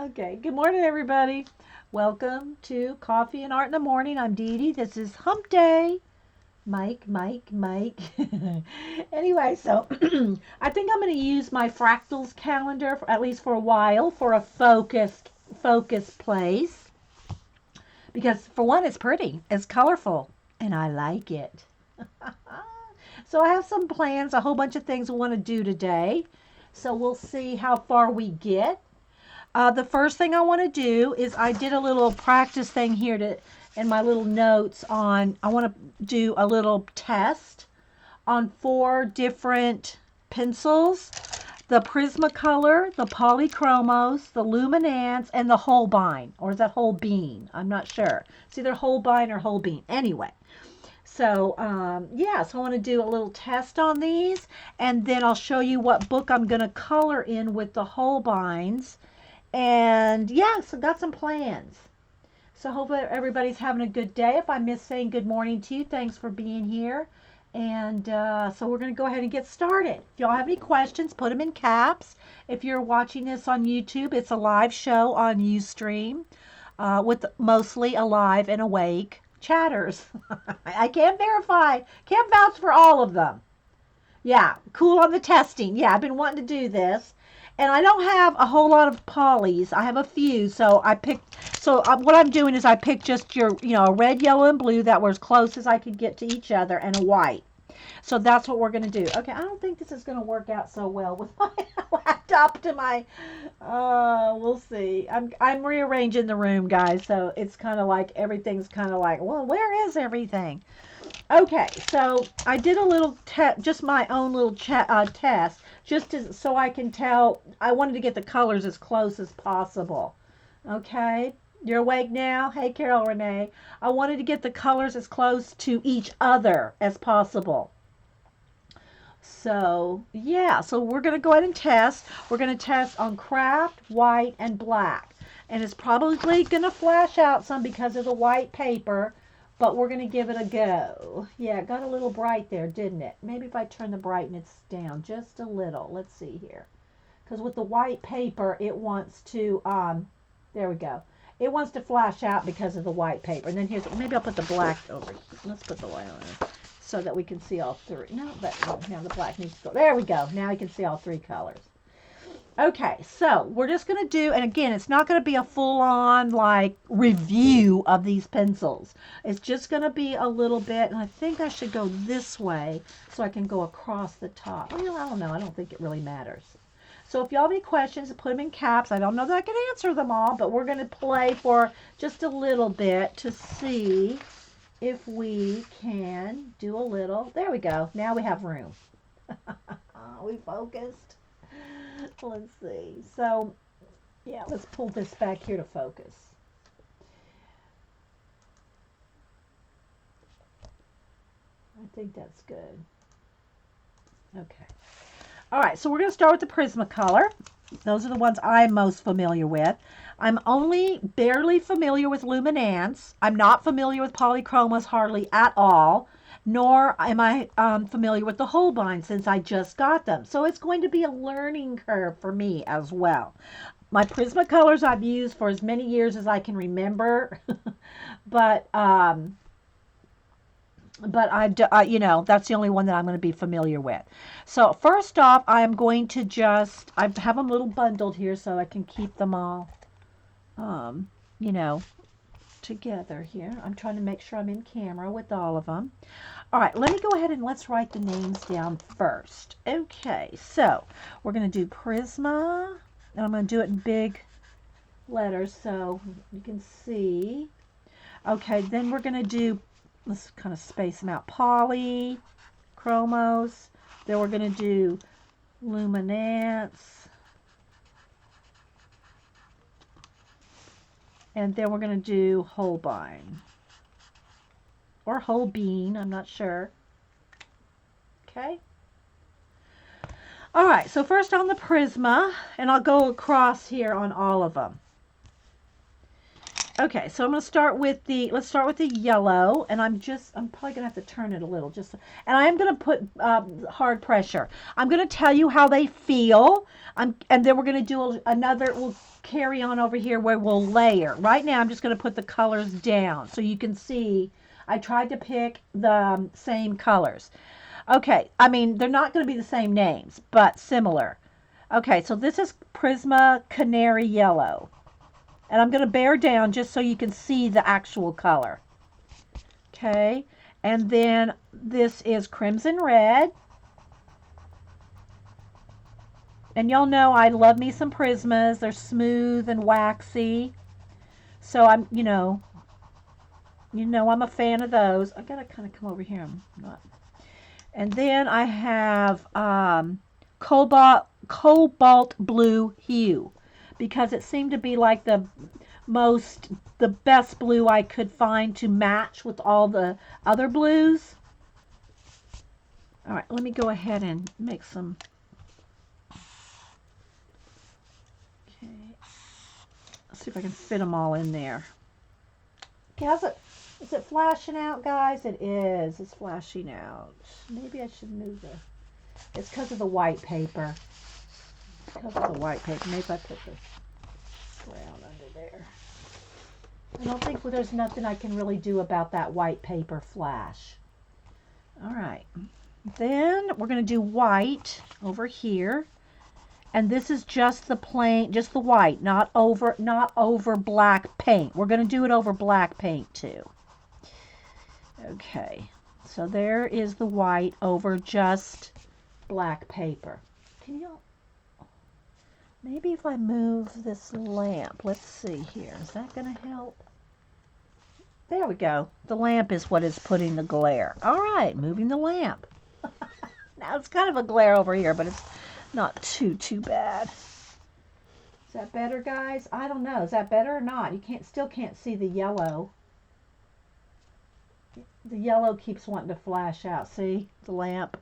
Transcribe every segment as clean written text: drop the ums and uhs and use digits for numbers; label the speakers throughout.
Speaker 1: Okay, good morning, everybody. Welcome to Coffee and Art in the Morning. I'm Dede. This is Hump Day. Mike. Anyway, so I think I'm going to use my fractals calendar, for, at least for a while, for a focus place. Because, for one, it's pretty, it's colorful, and I like it. So I have some plans, a whole bunch of things we want to do today. So we'll see how far we get. The first thing I want to do is I did a little practice thing here in my little notes on, I want to do a little test on 4 different pencils. The Prismacolor, the Polychromos, the Luminance, and the Holbein. Or is that Holbein? I'm not sure. It's either Holbein or Holbein. Anyway, so yeah, so I want to do a little test on these, and then I'll show you what book I'm going to color in with the Holbeins. And yeah, so got some plans. So hope everybody's having a good day. If I miss saying good morning to you, thanks for being here. And so we're going to go ahead and get started. If y'all have any questions, put them in caps. If you're watching this on YouTube, it's a live show on Ustream with mostly alive and awake chatters. I can't verify, can't vouch for all of them. Yeah, cool on the testing. Yeah, I've been wanting to do this. And I don't have a whole lot of polys. I have a few, so I picked. So what I'm doing is I picked just a red, yellow, and blue that were as close as I could get to each other, and a white. So that's what we're gonna do. Okay, I don't think this is gonna work out so well with my laptop to my. We'll see. I'm rearranging the room, guys. So it's kind of like everything's kind of like, well, where is everything? Okay, so I did a little just my own little test, so I can tell. I wanted to get the colors as close as possible. Okay, you're awake now? Hey, Carol Renee. I wanted to get the colors as close to each other as possible. So, yeah, so we're going to go ahead and test. We're going to test on craft, white, and black. And it's probably going to flash out some because of the white paper, but we're going to give it a go. Yeah, it got a little bright there, didn't it? Maybe if I turn the brightness down just a little. Let's see here. Because with the white paper, it wants to, there we go. It wants to flash out because of the white paper. And then maybe I'll put the black over. Let's put the white on it so that we can see all 3. No, now the black needs to go. There we go. Now you can see all 3 colors. Okay, so we're just going to do, and again, it's not going to be a full-on, like, review of these pencils. It's just going to be a little bit, and I think I should go this way so I can go across the top. Well, I don't know. I don't think it really matters. So if y'all have any questions, put them in caps. I don't know that I can answer them all, but we're going to play for just a little bit to see if we can do a little. There we go. Now we have room. We focused. Let's see. So, yeah, let's pull this back here to focus. I think that's good. Okay. All right, so we're going to start with the Prismacolor. Those are the ones I'm most familiar with. I'm only barely familiar with Luminance. I'm not familiar with Polychromos hardly at all, nor am I familiar with the Holbein since I just got them. So it's going to be a learning curve for me as well. My Prismacolors I've used for as many years as I can remember, but that's the only one that I'm going to be familiar with. So first off, I'm going to I have them a little bundled here so I can keep them all, together here. I'm trying to make sure I'm in camera with all of them. All right, let me go ahead and let's write the names down first. Okay, so we're going to do Prisma, and I'm going to do it in big letters so you can see. Okay, then we're going to do, let's kind of space them out, Polychromos. Then we're going to do Luminance. And then we're going to do Holbein. Or Holbein, I'm not sure. Okay. All right, so first on the Prisma, and I'll go across here on all of them. Okay, so I'm going to start with let's start with the yellow, and I'm probably going to have to turn it a little, and I am going to put hard pressure. I'm going to tell you how they feel, and then we're going to do we'll carry on over here where we'll layer. Right now, I'm just going to put the colors down so you can see. I tried to pick the same colors. Okay, I mean, they're not going to be the same names, but similar. Okay, so this is Prisma Canary Yellow. And I'm going to bear down just so you can see the actual color. Okay. And then this is Crimson Red. And y'all know I love me some Prismas. They're smooth and waxy. So I'm, I'm a fan of those. I got to kind of come over here. I'm not. And then I have cobalt blue hue, because it seemed to be like the best blue I could find to match with all the other blues. All right, let me go ahead and make some. Okay, let's see if I can fit them all in there. Okay, is it flashing out, guys? It is. It's flashing out. Maybe I should move it's because of the white paper. Because of the white paper. Maybe I put the brown under there. I don't think there's nothing I can really do about that white paper flash. All right. Then we're going to do white over here. And this is just the plain, just the white, not over black paint. We're going to do it over black paint too. Okay. So there is the white over just black paper. Can you maybe if I move this lamp, let's see here. Is that going to help? There we go. The lamp is what is putting the glare. All right, moving the lamp. Now it's kind of a glare over here, but it's not too bad. Is that better, guys? I don't know. Is that better or not? You still can't see the yellow. The yellow keeps wanting to flash out. See the lamp?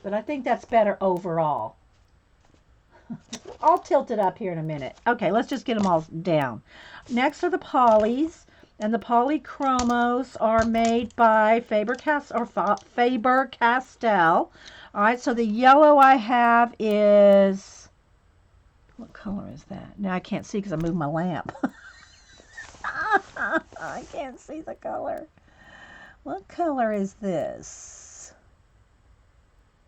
Speaker 1: But I think that's better overall. I'll tilt it up here in a minute. Okay, let's just get them all down. Next are the polys, and the Polychromos are made by Faber-Castell. All right, so the yellow I have is, what color is that? Now I can't see because I moved my lamp. I can't see the color. What color is this?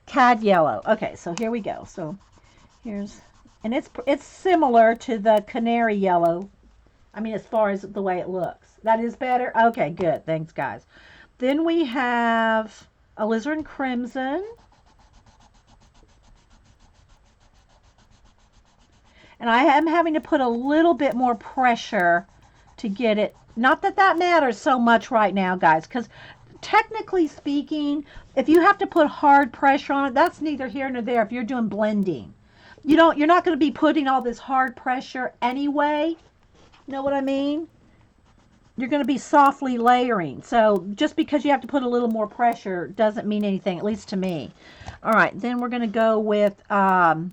Speaker 1: Cad yellow. Okay, so here we go. So and it's similar to the canary yellow. I mean, as far as the way it looks. That is better? Okay, good. Thanks, guys. Then we have alizarin crimson. And I am having to put a little bit more pressure to get it. Not that that matters so much right now, guys, because technically speaking, if you have to put hard pressure on it, that's neither here nor there if you're doing blending. You're not going to be putting all this hard pressure anyway. Know what I mean? You're going to be softly layering. So just because you have to put a little more pressure doesn't mean anything, at least to me. All right, then we're going to go with, what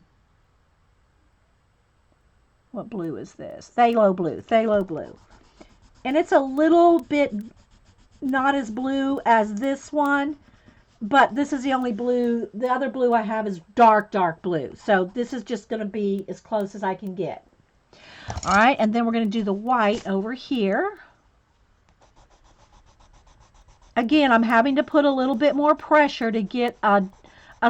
Speaker 1: blue is this? Phthalo blue. And it's a little bit not as blue as this one. But this is the only blue. The other blue I have is dark blue. So this is just going to be as close as I can get. All right, and then we're going to do the white over here. Again, I'm having to put a little bit more pressure to get a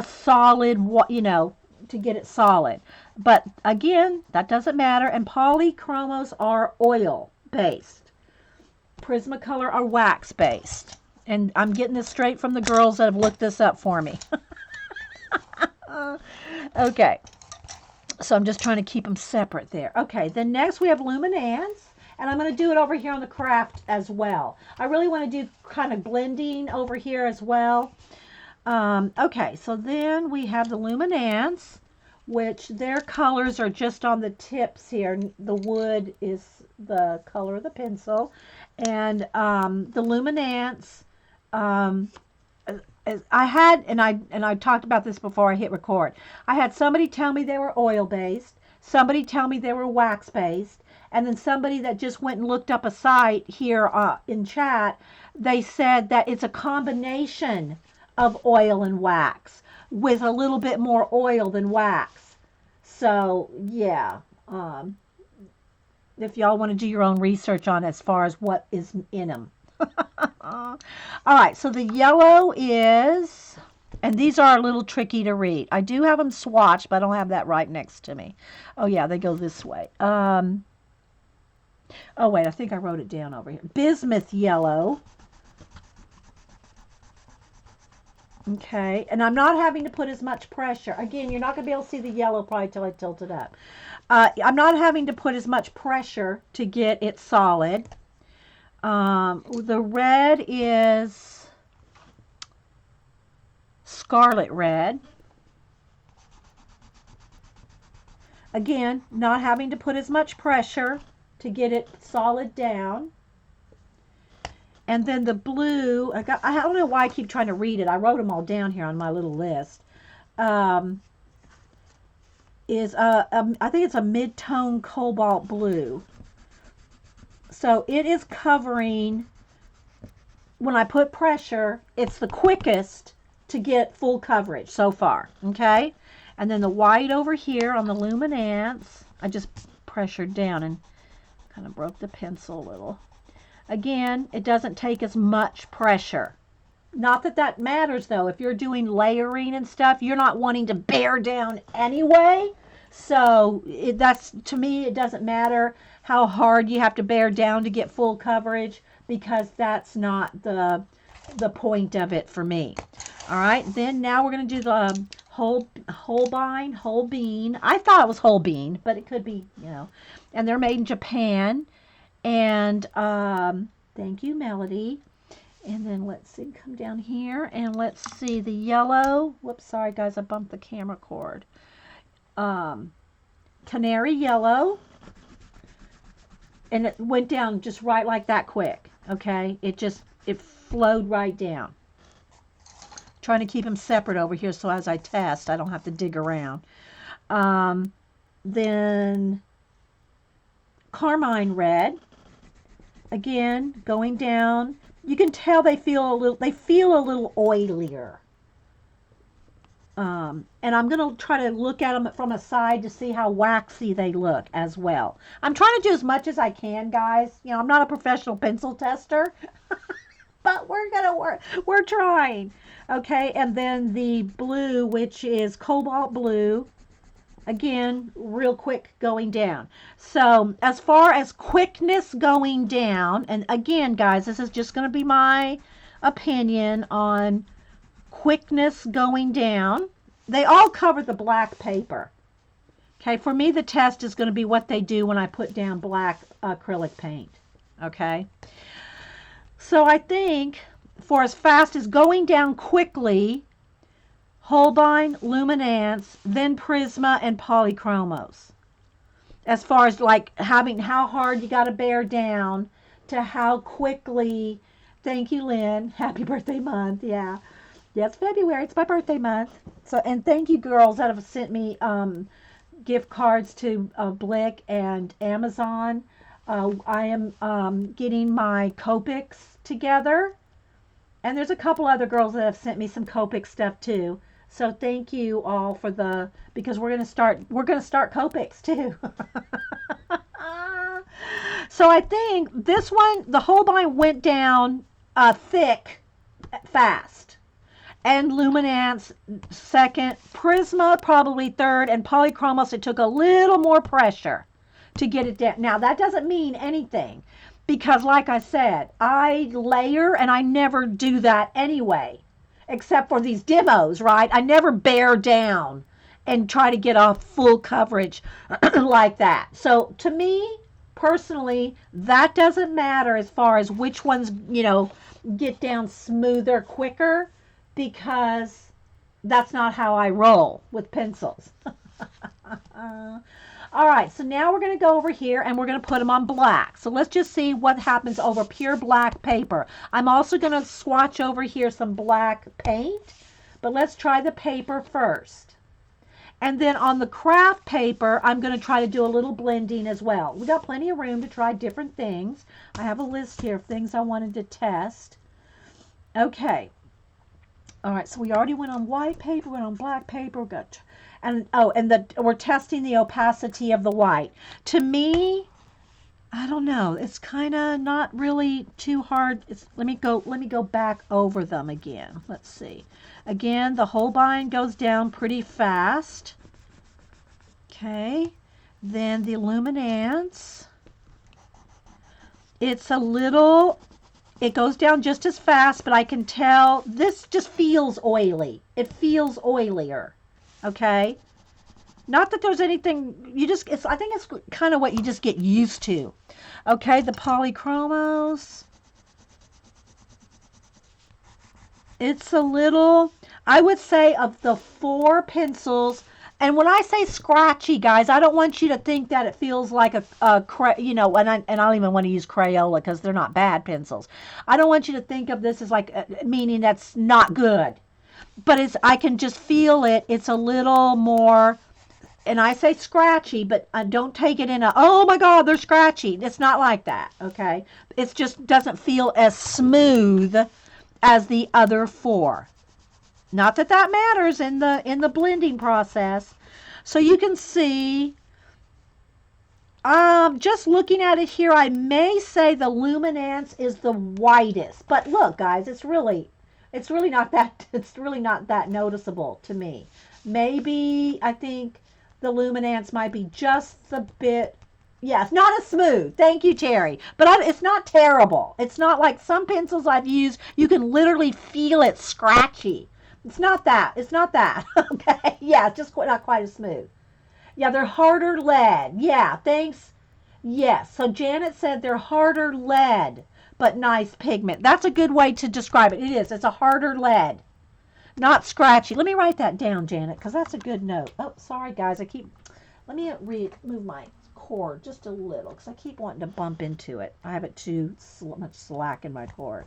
Speaker 1: solid, to get it solid. But again, that doesn't matter. And Polychromos are oil-based. Prismacolor are wax-based. And I'm getting this straight from the girls that have looked this up for me. Okay. So I'm just trying to keep them separate there. Okay, then next we have Luminance. And I'm going to do it over here on the craft as well. I really want to do kind of blending over here as well. Okay, so then we have the Luminance, which their colors are just on the tips here. The wood is the color of the pencil. And the Luminance... I had, and I talked about this before I hit record. I had somebody tell me they were oil-based. somebody tell me they were wax based, and then somebody that just went and looked up a site here in chat, they said that it's a combination of oil and wax with a little bit more oil than wax. So yeah, if y'all want to do your own research on as far as what is in them. All right, so the yellow is, and these are a little tricky to read. I do have them swatched, but I don't have that right next to me. Oh yeah, they go this way. Oh wait, I think I wrote it down over here. Bismuth yellow. Okay, and I'm not having to put as much pressure. Again, you're not going to be able to see the yellow probably till I tilt it up. I'm not having to put as much pressure to get it solid. The red is scarlet red. Again, not having to put as much pressure to get it solid down. And then the blue, I don't know why I keep trying to read it. I wrote them all down here on my little list. Is I think it's a mid-tone cobalt blue. So it is covering, when I put pressure, it's the quickest to get full coverage so far. Okay? And then the white over here on the Luminance, I just pressured down and kind of broke the pencil a little. Again, it doesn't take as much pressure. Not that that matters, though. If you're doing layering and stuff, you're not wanting to bear down anyway. So that's, to me, it doesn't matter how hard you have to bear down to get full coverage, because that's not the point of it for me. All right, then now we're going to do the Holbein. I thought it was Holbein, but it could be, and they're made in Japan. And thank you, Melody. And then let's see, come down here and let's see the yellow. Whoops, sorry guys, I bumped the camera cord. Canary yellow. And it went down just right like that quick. Okay, it flowed right down. Trying to keep them separate over here so as I test, I don't have to dig around. Then carmine red. Again, going down. You can tell they feel a little oilier. And I'm going to try to look at them from a side to see how waxy they look as well. I'm trying to do as much as I can, guys. I'm not a professional pencil tester, but we're trying. Okay, and then the blue, which is cobalt blue. Again, real quick going down. So as far as quickness going down, and again, guys, this is just going to be my opinion on quickness going down. They all cover the black paper. Okay, for me, the test is going to be what they do when I put down black acrylic paint. Okay, so I think for as fast as going down quickly, Holbein, Luminance, then Prisma, and Polychromos. As far as like how hard you got to bear down to how quickly. Thank you, Lynn. Happy birthday month. Yeah. Yes, February. It's my birthday month. So, and thank you, girls that have sent me gift cards to Blick and Amazon. I am getting my Copics together, and there's a couple other girls that have sent me some Copic stuff too. So thank you all for because we're gonna start Copics too. So I think this one, the Holbein went down thick, fast, and Luminance second, Prisma probably third, and Polychromos, it took a little more pressure to get it down. Now that doesn't mean anything, because like I said, I layer and I never do that anyway. Except for these demos, right? I never bear down and try to get off full coverage like that. So to me, personally, that doesn't matter as far as which ones, get down smoother, quicker, because that's not how I roll with pencils. All right, so now we're going to go over here and we're going to put them on black. So let's just see what happens over pure black paper. I'm also going to swatch over here some black paint, but let's try the paper first. And then on the craft paper, I'm going to try to do a little blending as well. We got plenty of room to try different things. I have a list here of things I wanted to test. Okay. All right, so we already went on white paper, went on black paper, we're testing the opacity of the white. To me, I don't know. It's kind of not really too hard. Let me go back over them again. Let's see. Again, the Holbein goes down pretty fast. Okay. Then the Luminance. It goes down just as fast, but I can tell this just feels oily. It feels oilier. Okay. Not that there's anything, I think it's kind of what you just get used to. Okay, the Polychromos. It's a little, I would say of the 4 pencils, and when I say scratchy, guys, I don't want you to think that it feels like and I don't even want to use Crayola because they're not bad pencils. I don't want you to think of this as like, meaning that's not good. But I can just feel it. It's a little more, and I say scratchy, but I don't take it in oh my God, they're scratchy. It's not like that, okay? It just doesn't feel as smooth as the other 4. Not that that matters in the blending process. So you can see, just looking at it here, I may say the Luminance is the whitest. But look, guys, it's really not that noticeable to me. Maybe I think the Luminance might be just a bit, yeah, it's not as smooth. Thank you, Terry. But it's not terrible. It's not like some pencils I've used, you can literally feel it scratchy. It's not that. Okay. Yeah, it's just not quite as smooth. Yeah, they're harder lead. Yeah, thanks. Yes. So Janet said they're harder lead, but nice pigment. That's a good way to describe it. It is. It's a harder lead. Not scratchy. Let me write that down, Janet, because that's a good note. Oh, sorry, guys. Let me move my cord just a little because I keep wanting to bump into it. I have it too much slack in my cord.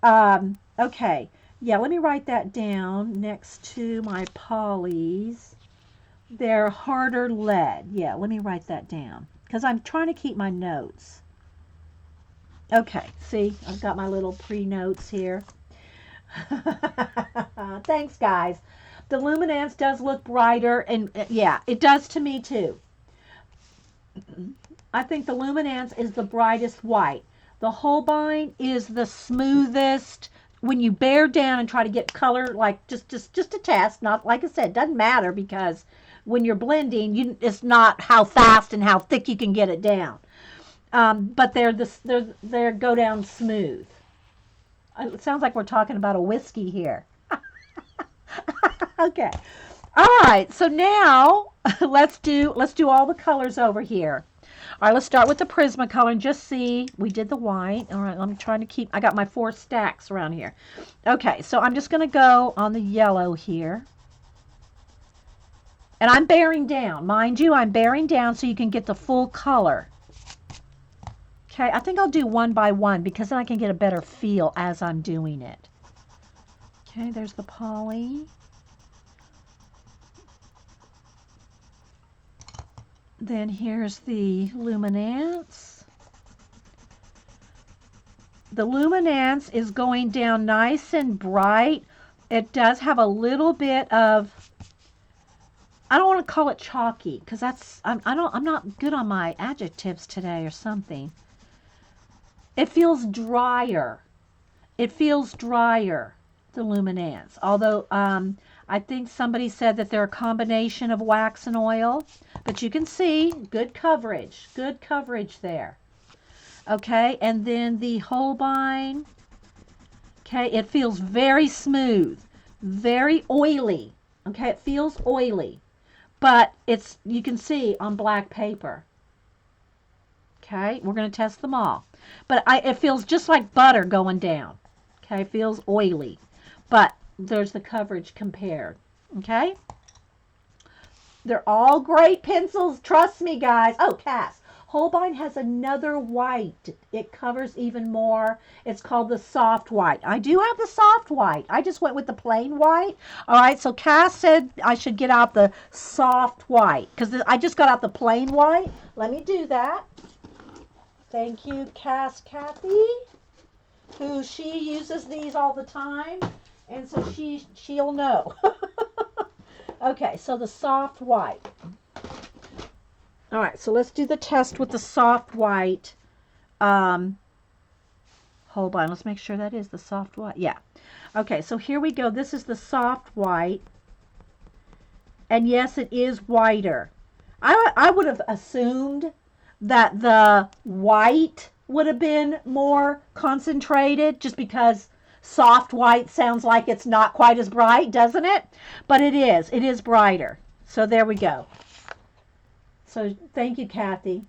Speaker 1: Okay. Yeah, let me write that down next to my polys. They're harder lead. Yeah, let me write that down because I'm trying to keep my notes. Okay, see, I've got my little pre-notes here. Thanks, guys. The Luminance does look brighter, and yeah, it does to me too. I think the Luminance is the brightest white. The Holbein is the smoothest. When you bear down and try to get color, like just a test, not like I said, doesn't matter because when you're blending, it's not how fast and how thick you can get it down. But they go down smooth. It sounds like we're talking about a whiskey here. Okay. All right. So now let's do all the colors over here. All right. Let's start with the Prisma color and just see. We did the white. All right. I'm trying to keep. I got my 4 stacks around here. Okay. So I'm just going to go on the yellow here. And I'm bearing down. Mind you, I'm bearing down so you can get the full color. Okay, I think I'll do one by one because then I can get a better feel as I'm doing it. Okay, there's the poly. Then here's the Luminance. The Luminance is going down nice and bright. It does have a little bit of, I don't want to call it chalky because I'm not good on my adjectives today or something. It feels drier. The Luminance. Although I think somebody said that they're a combination of wax and oil. But you can see good coverage there. Okay, and then the Holbein. Okay, it feels very smooth, very oily. Okay, it feels oily. But you can see on black paper. Okay, we're going to test them all. But it feels just like butter going down. Okay, it feels oily. But there's the coverage compared. Okay? They're all great pencils. Trust me, guys. Oh, Cass. Holbein has another white. It covers even more. It's called the soft white. I do have the soft white. I just went with the plain white. All right, so Cass said I should get out the soft white because I just got out the plain white. Let me do that. Thank you, Kathy, who she uses these all the time, and so she'll know. Okay, so the soft white. All right, so let's do the test with the soft white. Holbein, let's make sure that is the soft white. Yeah. Okay, so here we go. This is the soft white. And yes, it is whiter. I would have assumed that the white would have been more concentrated just because soft white sounds like it's not quite as bright, doesn't it? But it is. It is brighter. So there we go. So thank you, Kathy.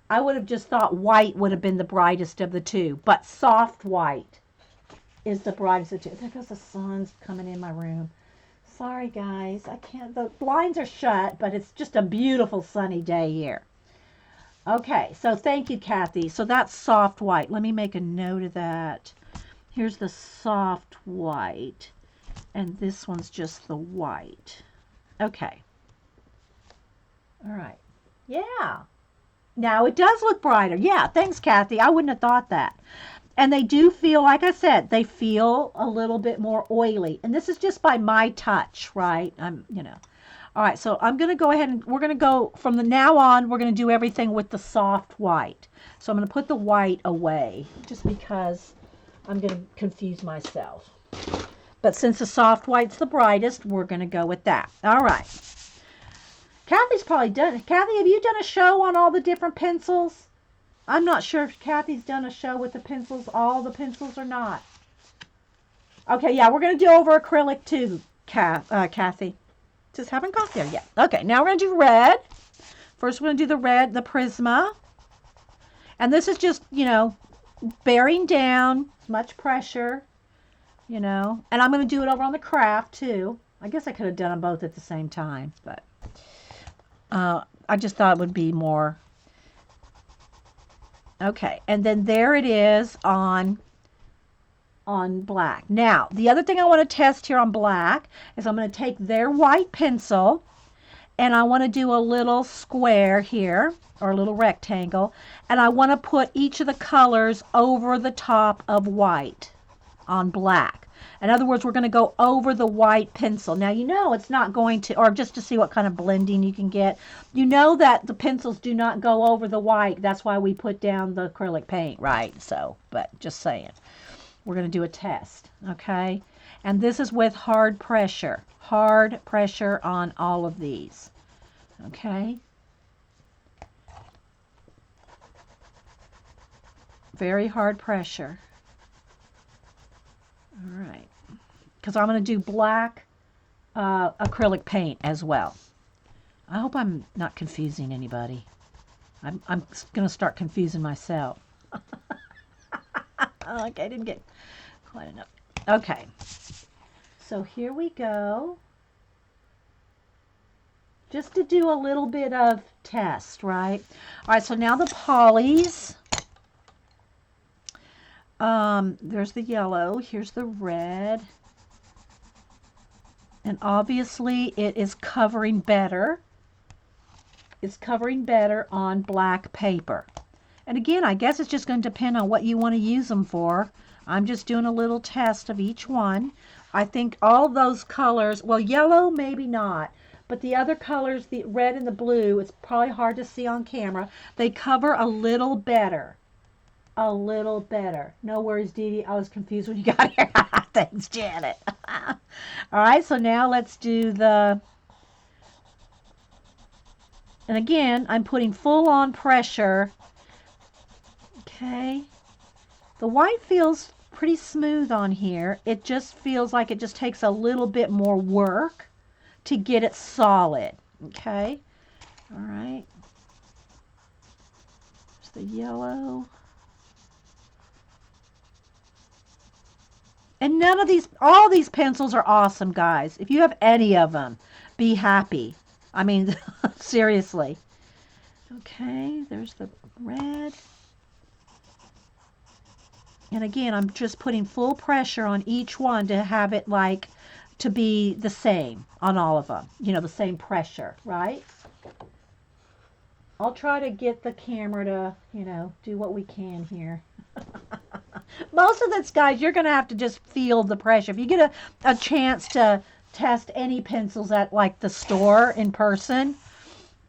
Speaker 1: I would have just thought white would have been the brightest of the two, but soft white is the brightest of the two. There goes the sun's coming in my room. Sorry, guys. I can't. The blinds are shut, but it's just a beautiful sunny day here. Okay, so thank you, Kathy. So that's soft white. Let me make a note of that. Here's the soft white, and this one's just the white. Okay. All right. Yeah. Now it does look brighter. Yeah, thanks, Kathy. I wouldn't have thought that. And they do feel, like I said, they feel a little bit more oily. And this is just by my touch, right? All right, so I'm going to go ahead and we're going to go from the now on, we're going to do everything with the soft white. So I'm going to put the white away just because I'm going to confuse myself. But since the soft white's the brightest, we're going to go with that. All right. Kathy's probably done. Kathy, have you done a show on all the different pencils? I'm not sure if Kathy's done a show with the pencils, all the pencils or not. Okay, yeah, we're going to do over acrylic too, Kathy. Just haven't got there yet. Okay, now we're going to do red. First, we're going to do the red, the Prisma. And this is just, bearing down, much pressure, And I'm going to do it over on the craft too. I guess I could have done them both at the same time, but I just thought it would be more. Okay, and then there it is on black. Now, the other thing I want to test here on black is I'm going to take their white pencil and I want to do a little square here, or a little rectangle, and I want to put each of the colors over the top of white on black. In other words, we're going to go over the white pencil. Now, it's not going to, or just to see what kind of blending you can get. You know that the pencils do not go over the white. That's why we put down the acrylic paint, right? So, but just saying. We're going to do a test, okay? And this is with hard pressure on all of these, okay? Very hard pressure. All right, because I'm going to do black acrylic paint as well. I hope I'm not confusing anybody. I'm going to start confusing myself. Okay, I didn't get quite enough. Okay, so here we go. Just to do a little bit of test, right? All right, so now the polys. There's the yellow, here's the red, and obviously it is covering better. It's covering better on black paper. And again, I guess it's just going to depend on what you want to use them for. I'm just doing a little test of each one. I think all those colors, well, yellow maybe not, but the other colors, the red and the blue, it's probably hard to see on camera. They cover a little better. A little better. No worries, Dede. I was confused when you got here. Thanks, Janet. All right, so now let's do the... And again, I'm putting full on pressure. Okay. The white feels pretty smooth on here. It just feels like it just takes a little bit more work to get it solid. Okay. All right. There's the yellow. And none of these, all these pencils are awesome, guys. If you have any of them, be happy. I mean, seriously. Okay, there's the red. And again, I'm just putting full pressure on each one to have it like to be the same on all of them. You know, the same pressure, right? I'll try to get the camera to, you know, do what we can here. Most of this, guys, you're going to have to just feel the pressure. If you get a chance to test any pencils at like the store in person,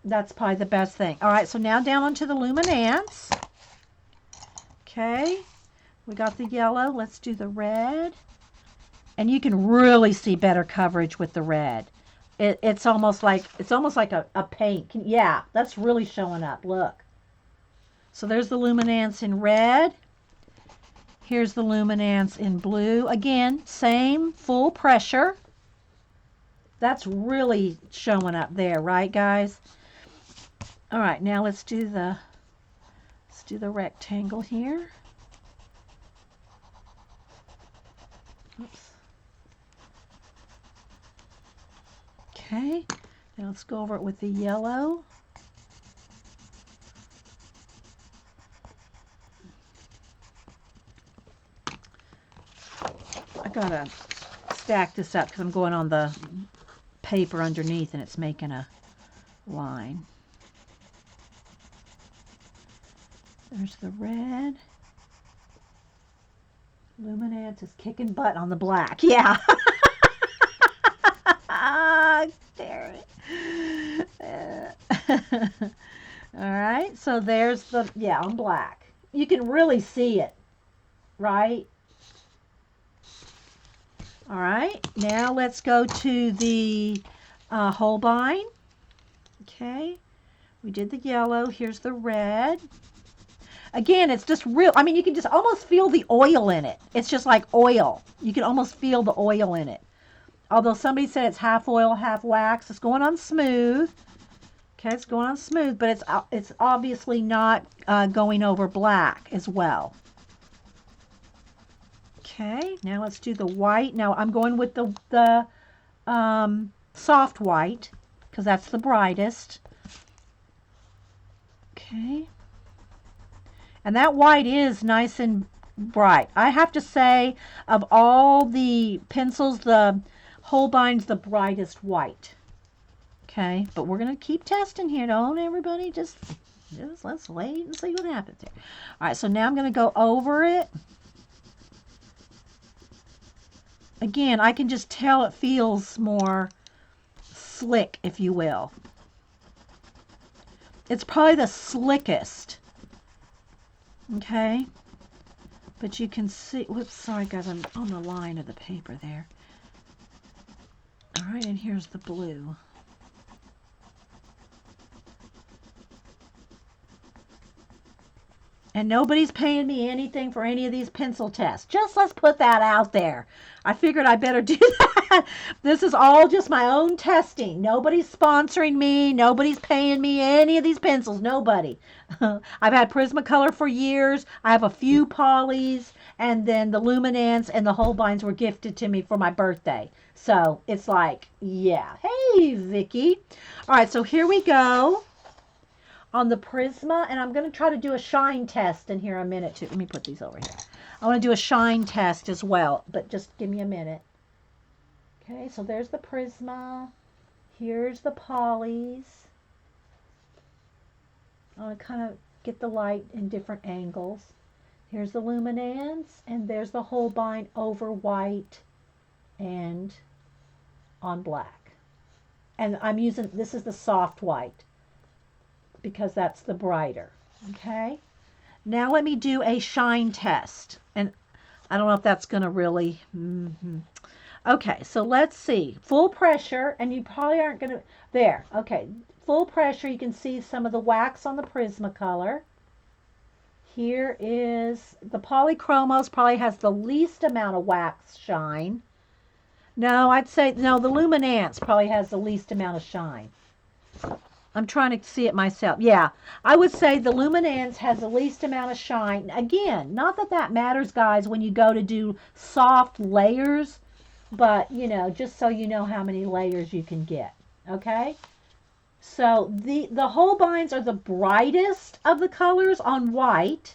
Speaker 1: that's probably the best thing. All right, so now down onto the Luminance. Okay, we got the yellow. Let's do the red. And you can really see better coverage with the red. It's almost like a paint. Yeah, that's really showing up. Look. So there's the Luminance in red. Here's the Luminance in blue. Again, same full pressure. That's really showing up there, right, guys? All right, now let's do the rectangle here. Oops. Okay, now let's go over it with the yellow. I gotta stack this up because I'm going on the paper underneath and it's making a line. There's the red. Luminance is kicking butt on the black. Yeah. There it. All right. So there's the, yeah, on black. You can really see it, right? All right. Now let's go to the Holbein. Okay. We did the yellow. Here's the red. Again, it's just real. I mean, you can just almost feel the oil in it. It's just like oil. You can almost feel the oil in it. Although somebody said it's half oil, half wax. It's going on smooth. Okay, it's going on smooth, but it's obviously not going over black as well. Okay, now let's do the white. Now I'm going with the soft white because that's the brightest. Okay. And that white is nice and bright. I have to say, of all the pencils, the Holbein's the brightest white. Okay, but we're going to keep testing here. Don't everybody just let's wait and see what happens here. All right, so now I'm going to go over it. Again, I can just tell it feels more slick, if you will. It's probably the slickest. Okay, but you can see, whoops, sorry guys, I'm on the line of the paper there. All right, and here's the blue. And nobody's paying me anything for any of these pencil tests. Just let's put that out there. I figured I better do that. This is all just my own testing. Nobody's sponsoring me. Nobody's paying me any of these pencils. Nobody. I've had Prismacolor for years. I have a few Polys. And then the Luminance and the Holbeins were gifted to me for my birthday. So it's like, yeah. Hey, Vicky. All right, so here we go. On the Prisma, and I'm going to try to do a shine test in here a minute too. Let me put these over here. I want to do a shine test as well, but just give me a minute. Okay, so there's the Prisma. Here's the Polys. I want to kind of get the light in different angles. Here's the Luminance, and there's the Holbein over white and on black. And I'm using, this is the soft white, because that's the brighter. Okay, now let me do a shine test, and I don't know if that's going to really okay, so let's see. Full pressure, and you probably aren't going to, there, okay, full pressure. You can see some of the wax on the Prismacolor. Here is the Polychromos, probably has the least amount of wax shine. No, I'd say no, the Luminance probably has the least amount of shine. I'm trying to see it myself. Yeah, I would say the Luminance has the least amount of shine. Again, not that that matters, guys, when you go to do soft layers, but, you know, just so you know how many layers you can get, okay? So the Holbeins are the brightest of the colors on white,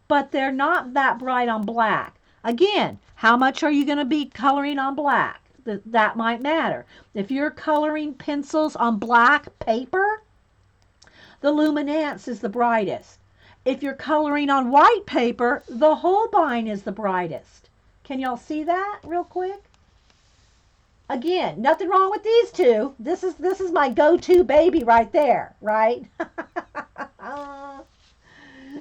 Speaker 1: but they're not that bright on black. Again, how much are you going to be coloring on black? That might matter. If you're coloring pencils on black paper, the Luminance is the brightest. If you're coloring on white paper, the Holbein is the brightest. Can y'all see that real quick? Again, nothing wrong with these two. This is my go-to baby right there, right?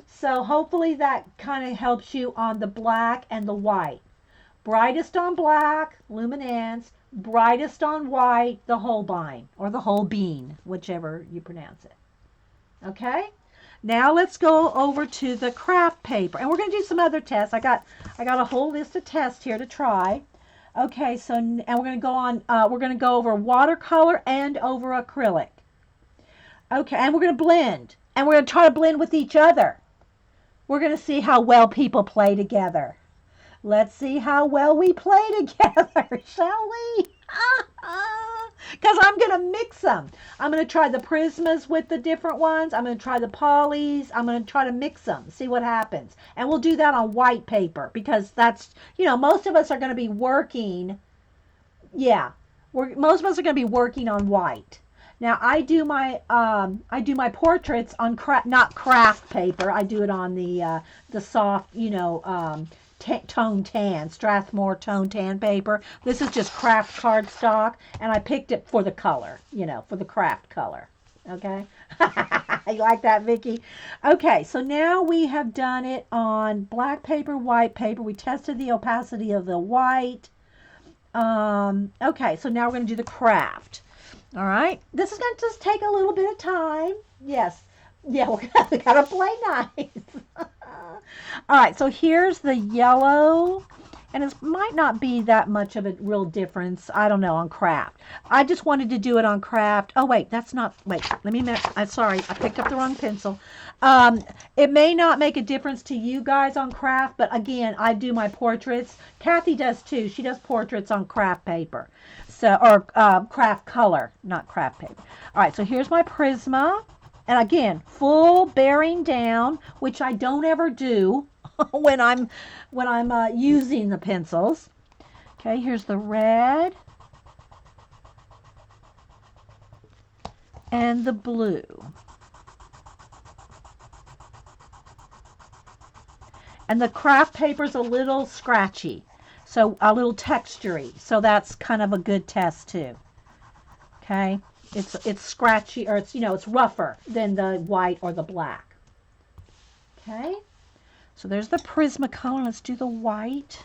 Speaker 1: So hopefully that kind of helps you on the black and the white. Brightest on black, Luminance. Brightest on white, the Holbein or the Holbein, whichever you pronounce it. Okay? Now let's go over to the craft paper. And we're going to do some other tests. I got a whole list of tests here to try. Okay, so and we're going to go on we're going to go over watercolor and over acrylic. Okay, and we're going to blend. And we're going to try to blend with each other. We're going to see how well people play together. Let's see how well we play together, shall we? Because I'm going to mix them. I'm going to try the Prismas with the different ones. I'm going to try the Polys. I'm going to try to mix them, see what happens. And we'll do that on white paper because that's, most of us are going to be working. Yeah, most of us are going to be working on white. Now I do my portraits on not craft paper. I do it on the soft, tone tan, Strathmore tone tan paper. This is just craft cardstock, and I picked it for the color, for the craft color. Okay, you like that, Vicky? Okay, so now we have done it on black paper, white paper. We tested the opacity of the white. Okay, so now we're going to do the craft. All right, this is going to just take a little bit of time. Yes, yeah, we gotta play nice. All right, so here's the yellow, and it might not be that much of a real difference. I don't know on craft. I just wanted to do it on craft. Oh wait, that's not. Wait, let me. I'm sorry, I picked up the wrong pencil. It may not make a difference to you guys on craft, but again, I do my portraits. Kathy does too. She does portraits on craft paper. So, or craft color, not craft paper. All right, so here's my Prisma. And again, full bearing down, which I don't ever do when I'm using the pencils. Okay, here's the red and the blue. And the craft paper's a little scratchy. So a little textury, so that's kind of a good test too. Okay, it's scratchy, or it's rougher than the white or the black. Okay, so there's the Prismacolor. Let's do the white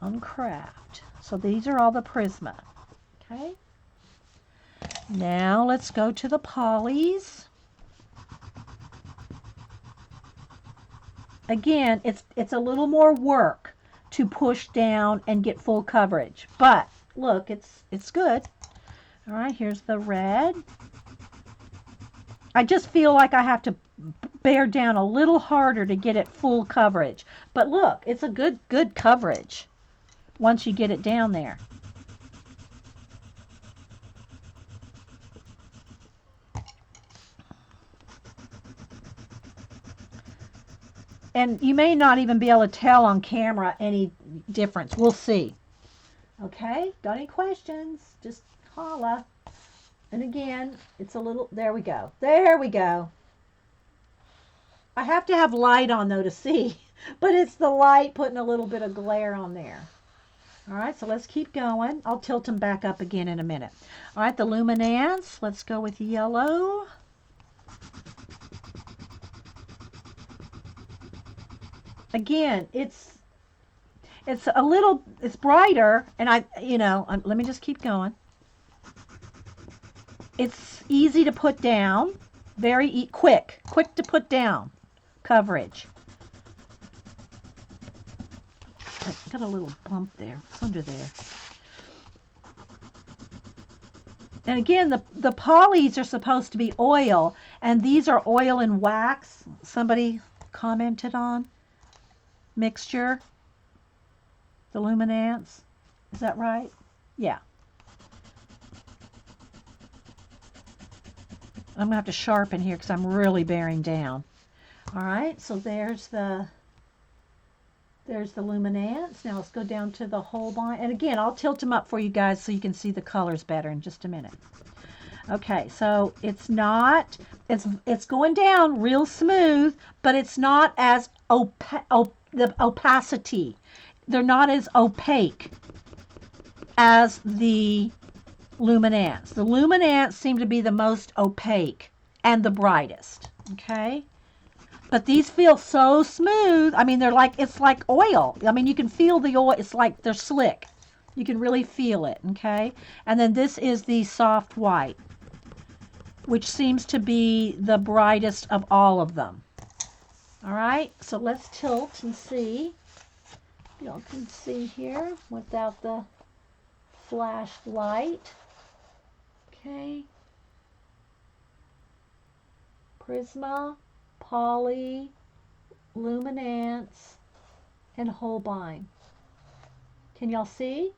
Speaker 1: on craft. So these are all the Prisma. Okay, now let's go to the Polys. Again, it's a little more work to push down and get full coverage. But look, it's good. All right, here's the red. I just feel like I have to bear down a little harder to get it full coverage. But look, it's a good coverage once you get it down there. And you may not even be able to tell on camera any difference. We'll see. Okay, got any questions? Just holla. And again, it's a little, there we go. There we go. I have to have light on though to see, but it's the light putting a little bit of glare on there. All right, so let's keep going. I'll tilt them back up again in a minute. All right, the Luminance, let's go with yellow. Again, it's a little, it's brighter, and let me just keep going. It's easy to put down, very quick to put down coverage. I got a little bump there. It's under there. And again, the polys are supposed to be oil, and these are oil and wax. Somebody commented on mixture, the Luminance. Is that right? Yeah. I'm going to have to sharpen here because I'm really bearing down. All right, so there's the Luminance. Now let's go down to the Holbein. And again, I'll tilt them up for you guys so you can see the colors better in just a minute. Okay, so it's not, it's going down real smooth, but it's not as the opacity. They're not as opaque as the Luminance. The Luminance seem to be the most opaque and the brightest. Okay. But these feel so smooth. I mean, it's like oil. I mean, you can feel the oil. It's like they're slick. You can really feel it, okay? And then this is the soft white, which seems to be the brightest of all of them. All right, so let's tilt and see. Y'all can see here without the flashlight. Okay. Prisma, Poly, Luminance, and Holbein. Can y'all see?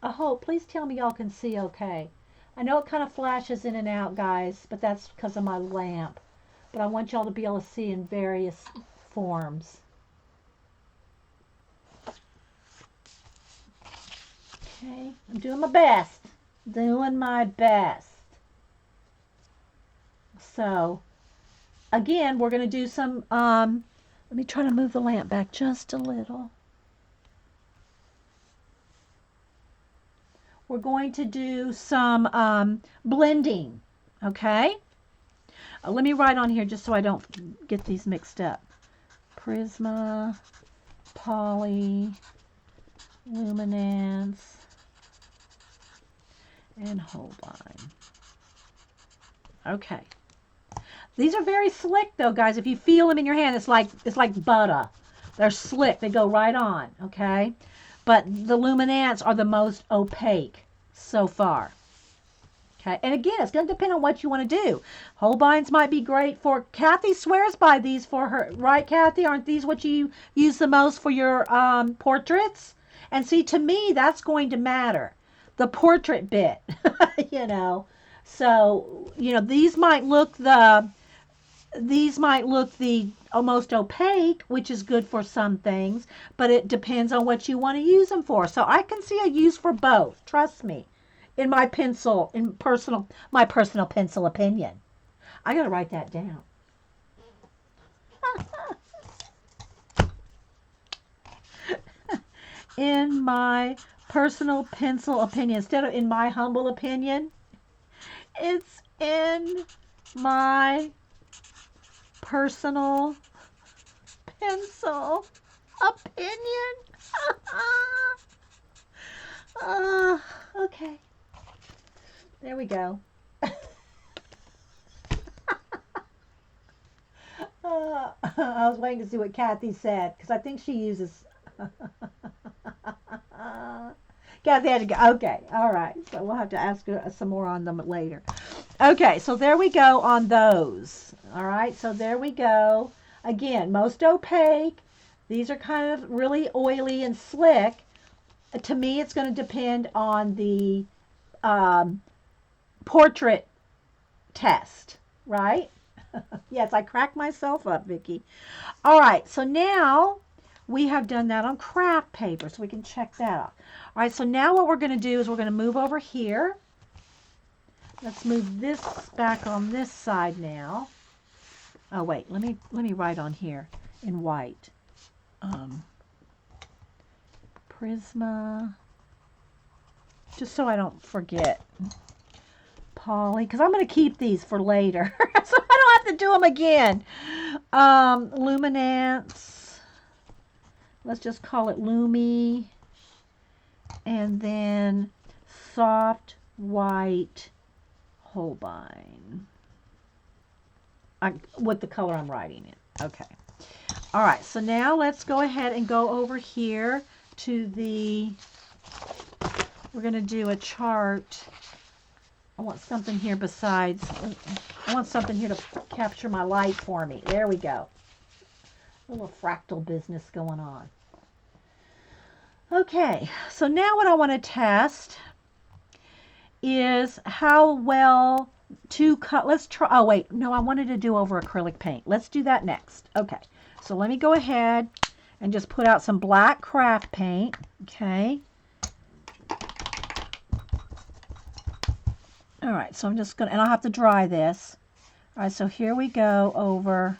Speaker 1: I hope. Please tell me y'all can see okay. I know it kind of flashes in and out, guys, but that's because of my lamp. But I want y'all to be able to see in various forms. Okay, I'm doing my best. Doing my best. So, again, we're going to do some, let me try to move the lamp back just a little. We're going to do some blending, okay? Let me write on here just so I don't get these mixed up. Prisma, Poly, Luminance, and Holbein. Okay. These are very slick though, guys. If you feel them in your hand, it's like butter. They're slick. They go right on, okay? But the Luminance are the most opaque so far. Okay, and again, it's going to depend on what you want to do. Holbeins might be great for, Kathy swears by these for her, right, Kathy? Aren't these what you use the most for your portraits? And see, to me, that's going to matter. The portrait bit, you know. So, you know, these might look the almost opaque, which is good for some things, but it depends on what you want to use them for. So I can see a use for both. Trust me. In my personal pencil opinion. I got to write that down. In my personal pencil opinion, instead of in my humble opinion, it's in my personal pencil opinion. Okay. There we go. I was waiting to see what Kathy said because I think she uses. Kathy had to go. Okay, all right. So we'll have to ask her some more on them later. Okay, so there we go on those. All right, so there we go. Again, most opaque. These are kind of really oily and slick. To me, it's going to depend on the portrait test, right? Yes, I cracked myself up, Vicki. All right, so now we have done that on craft paper, so we can check that out. All right, so now what we're going to do is we're going to move over here. Let's move this back on this side now. Oh, wait, let me write on here in white. Prisma, just so I don't forget. Poly, because I'm going to keep these for later, so I don't have to do them again. Luminance, let's just call it Lumi, and then soft white Holbein, with the color I'm writing in. Okay. All right, so now let's go ahead and go over here to we're going to do a chart. I want something here besides, I want something here to capture my light for me. There we go. A little fractal business going on. Okay, so now what I want to test is how well let's try, oh wait, no, I wanted to do over acrylic paint. Let's do that next. Okay, so let me go ahead and just put out some black craft paint. Okay. All right, so I'm just gonna, and I'll have to dry this. All right, so here we go over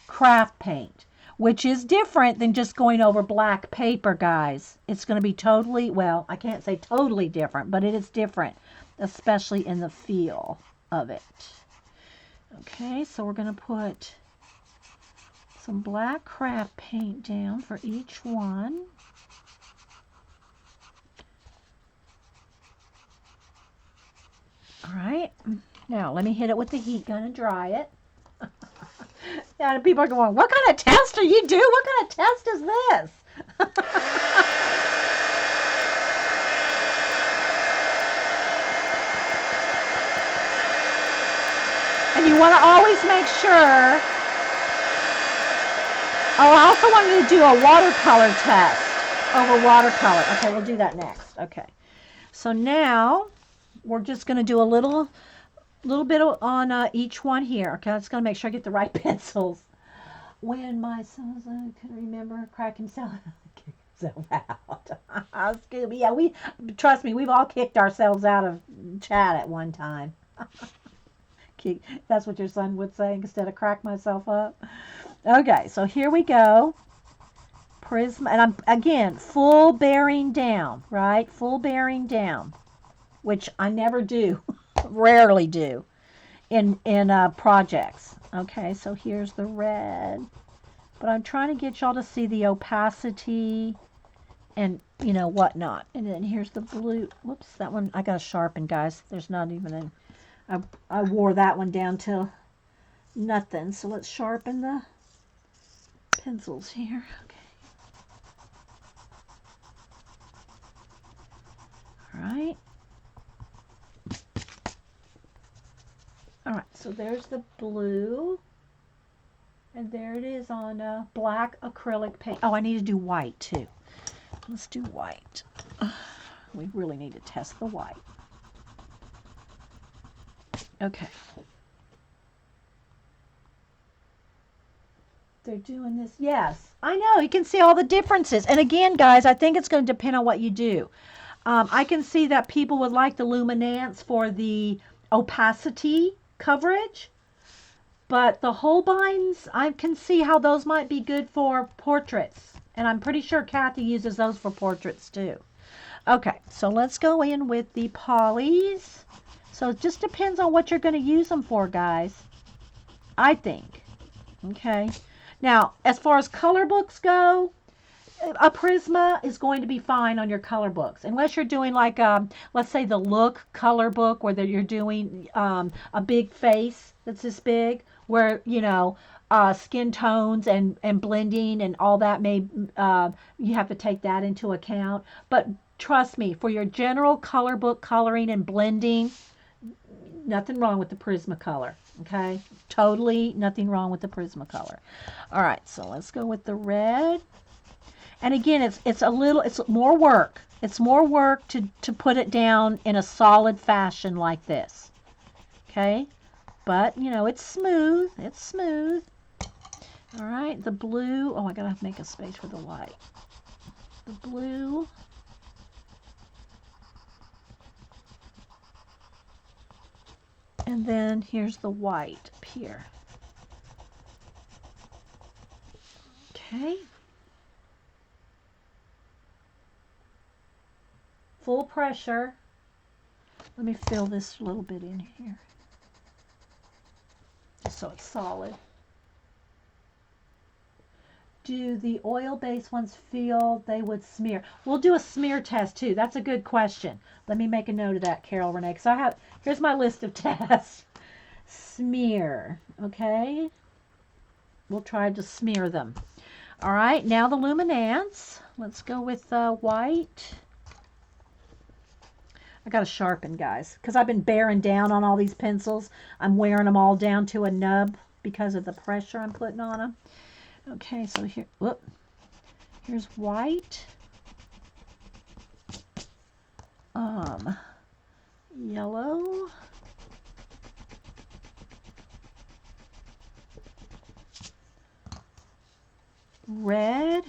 Speaker 1: craft paint, which is different than just going over black paper, guys. It's going to be totally, well, I can't say totally different, but it is different, especially in the feel of it. Okay, so we're going to put some black craft paint down for each one. All right, now let me hit it with the heat gun and dry it. Yeah, and people are going, what kind of test are you doing? What kind of test is this? And you want to always make sure. Oh, I also wanted to do a watercolor test over watercolor. Okay, we'll do that next. Okay. So now we're just going to do a little bit on each one here. Okay, I'm just going to make sure I get the right pencils. When my son can remember crack himself, kick himself out. Scooby, yeah, trust me, we've all kicked ourselves out of chat at one time. That's what your son would say instead of crack myself up. Okay, so here we go. Prisma, and I'm again full bearing down, right? Full bearing down, which I never do, rarely do in projects. Okay, so here's the red, but I'm trying to get y'all to see the opacity and whatnot. And then here's the blue. Whoops, that one I gotta sharpen, guys. There's not even an. I wore that one down till nothing. So let's sharpen the pencils here. Okay. All right. All right, so there's the blue, and there it is on black acrylic paint. Oh, I need to do white too. Let's do white. We really need to test the white. Okay. They're doing this. Yes, I know. You can see all the differences. And again, guys, I think it's going to depend on what you do. I can see that people would like the Luminance for the opacity coverage, but the Holbeins, I can see how those might be good for portraits, and I'm pretty sure Kathy uses those for portraits too. Okay, so let's go in with the polys. So it just depends on what you're going to use them for, guys, I think. Okay, now as far as color books go, a Prisma is going to be fine on your color books, unless you're doing like, let's say the Look color book, where you're doing a big face that's this big, where skin tones and blending and all that may you have to take that into account. But trust me, for your general color book coloring and blending, nothing wrong with the Prismacolor. Okay, totally nothing wrong with the Prismacolor. All right, so let's go with the red. And again, it's more work. It's more work to put it down in a solid fashion like this. Okay? But, it's smooth. It's smooth. All right, the blue. Oh, I got to make a space for the white. The blue. And then here's the white up here. Okay. Full pressure. Let me fill this a little bit in here, just so it's solid. Do the oil-based ones feel they would smear? We'll do a smear test too. That's a good question. Let me make a note of that, Carol Renee, because here's my list of tests. Smear, okay? We'll try to smear them. All right, now the Luminance. Let's go with white. I got to sharpen, guys, because I've been bearing down on all these pencils. I'm wearing them all down to a nub because of the pressure I'm putting on them. Okay, so here's white. Yellow. red,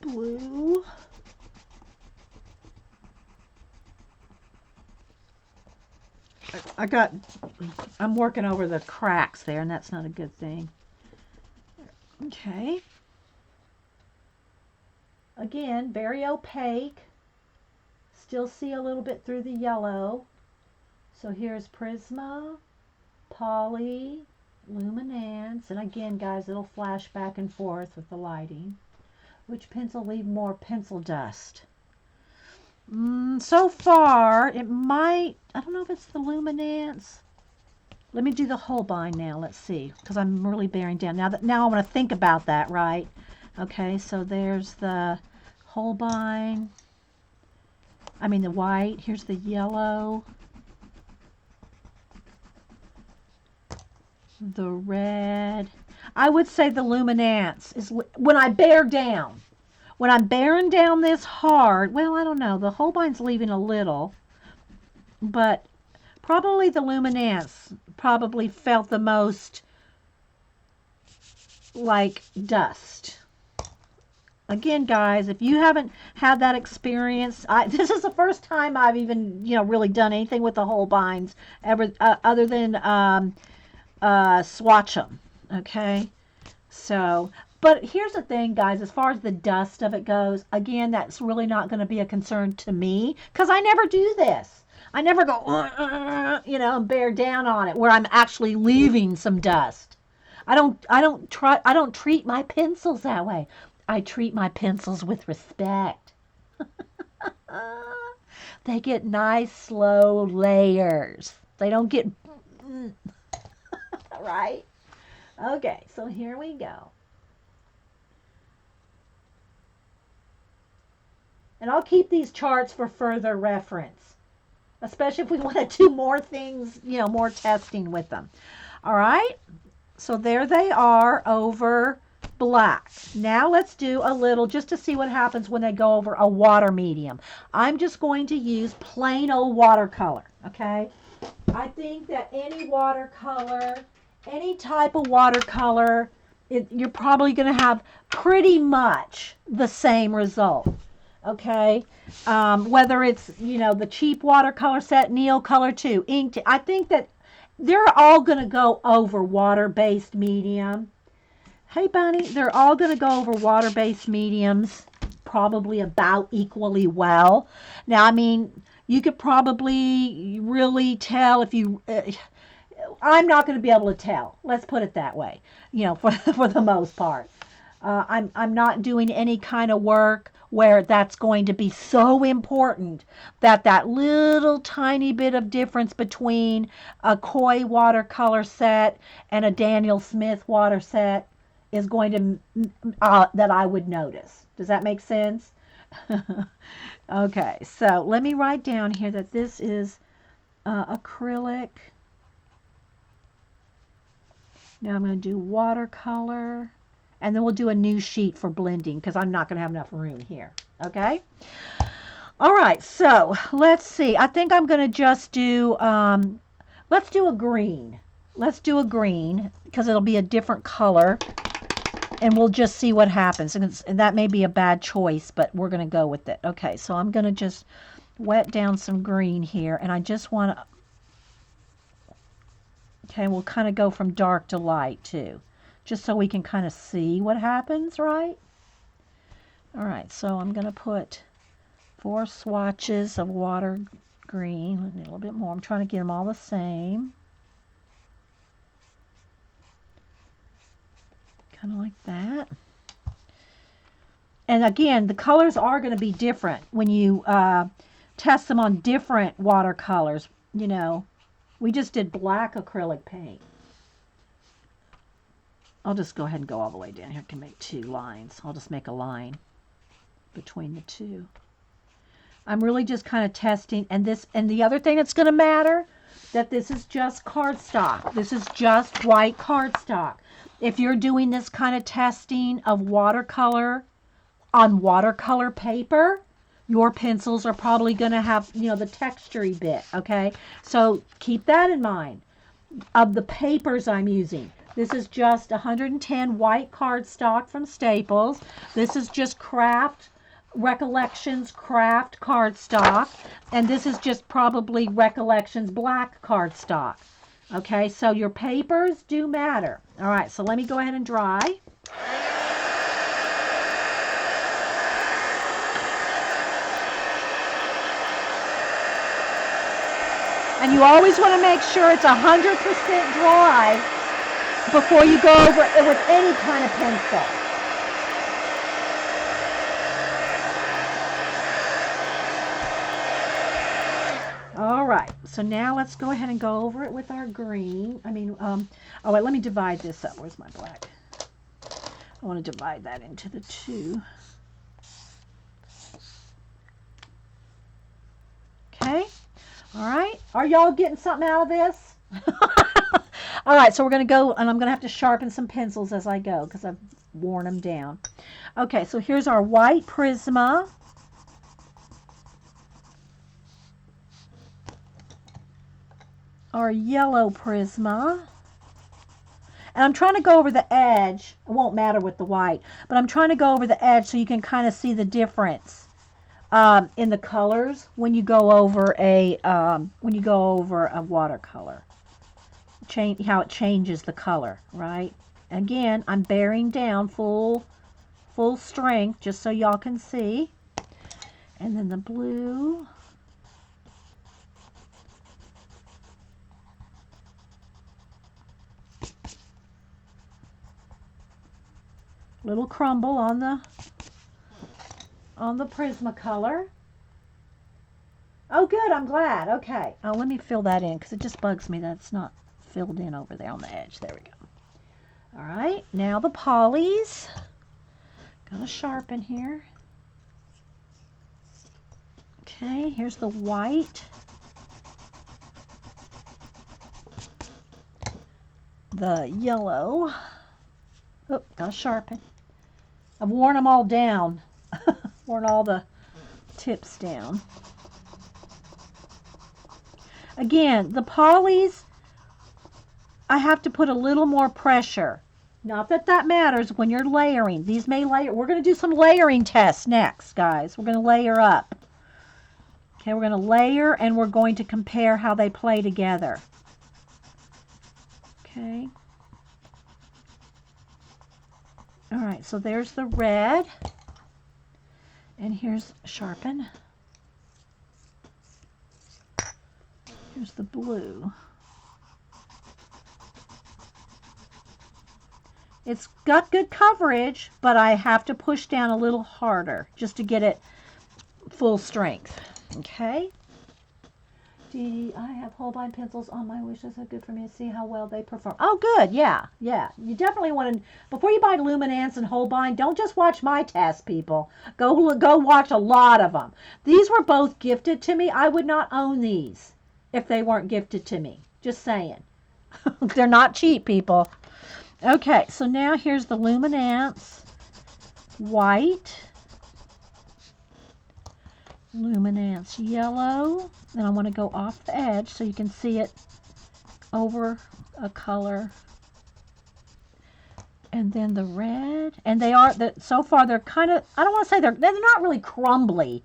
Speaker 1: blue, I'm working over the cracks there, and that's not a good thing. Okay. Again, very opaque. Still see a little bit through the yellow. So here's Prisma, Poly, Luminance, and again, guys, it'll flash back and forth with the lighting. Which pencil leave more pencil dust? So far, it might, I don't know if it's the Luminance. Let me do the Holbein now. Let's see, because I'm really bearing down. Now I want to think about that, right? Okay, so there's the Holbein. I mean the white. Here's the yellow. The red. I would say the Luminance is when I bear down. When I'm bearing down this hard, well, I don't know. The Holbein's leaving a little, but probably the Luminance probably felt the most like dust. Again, guys, if you haven't had that experience, this is the first time I've even, really done anything with the Holbeins ever, other than swatch them. Okay, so. But here's the thing, guys, as far as the dust of it goes, again, that's really not going to be a concern to me because I never do this. I never go, and bear down on it where I'm actually leaving some dust. I don't treat my pencils that way. I treat my pencils with respect. They get nice, slow layers. They don't get, right? Okay, so here we go. And I'll keep these charts for further reference, especially if we want to do more things, more testing with them. All right, so there they are over black. Now let's do a little, just to see what happens when they go over a water medium. I'm just going to use plain old watercolor, okay? I think that any watercolor, any type of watercolor, you're probably going to have pretty much the same result. Okay, whether it's, the cheap watercolor set, Neocolor 2, ink, I think that they're all going to go over water-based medium. Hey, Bunny, they're all going to go over water-based mediums probably about equally well. Now, I mean, you could probably really tell if you... I'm not going to be able to tell. Let's put it that way, for the most part. I'm not doing any kind of work where that's going to be so important that little tiny bit of difference between a Koi watercolor set and a Daniel Smith water set is going to, that I would notice. Does that make sense? Okay, so let me write down here that this is acrylic. Now I'm going to do watercolor. And then we'll do a new sheet for blending because I'm not going to have enough room here. Okay? All right, so let's see. I think I'm going to just do, let's do a green. Let's do a green because it'll be a different color. And we'll just see what happens. And that may be a bad choice, but we're going to go with it. Okay, so I'm going to just wet down some green here. And I just want to, okay, we'll kind of go from dark to light too. Just so we can kind of see what happens, right? All right, so I'm going to put 4 swatches of water green. I need a little bit more. I'm trying to get them all the same. Kind of like that. And again, the colors are going to be different when you test them on different watercolors. We just did black acrylic paint. I'll just go ahead and go all the way down here. I can make 2 lines. I'll just make a line between the 2. I'm really just kind of testing. And the other thing that's going to matter, that this is just cardstock. This is just white cardstock. If you're doing this kind of testing of watercolor on watercolor paper, Your pencils are probably going to have, you know, the textury bit, okay? So keep that in mind. Of the papers I'm using, this is just 110 white cardstock from Staples. This is just Recollections craft cardstock, and this is just probably Recollections black cardstock. Okay, so your papers do matter. All right, so let me go ahead and dry. And you always want to make sure it's 100% dry before you go over it with any kind of pencil. All right, so now let's go ahead and go over it with our green. Oh wait, let me divide this up. Where's my black? I want to divide that into the two. Okay. All right. Are y'all getting something out of this? All right, so we're going to go, and I'm going to have to sharpen some pencils as I go because I've worn them down. Okay, so here's our white Prisma. Our yellow Prisma. And I'm trying to go over the edge. It won't matter with the white, but I'm trying to go over the edge so you can kind of see the difference in the colors when you go over a watercolor. How it changes the color, right? Again, I'm bearing down full strength just so y'all can see. And then the blue. Little crumble on the Prismacolor. Oh, good. I'm glad. Okay. Oh, let me fill that in because it just bugs me that it's not filled in over there on the edge. There we go. All right. Now the polys. Gonna sharpen here. Okay. Here's the white. The yellow. Oh, gotta sharpen. I've worn them all down. Worn all the tips down. Again, the polys, I have to put a little more pressure. Not that that matters when you're layering. These may layer. We're going to do some layering tests next, guys. We're going to layer up. Okay, we're going to layer and we're going to compare how they play together. Okay. All right, so there's the red. And here's sharpen. Here's the blue. It's got good coverage, but I have to push down a little harder just to get it full strength. Okay. Dede, I have Holbein pencils on my wish list. So good for me to see how well they perform. Oh, good. Yeah. You definitely want to, before you buy Luminance and Holbein, don't just watch my tests, people. Go watch a lot of them. These were both gifted to me. I would not own these if they weren't gifted to me. Just saying. They're not cheap, people. Okay, so now here's the Luminance white. Luminance yellow. Then I want to go off the edge so you can see it over a color. And then the red. And they are, so far they're kind of, I don't want to say they're not really crumbly.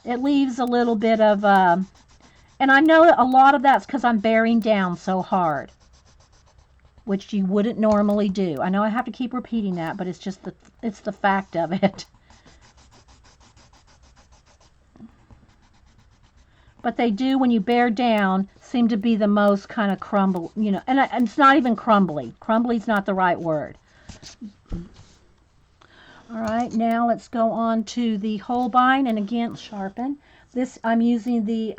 Speaker 1: It leaves a little bit of, and I know a lot of that's because I'm bearing down so hard, which you wouldn't normally do. I know I have to keep repeating that, but it's just it's the fact of it. But they do, when you bear down, seem to be the most kind of crumble, you know, and it's not even crumbly. Crumbly's not the right word. All right, now let's go on to the Holbein, and again, sharpen. This, I'm using the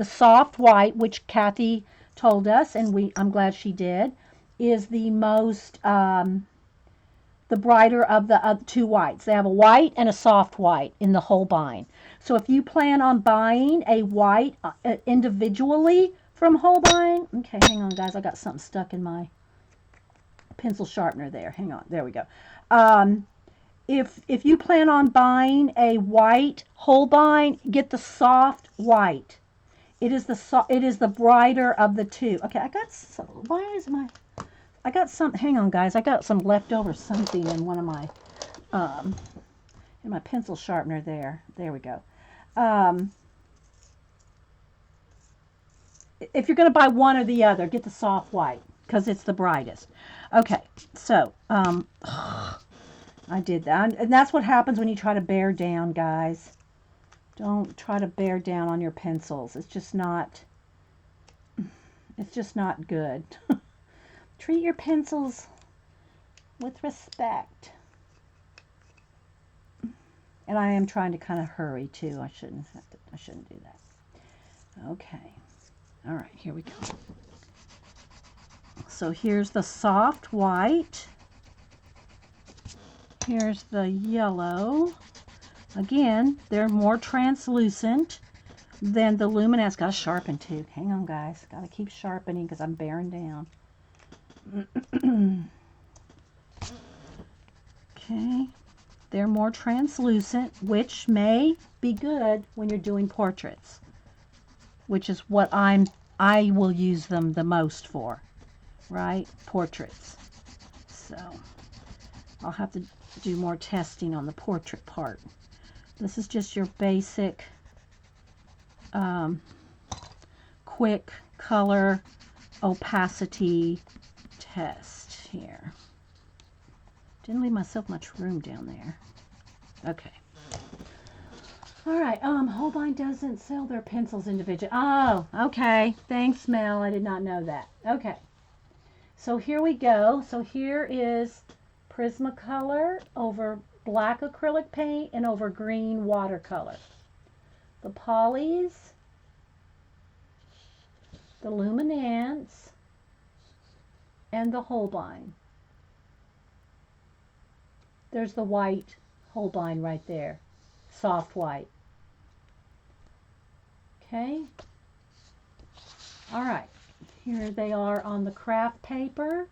Speaker 1: soft white, which Kathy told us, and I'm glad she did, is the most, the brighter of the two whites. They have a white and a soft white in the Holbein. So if you plan on buying a white individually from Holbein, okay, hang on, guys, I got something stuck in my pencil sharpener there. Hang on, there we go. if you plan on buying a white Holbein, get the soft white. It is the brighter of the two. Okay, I got some, why is my I got some, hang on guys, I got some leftover something in one of my in my pencil sharpener there. There we go. Um, if you're going to buy one or the other, get the soft white because it's the brightest. Okay, so I did that. And that's what happens when you try to bear down, guys. Don't try to bear down on your pencils. It's just not good. Treat your pencils with respect. And I am trying to kind of hurry too. I shouldn't do that. Okay. All right, here we go. So here's the soft white. Here's the yellow. Again, they're more translucent than the Luminance. Got to sharpen too. Hang on, guys. Got to keep sharpening because I'm bearing down. Okay. They're more translucent, which may be good when you're doing portraits, which is what I will use them the most for, right? Portraits. So I'll have to do more testing on the portrait part. This is just your basic quick color opacity test here. Didn't leave myself much room down there. Okay. All right. Holbein doesn't sell their pencils individually. Oh, okay. Thanks, Mel. I did not know that. Okay. So here we go. So here is Prismacolor over black acrylic paint and over green watercolor. The Polys, the Luminance, and the Holbein. There's the white Holbein right there. Soft white. Okay. All right. Here they are on the craft paper.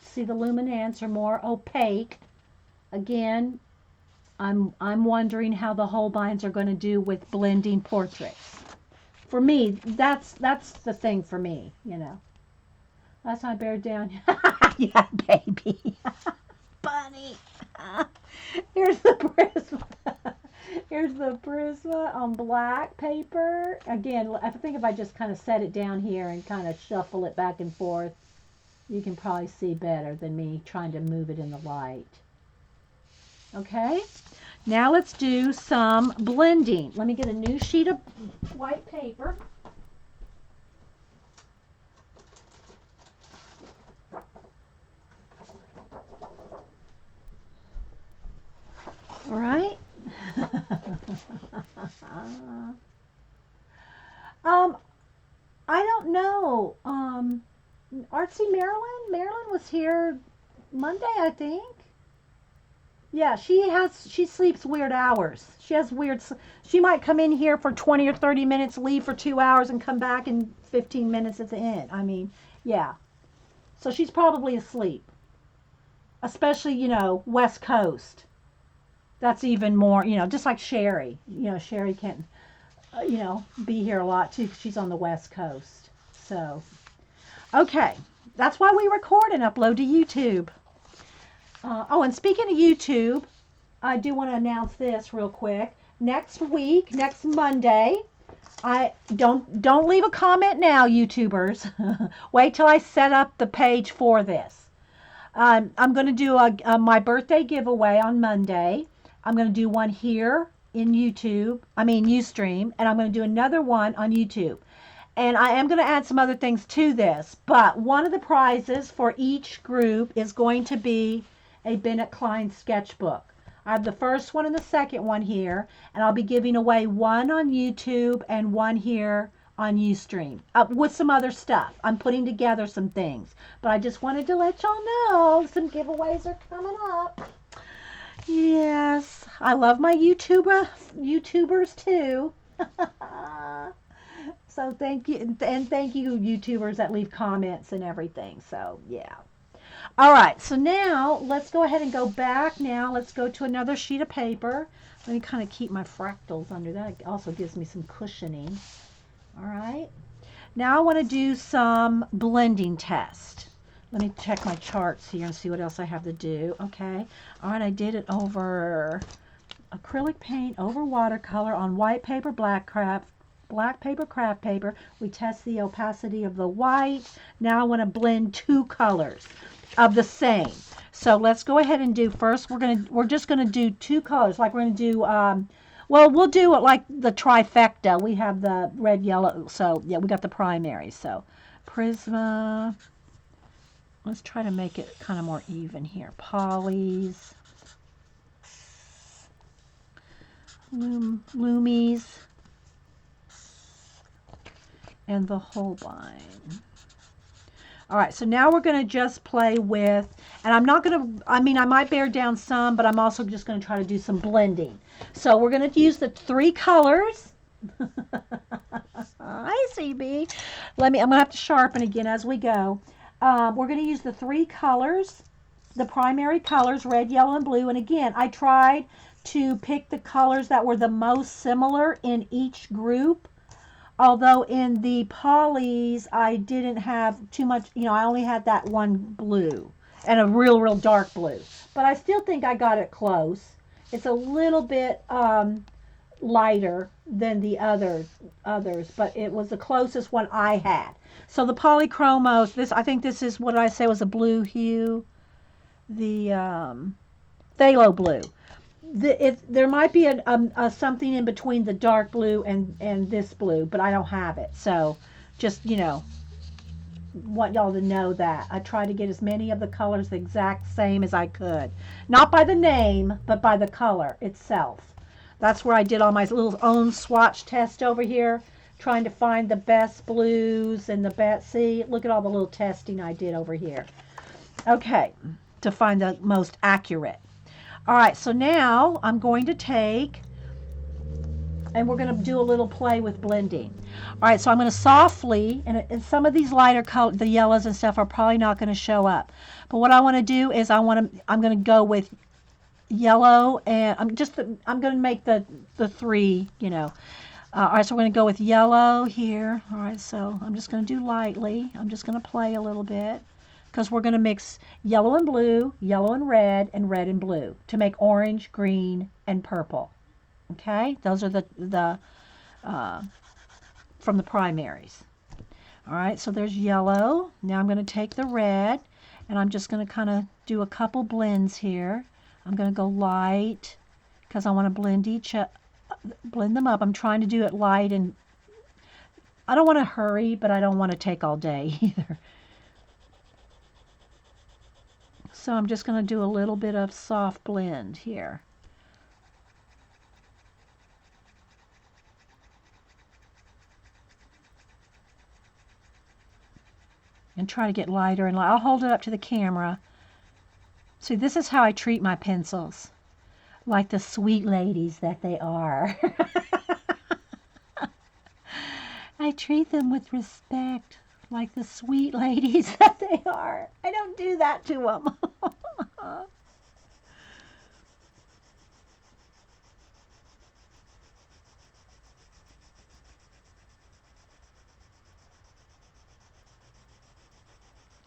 Speaker 1: See, the Luminance are more opaque. Again, I'm wondering how the Holbeins are going to do with blending portraits. For me, that's the thing for me, you know. Last time I bared down. Yeah, baby. Bunny. Here's the Prisma. Here's the Prisma on black paper. Again, I think if I just kind of set it down here and kind of shuffle it back and forth, you can probably see better than me trying to move it in the light. Okay, now let's do some blending. Let me get a new sheet of white paper. All right. I don't know. Artsy Marilyn? Marilyn was here Monday, I think. Yeah, she sleeps weird hours. She might come in here for 20 or 30 minutes, leave for 2 hours, and come back in 15 minutes at the end. I mean, yeah. So she's probably asleep. Especially, you know, West Coast. That's even more, you know, just like Sherry. You know, Sherry can't, you know, be here a lot too because she's on the West Coast. So, okay. That's why we record and upload to YouTube. Oh, and speaking of YouTube, I do want to announce this real quick. Next week, next Monday, I don't leave a comment now, YouTubers. Wait till I set up the page for this. I'm going to do my birthday giveaway on Monday. I'm going to do one here in Ustream, and I'm going to do another one on YouTube. And I am going to add some other things to this, but one of the prizes for each group is going to be a Bennett Klein sketchbook. I have the first one and the second one here, and I'll be giving away one on YouTube and one here on Ustream with some other stuff. I'm putting together some things, but I just wanted to let y'all know some giveaways are coming up. Yes, I love my YouTubers too. So thank you, and thank you YouTubers that leave comments and everything. So yeah. All right, so now let's go ahead and go back now. Let's go to another sheet of paper. Let me kind of keep my fractals under that. It also gives me some cushioning. All right. Now I want to do some blending test. Let me check my charts here and see what else I have to do. Okay. All right, I did it over acrylic paint, over watercolor, on white paper, black paper, craft paper. We test the opacity of the white. Now I want to blend two colors of the same. So let's go ahead and do first. We're just gonna do two colors. Like we're gonna do well, we'll do it like the trifecta. We have the red, yellow. So yeah, we got the primary. So Prisma. Let's try to make it kind of more even here. Polys, Lumies, and the Holbein. All right, so now we're going to just play with, and I'm not going to, I mean, I might bear down some, but I'm also just going to try to do some blending. So we're going to use the three colors. Hi, CB. I'm going to have to sharpen again as we go. We're going to use the three colors, the primary colors, red, yellow, and blue. And again, I tried to pick the colors that were the most similar in each group. Although in the polys, I didn't have too much, I only had that one blue and a real, real dark blue. But I still think I got it close. It's a little bit lighter than the others, but it was the closest one I had. So the Polychromos, I think this is what I say was a blue hue, the phthalo blue. There might be a something in between the dark blue and this blue, but I don't have it. So just, want y'all to know that. I try to get as many of the colors the exact same as I could. Not by the name, but by the color itself. That's where I did all my little own swatch test over here, trying to find the best blues and the best, see, look at all the little testing I did over here. Okay, to find the most accurate. All right, so now I'm going to take, and we're going to do a little play with blending. All right, so I'm going to softly, and some of these lighter color, the yellows and stuff are probably not going to show up. But what I want to do is I'm going to go with yellow, and I'm going to make the three, all right, so we're going to go with yellow here. All right, so I'm just going to do lightly. I'm just going to play a little bit, because we're going to mix yellow and blue, yellow and red and blue to make orange, green, and purple. Okay, those are the from the primaries. All right, so there's yellow. Now I'm going to take the red, and I'm just going to kind of do a couple blends here. I'm going to go light because I want to blend them up. I'm trying to do it light, and I don't want to hurry, but I don't want to take all day either. So I'm just going to do a little bit of soft blend here. And try to get lighter and lighter. I'll hold it up to the camera. See, this is how I treat my pencils. Like the sweet ladies that they are. I treat them with respect. Like the sweet ladies that they are. I don't do that to them.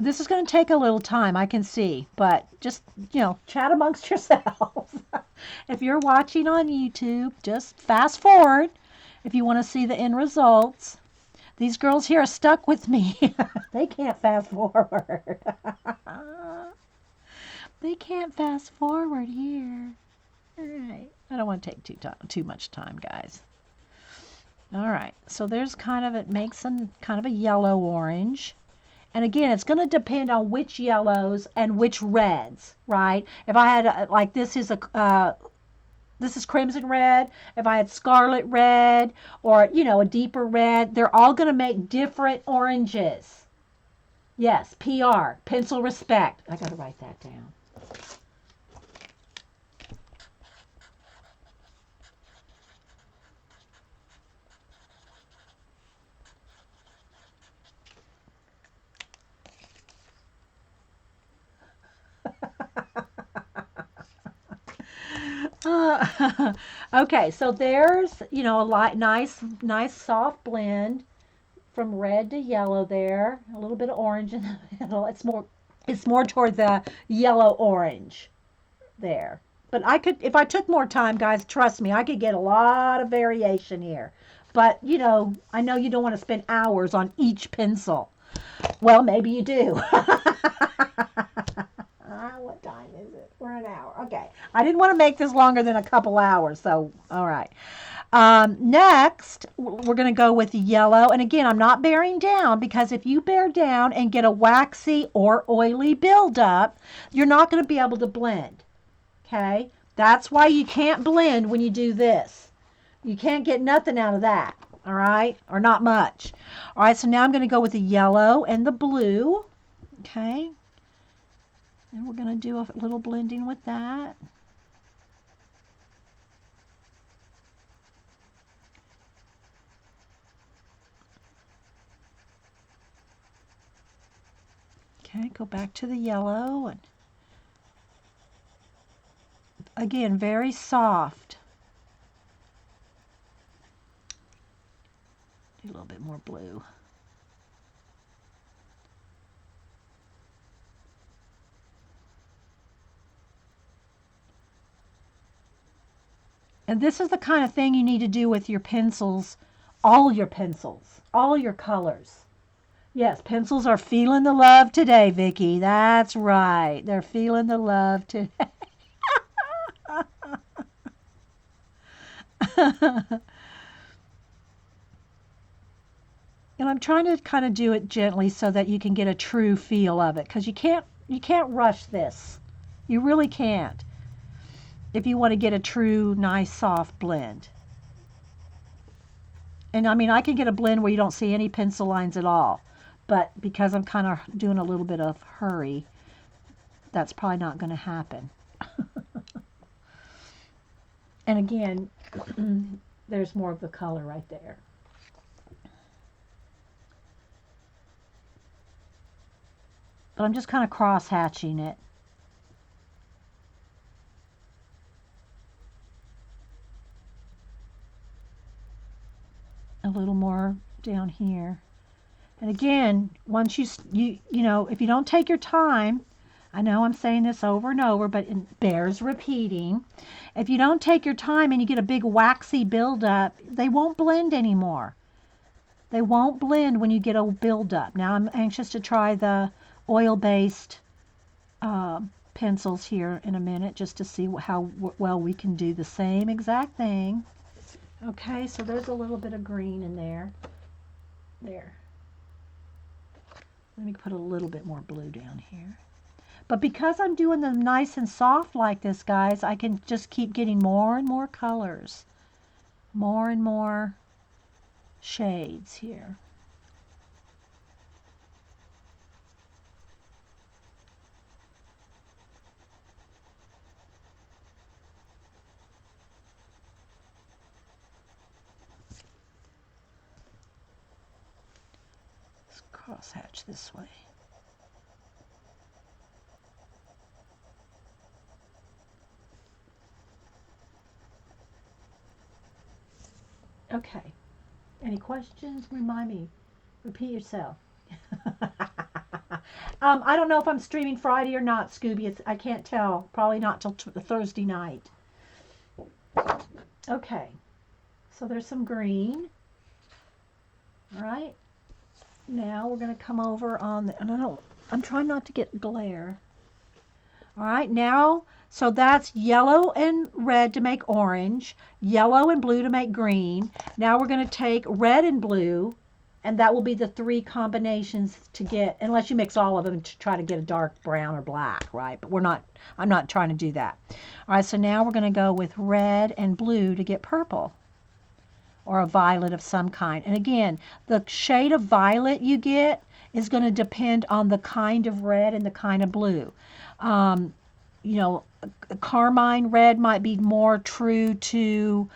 Speaker 1: This is going to take a little time, I can see, but just, chat amongst yourselves. If you're watching on YouTube, just fast forward if you want to see the end results. These girls here are stuck with me. They can't fast forward. They can't fast forward here. All right. I don't want to take too much time, guys. All right. So there's it makes some kind of a yellow orange. And again, it's going to depend on which yellows and which reds, right? If I had, like this is crimson red. If I had scarlet red or, a deeper red, they're all going to make different oranges. Yes, PR, pencil respect. I got to write that down. Okay, so there's, you know, a light, nice soft blend from red to yellow there. A little bit of orange in the middle. It's more toward the yellow orange there. But I could, if I took more time, guys, trust me, I could get a lot of variation here. But, you know, I know you don't want to spend hours on each pencil. Well, maybe you do. What time is it? We're an hour. Okay. I didn't want to make this longer than a couple hours, so all right. Next, we're going to go with yellow. And again, I'm not bearing down because if you bear down and get a waxy or oily buildup, you're not going to be able to blend. Okay? That's why you can't blend when you do this. You can't get nothing out of that. All right? Or not much. All right, so now I'm going to go with the yellow and the blue. Okay? And we're going to do a little blending with that. Okay, go back to the yellow. And again, very soft. Do a little bit more blue. And this is the kind of thing you need to do with your pencils, all your pencils, all your colors. Yes, pencils are feeling the love today, Vicky. That's right. They're feeling the love today. And I'm trying to kind of do it gently so that you can get a true feel of it, because you can't rush this. You really can't if you want to get a true nice soft blend. And I mean, I can get a blend where you don't see any pencil lines at all, but because I'm kind of doing a little bit of hurry, that's probably not going to happen. And again, there's more of the color right there. But I'm just kind of cross hatching it. A little more down here. And again, once you know, if you don't take your time, I know I'm saying this over and over, but it bears repeating. If you don't take your time and you get a big waxy buildup, they won't blend anymore. They won't blend when you get a buildup. Now I'm anxious to try the oil-based pencils here in a minute just to see how well we can do the same exact thing. Okay, so there's a little bit of green in there. There. Let me put a little bit more blue down here. But because I'm doing them nice and soft like this, guys, I can just keep getting more and more colors. More and more shades here. Let's cross hatch this way. Okay. Any questions? Remind me. Repeat yourself. I don't know if I'm streaming Friday or not, Scooby. I can't tell. Probably not till Thursday night. Okay. So there's some green. All right. Now we're going to come over on the, no, I'm trying not to get glare. All right. Now, so that's yellow and red to make orange, yellow and blue to make green. Now we're going to take red and blue, and that will be the three combinations to get, unless you mix all of them to try to get a dark brown or black, right? But I'm not trying to do that. All right, so now we're going to go with red and blue to get purple or a violet of some kind. And again, the shade of violet you get is going to depend on the kind of red and the kind of blue. You know, carmine red might be more true to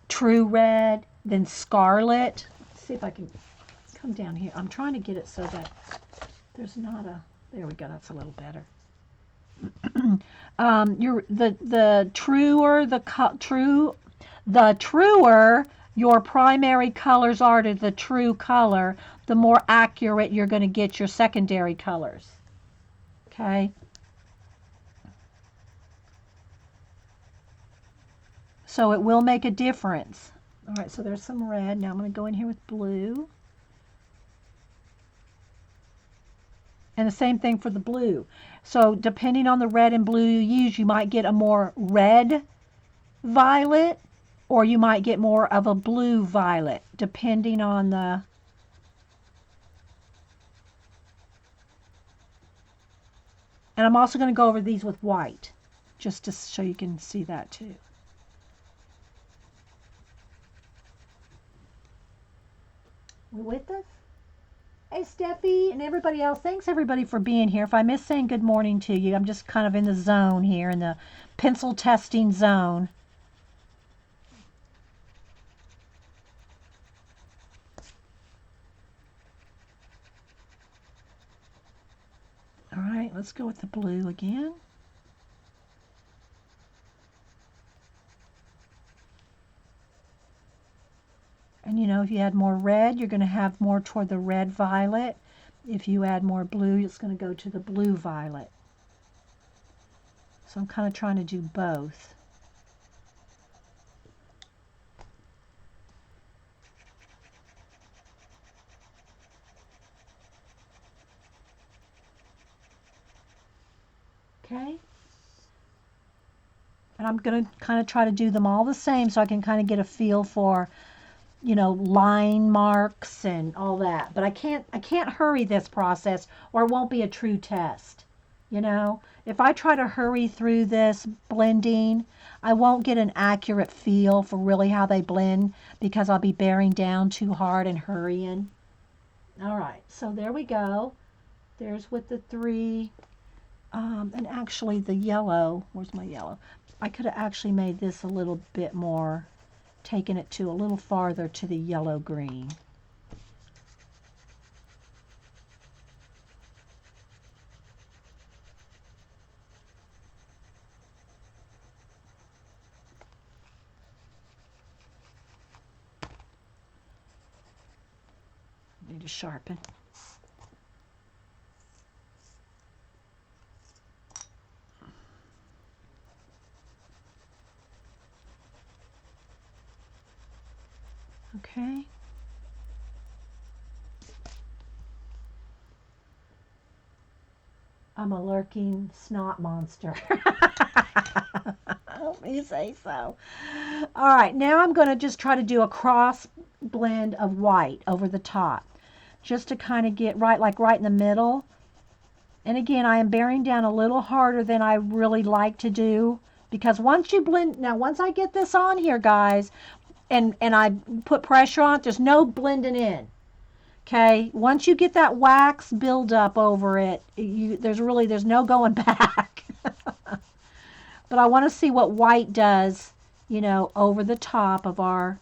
Speaker 1: true red than scarlet. Let's see if I can come down here. I'm trying to get it so that there's not a, there we go, that's a little better. The truer the truer your primary colors are to the true color, the more accurate you're going to get your secondary colors. Okay? So it will make a difference. All right, so there's some red. Now I'm going to go in here with blue. And the same thing for the blue. So depending on the red and blue you use, you might get a more red violet, or you might get more of a blue violet, depending on the... And I'm also going to go over these with white, just to show you can see that too. We with us? Hey, Steffi and everybody else. Thanks, everybody, for being here. If I miss saying good morning to you, I'm just kind of in the zone here, in the pencil testing zone. All right, let's go with the blue again. And you know, if you add more red, you're going to have more toward the red violet. If you add more blue, it's going to go to the blue violet. So I'm kind of trying to do both. Okay. And I'm going to kind of try to do them all the same so I can kind of get a feel for, you know, line marks and all that. But I can't hurry this process or it won't be a true test. You know, if I try to hurry through this blending, I won't get an accurate feel for really how they blend because I'll be bearing down too hard and hurrying. All right, so there we go. There's with the three. And actually the yellow, where's my yellow? I could have actually made this a little bit more, taken it to a little farther to the yellow green. Need to sharpen. Okay. I'm a lurking snot monster. Let me say so. All right, now I'm going to just try to do a cross blend of white over the top, just to kind of get right, like right in the middle. And again, I am bearing down a little harder than I really like to do, because once you blend, now once I get this on here, guys, and I put pressure on it, there's no blending in. Okay, once you get that wax build up over it, there's no going back. But I want to see what white does, you know, over the top of our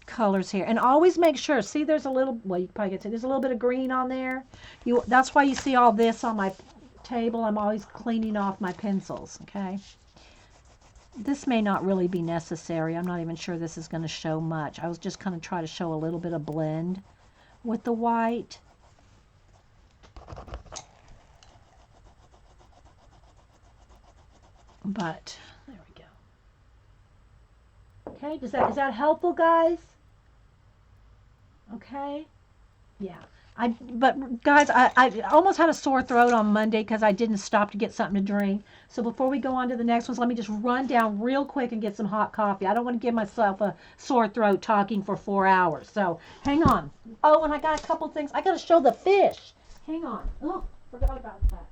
Speaker 1: colors here. And always make sure, see there's a little, well, you probably can see there's a little bit of green on there. That's why you see all this on my table. I'm always cleaning off my pencils, okay? This may not really be necessary. I'm not even sure this is going to show much. I was just kind of trying to show a little bit of blend with the white. But there we go. Okay, is that helpful, guys? Okay. Yeah. But guys, I almost had a sore throat on Monday because I didn't stop to get something to drink. So before we go on to the next ones, let me just run down real quick and get some hot coffee. I don't want to give myself a sore throat talking for 4 hours. So hang on. Oh, and I got a couple things. I got to show the fish. Hang on. Oh, forgot about that.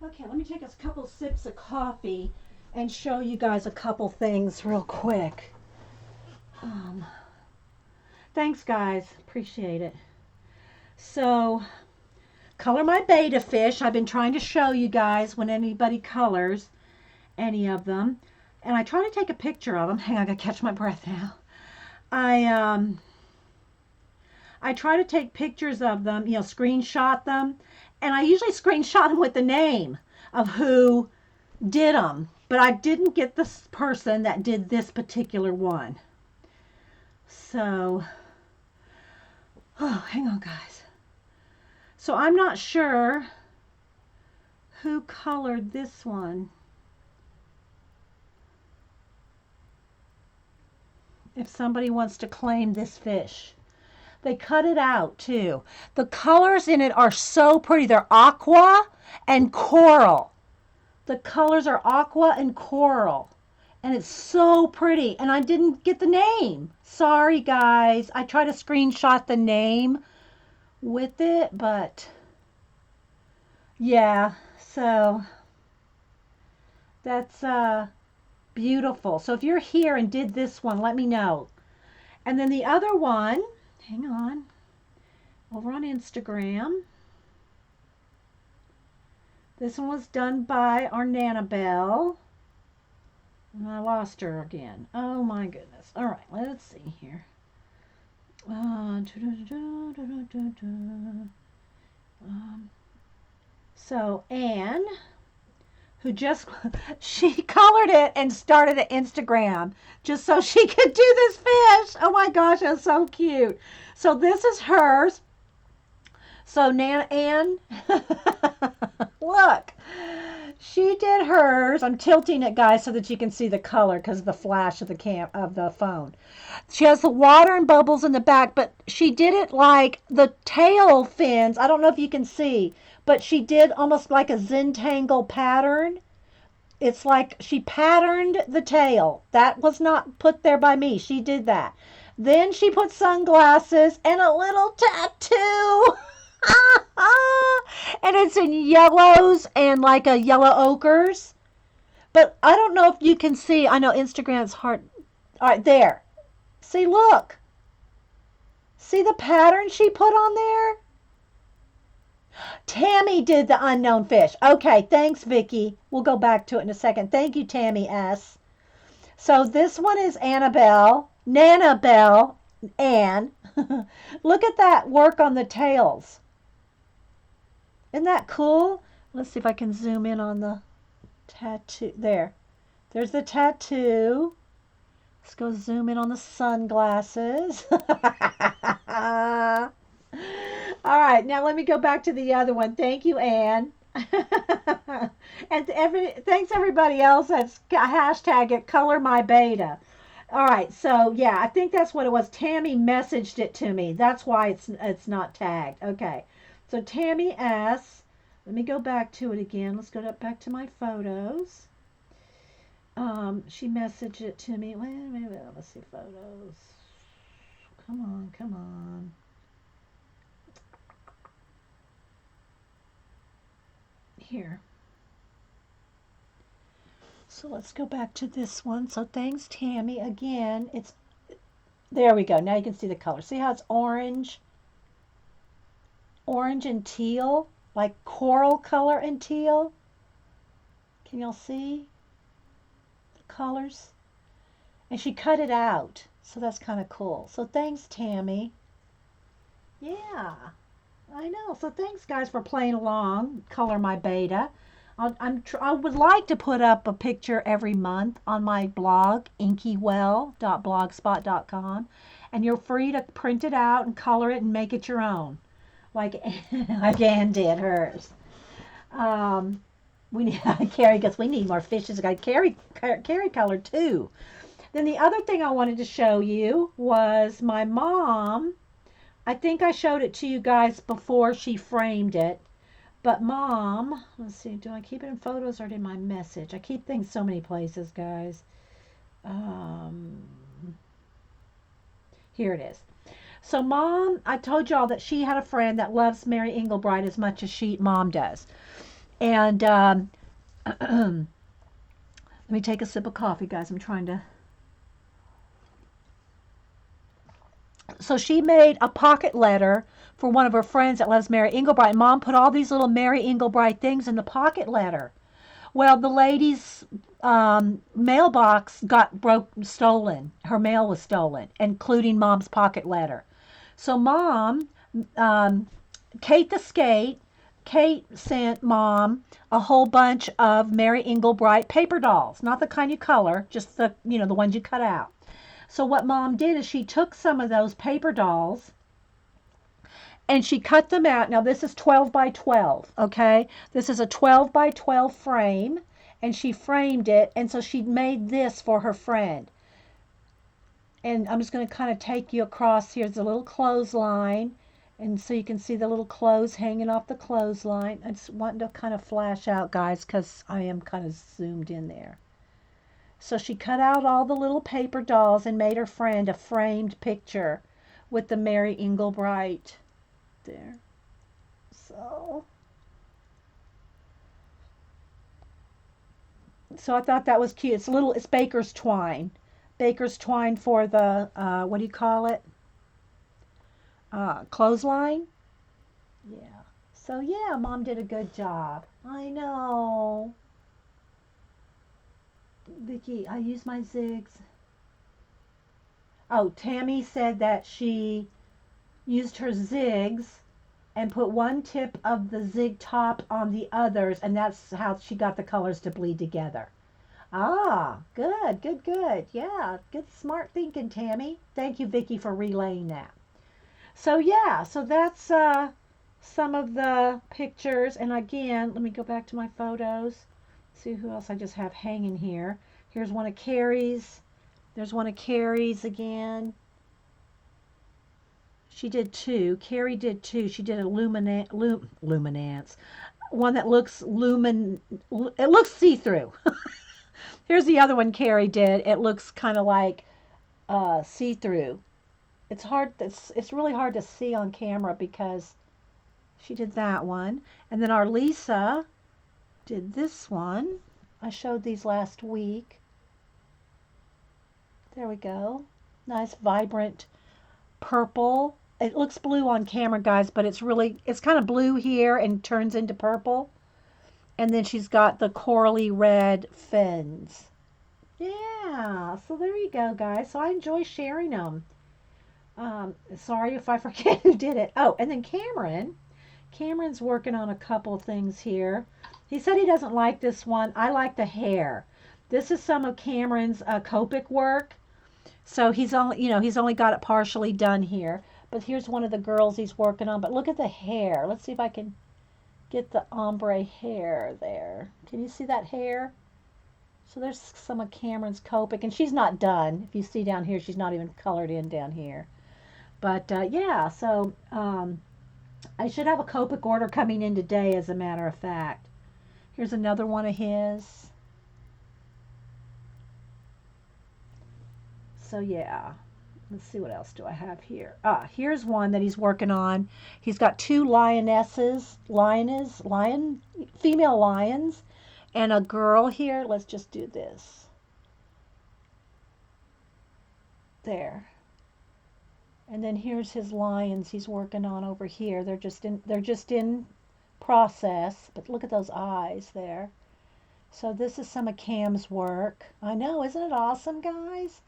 Speaker 1: Okay, let me take a couple sips of coffee and show you guys a couple things real quick. Thanks, guys. Appreciate it. So, color my betta fish. I've been trying to show you guys when anybody colors any of them. And I try to take a picture of them. Hang on, I gotta catch my breath now. I try to take pictures of them, screenshot them. And I usually screenshot them with the name of who did them. But I didn't get this person that did this particular one. So, hang on, guys. So I'm not sure who colored this one. If somebody wants to claim this fish. They cut it out too. The colors in it are so pretty. They're aqua and coral. The colors are aqua and coral. And it's so pretty. And I didn't get the name. Sorry, guys. I tried to screenshot the name with it, but yeah. So that's beautiful. So if you're here and did this one, let me know. And then the other one, hang on, over on Instagram. This one was done by our Nanabelle. I lost her again. Oh my goodness. All right, let's see here. So Anne, who just, she colored it and started an Instagram just so she could do this fish. Oh my gosh, that's so cute. So this is hers. So Anne, look, she did hers. I'm tilting it, guys, so that you can see the color because of the flash of the phone. She has the water and bubbles in the back, but she did it like the tail fins. I don't know if you can see, but she did almost like a Zentangle pattern. It's like she patterned the tail. That was not put there by me. She did that. Then she put sunglasses and a little tattoo. And it's in yellows and like a yellow ochres. But I don't know if you can see. I know Instagram's hard. All right, there. See, look. See the pattern she put on there? Tammy did the unknown fish. Okay, thanks, Vicky. We'll go back to it in a second. Thank you, Tammy S. So this one is Nanabelle, Anne. Look at that work on the tails. Isn't that cool? Let's see if I can zoom in on the tattoo. There's the tattoo. Let's go zoom in on the sunglasses. All right, now let me go back to the other one. Thank you, Anne. And thanks everybody else that's hashtag it color my betta. All right, so yeah, I think that's what it was. Tammy messaged it to me. That's why it's not tagged. Okay, so Tammy S. Let me go back to it again. Let's go back to my photos. She messaged it to me. Wait a minute. Let's see photos. Come on, come on. Here. So let's go back to this one. So thanks, Tammy. Again, there we go. Now you can see the color. See how it's orange? Orange and teal, like coral color and teal. Can y'all see the colors? And she cut it out. So that's kind of cool. So thanks, Tammy. Yeah. I know. So thanks, guys, for playing along. Color my betta. I would like to put up a picture every month on my blog, inkiwell.blogspot.com, and you're free to print it out and color it and make it your own, like Anne did hers. We need Carrie because we need more fishes. I got Carrie color too. Then the other thing I wanted to show you was my mom. I think I showed it to you guys before she framed it. But Mom, let's see, do I keep it in photos or in my message? I keep things so many places, guys. Here it is. So Mom, I told y'all that she had a friend that loves Mary Engelbreit as much as Mom does. And let me take a sip of coffee, guys. I'm trying to. So she made a pocket letter for one of her friends that loves Mary Englebright. Mom put all these little Mary Englebright things in the pocket letter. Well, the lady's mailbox got stolen. Her mail was stolen, including Mom's pocket letter. So Mom, um, Kate the Skate, Kate sent Mom a whole bunch of Mary Englebright paper dolls, not the kind you color, just the ones you cut out. So what Mom did is she took some of those paper dolls and she cut them out. Now this is 12 by 12, okay? This is a 12 by 12 frame, and she framed it, and so she made this for her friend. And I'm just going to kind of take you across. Here's a little clothesline, and so you can see the little clothes hanging off the clothesline. I just want to kind of flash out, guys, because I am kind of zoomed in there. So she cut out all the little paper dolls and made her friend a framed picture with the Mary Englebright there. So I thought that was cute. It's baker's twine. Baker's twine for the, what do you call it? Clothesline? Yeah. So yeah, Mom did a good job. I know. Vicky, I use my zigs. Oh, Tammy said that she used her zigs and put one tip of the zig top on the others, and that's how she got the colors to bleed together. Ah, good, good, good. Yeah, good, smart thinking, Tammy. Thank you, Vicky, for relaying that. So yeah, so that's some of the pictures. And again, let me go back to my photos. See who else I just have hanging here. Here's one of Carrie's. There's one of Carrie's again. She did two. Carrie did two. She did a luminance. One that looks it looks see-through. Here's the other one Carrie did. It looks kind of like see-through. It's really hard to see on camera because she did that one. And then our Lisa did this one. I showed these last week. There we go. Nice vibrant purple. It looks blue on camera, guys, but it's kind of blue here and turns into purple. And then she's got the corally red fins. Yeah, so there you go, guys. So I enjoy sharing them. Sorry if I forget who did it. Oh, and then Cameron. Cameron's working on a couple things here. He said he doesn't like this one. I like the hair. This is some of Cameron's Copic work. So he's only got it partially done here. But here's one of the girls he's working on. But look at the hair. Let's see if I can get the ombre hair there. Can you see that hair? So there's some of Cameron's Copic, and she's not done. If you see down here, she's not even colored in down here. But yeah, so I should have a Copic order coming in today, as a matter of fact. Here's another one of his. So yeah, let's see what else do I have here. Here's one that he's working on. He's got two female lions, and a girl here. Let's just do this. There. And then here's his lions he's working on over here. They're just in process, but look at those eyes there. So this is some of Cam's work. I know, isn't it awesome, guys?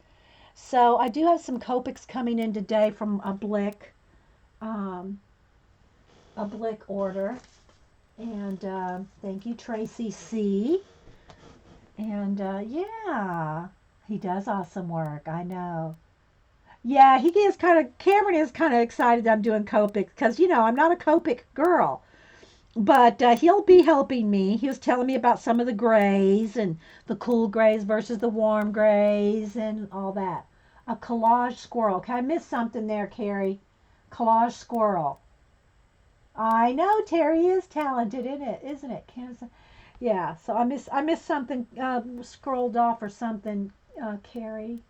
Speaker 1: So I do have some Copics coming in today from a Blick order. And thank you, Tracy C. And yeah, he does awesome work. I know. Yeah, Cameron is kind of excited that I'm doing Copic because, I'm not a Copic girl. But he'll be helping me. He was telling me about some of the grays and the cool grays versus the warm grays and all that. A collage squirrel. Okay, I missed something there, Carrie. Collage squirrel. I know Terry is talented, isn't it? Yeah. So I missed something. Scrolled off or something. Carrie.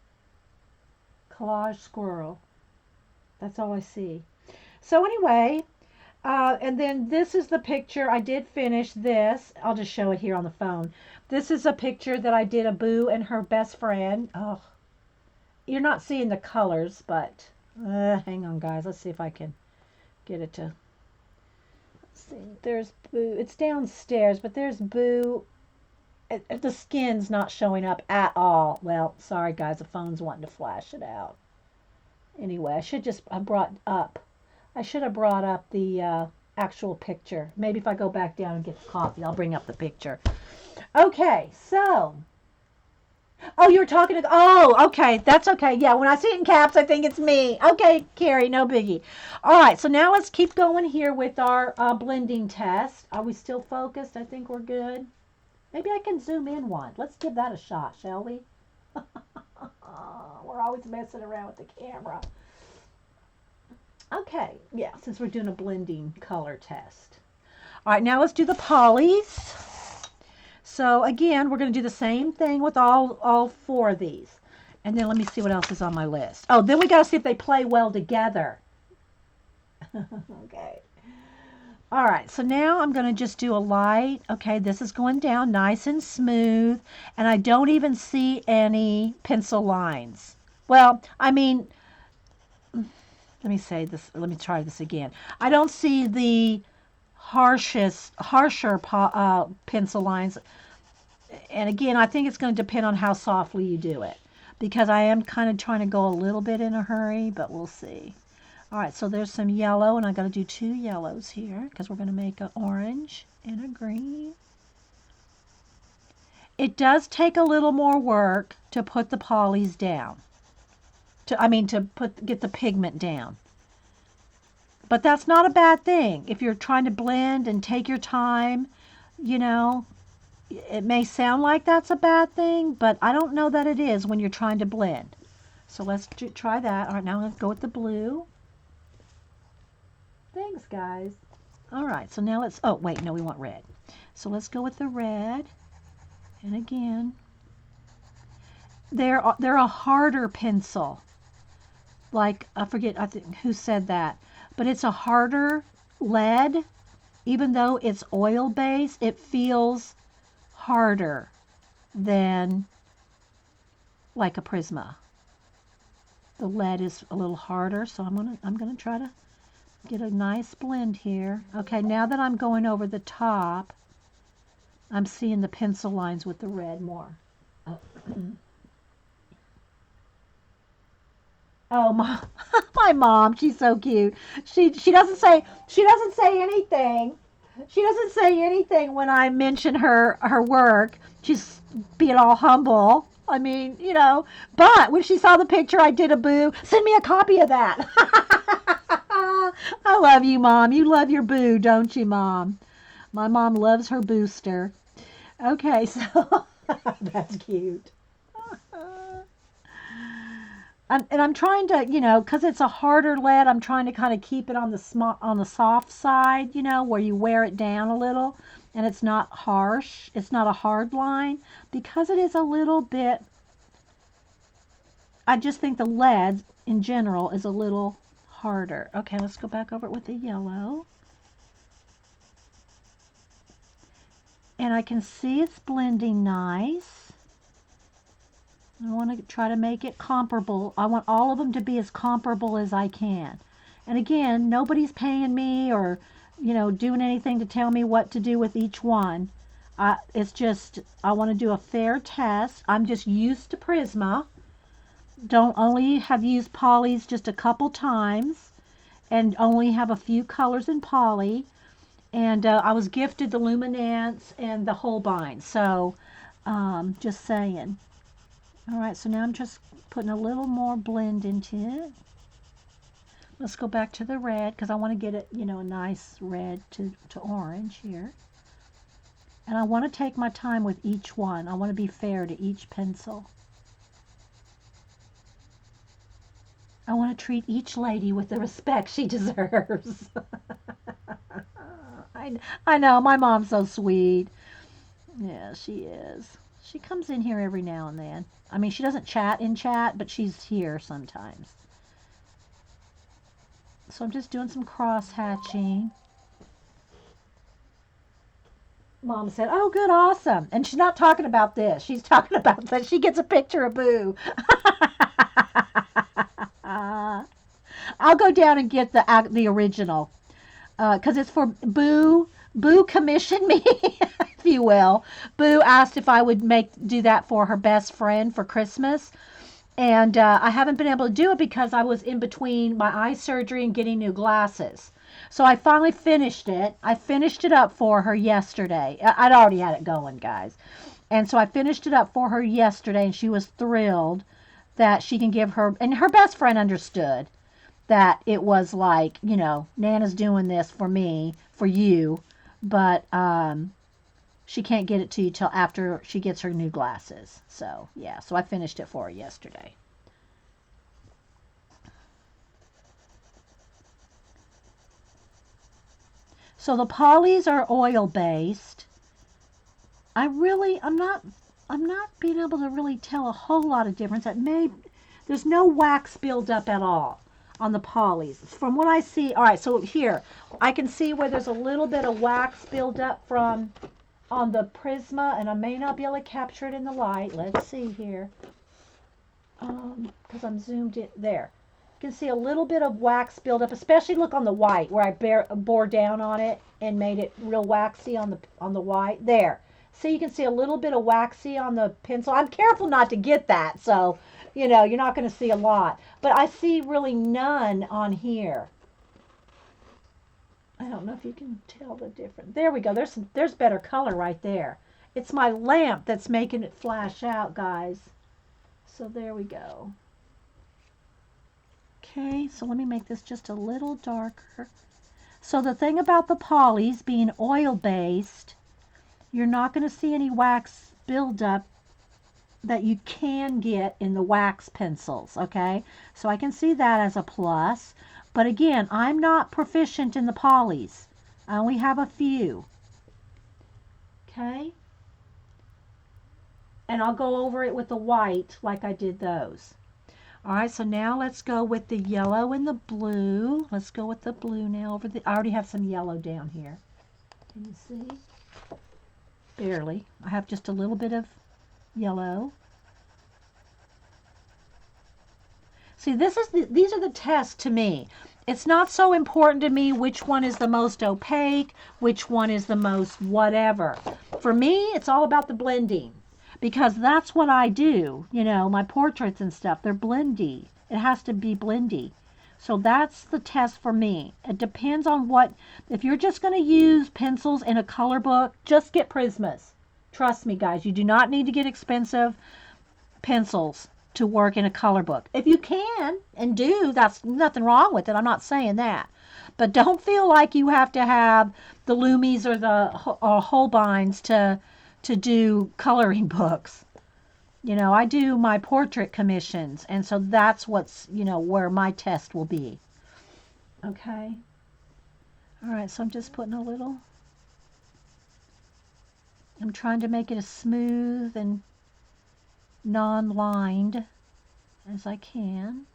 Speaker 1: Collage squirrel. That's all I see. So anyway, And then this is the picture. I did finish this. I'll just show it here on the phone. This is a picture that I did of Boo and her best friend. Oh, you're not seeing the colors, but hang on, guys. Let's see if I can get it to. Let's see. There's Boo. It's downstairs, but there's Boo. The skin's not showing up at all. Well, sorry, guys. The phone's wanting to flash it out. Anyway, I should have brought up the actual picture. Maybe if I go back down and get the coffee, I'll bring up the picture. Okay, so. Oh, you were talking to. Oh, okay. That's okay. Yeah, when I see it in caps, I think it's me. Okay, Carrie, no biggie. All right, so now let's keep going here with our blending test. Are we still focused? I think we're good. Maybe I can zoom in one. Let's give that a shot, shall we? We're always messing around with the camera. Okay, yeah, since we're doing a blending color test. All right, now let's do the polys. So again, we're going to do the same thing with all four of these. And then let me see what else is on my list. Oh, then we got to see if they play well together. Okay. All right, so now I'm going to just do a light. Okay, this is going down nice and smooth. And I don't even see any pencil lines. Well, I mean, let me say this. Let me try this again. I don't see the harsher pencil lines. And again, I think it's going to depend on how softly you do it, because I am kind of trying to go a little bit in a hurry, but we'll see. All right, so there's some yellow, and I got to do two yellows here because we're going to make an orange and a green. It does take a little more work to put the polys down. Get the pigment down. But that's not a bad thing. If you're trying to blend and take your time, you know, it may sound like that's a bad thing, but I don't know that it is when you're trying to blend. So let's try that. All right, now let's go with the blue. Thanks, guys. All right, so now let's, oh, wait, no, we want red. So let's go with the red. And again, they're a harder pencil. Like, I think who said that, but it's a harder lead. Even though it's oil-based, it feels harder than like a Prisma. The lead is a little harder, so I'm gonna try to get a nice blend here. Okay, now that I'm going over the top, I'm seeing the pencil lines with the red more. Oh, my mom, she's so cute. She doesn't say anything. She doesn't say anything when I mention her work. She's being all humble. I mean, you know, but when she saw the picture I did of Boo, send me a copy of that. I love you, Mom. You love your Boo, don't you, Mom? My mom loves her booster. Okay, so that's cute. And I'm trying to, you know, because it's a harder lead, I'm trying to kind of keep it on the soft side, you know, where you wear it down a little, and it's not harsh. It's not a hard line, because it is a little bit. I just think the lead in general is a little harder. Okay, let's go back over it with the yellow. And I can see it's blending nice. I want to try to make it comparable. I want all of them to be as comparable as I can. And again, nobody's paying me or, you know, doing anything to tell me what to do with each one. It's just, I want to do a fair test. I'm just used to Prisma. Only have used polys just a couple times, and only have a few colors in poly. And I was gifted the Luminance and the Holbein. So, just saying. All right, so now I'm just putting a little more blend into it. Let's go back to the red, because I want to get it, you know, a nice red to orange here. And I want to take my time with each one. I want to be fair to each pencil. I want to treat each lady with the respect she deserves. I know, my mom's so sweet. Yeah, she is. She comes in here every now and then. I mean, she doesn't chat in chat, but she's here sometimes. So I'm just doing some cross hatching. Mom said, "Oh, good, awesome." And she's not talking about this. She's talking about that she gets a picture of Boo. I'll go down and get the original because it's for Boo. Boo commissioned me, if you will. Boo asked if I would do that for her best friend for Christmas, and I haven't been able to do it because I was in between my eye surgery and getting new glasses. So I finally finished it. I finished it up for her yesterday. I'd already had it going, guys. And so I finished it up for her yesterday, and she was thrilled that she can give her, and her best friend understood that it was like, Nana's doing this for me, for you, but she can't get it to you till after she gets her new glasses. So, yeah, so I finished it for her yesterday. So the polys are oil based. I'm not being able to really tell a whole lot of difference. There's no wax buildup at all on the polys. From what I see, all right, so here, I can see where there's a little bit of wax buildup on the Prisma, and I may not be able to capture it in the light. Let's see here. Because I'm zoomed in there. You can see a little bit of wax buildup, especially look on the white where I bore down on it and made it real waxy on the white. There. See, you can see a little bit of waxy on the pencil. I'm careful not to get that, so you're not going to see a lot. But I see really none on here. I don't know if you can tell the difference. There we go. There's better color right there. It's my lamp that's making it flash out, guys. So there we go. Okay, so let me make this just a little darker. So the thing about the polys being oil-based, you're not going to see any wax buildup that you can get in the wax pencils, okay? So I can see that as a plus. But again, I'm not proficient in the polys. I only have a few. Okay? And I'll go over it with the white like I did those. All right, so now let's go with the yellow and the blue. Let's go with the blue now. I already have some yellow down here. Can you see? Barely. I have just a little bit of yellow. See, these are the tests to me. It's not so important to me which one is the most opaque, which one is the most whatever. For me, it's all about the blending. Because that's what I do, my portraits and stuff, they're blendy. It has to be blendy. So that's the test for me. It depends on if you're just going to use pencils in a color book, just get Prismas. Trust me, guys, you do not need to get expensive pencils to work in a color book. If you can and do, that's nothing wrong with it. I'm not saying that. But don't feel like you have to have the Lumies or the Holbeins to do coloring books. I do my portrait commissions, and so that's what's, where my test will be. Okay. All right, so I'm just putting I'm trying to make it as smooth and non-lined as I can.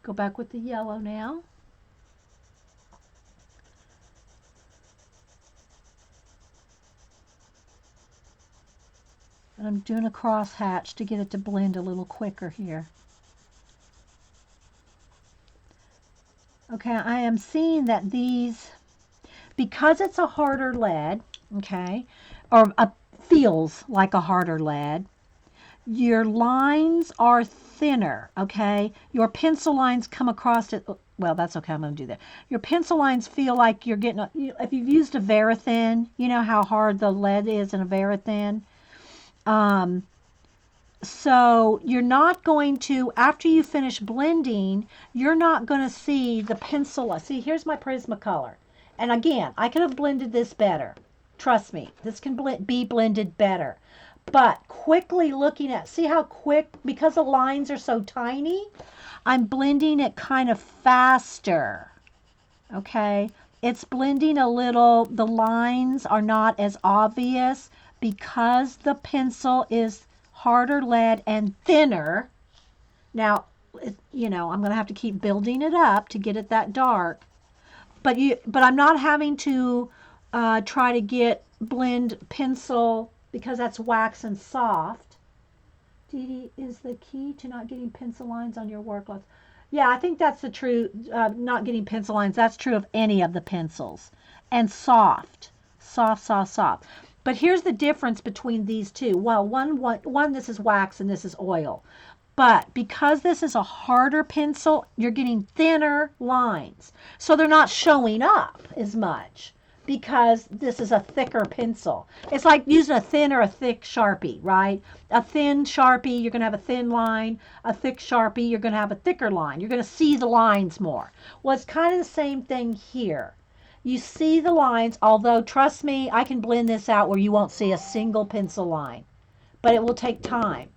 Speaker 1: Go back with the yellow now. And I'm doing a cross hatch to get it to blend a little quicker here. Okay, I am seeing that these, because it's a harder lead, okay, or feels like a harder lead, your lines are thinner, okay? Your pencil lines come across it. Well, that's okay. I'm going to do that. Your pencil lines feel like you're getting, if you've used a Verithin, you know how hard the lead is in a Verithin. So you're not going to, after you finish blending, you're not going to see the pencil. See, here's my Prismacolor. And again, I could have blended this better. Trust me, this can be blended better. But quickly looking at, see how quick, because the lines are so tiny, I'm blending it kind of faster. Okay, it's blending a little, the lines are not as obvious because the pencil is harder lead and thinner. Now, you know, I'm going to have to keep building it up to get it that dark. But I'm not having to try to blend pencil because that's wax and soft. Dede, is the key to not getting pencil lines on your work lots? Yeah, I think that's the true, not getting pencil lines. That's true of any of the pencils. And soft, soft, soft, soft. But here's the difference between these two. Well, one this is wax and this is oil. But because this is a harder pencil, you're getting thinner lines. So they're not showing up as much because this is a thicker pencil. It's like using a thin or a thick Sharpie, right? A thin Sharpie, you're going to have a thin line. A thick Sharpie, you're going to have a thicker line. You're going to see the lines more. Well, it's kind of the same thing here. You see the lines, although trust me, I can blend this out where you won't see a single pencil line. But it will take time.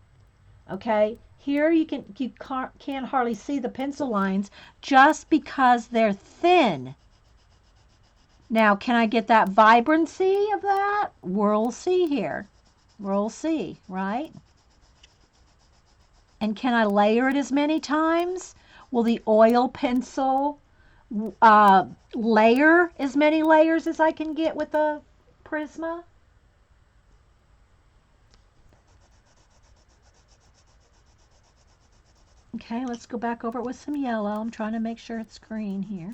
Speaker 1: Okay, here you can't hardly see the pencil lines just because they're thin. Now, can I get that vibrancy of that? We'll see here. We'll see, right? And can I layer it as many times? Will the oil pencil layer as many layers as I can get with the Prisma? Okay, let's go back over it with some yellow. I'm trying to make sure it's green here.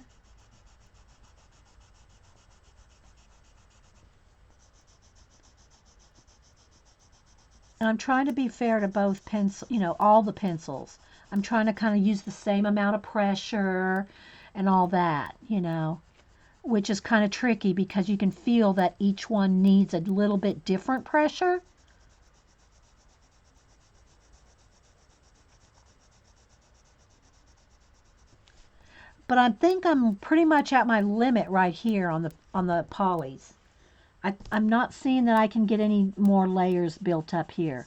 Speaker 1: And I'm trying to be fair to both pencil, you know, all the pencils. I'm trying to kind of use the same amount of pressure and all that, you know, which is kind of tricky because you can feel that each one needs a little bit different pressure. But I think I'm pretty much at my limit right here on the polys. I'm not seeing that I can get any more layers built up here.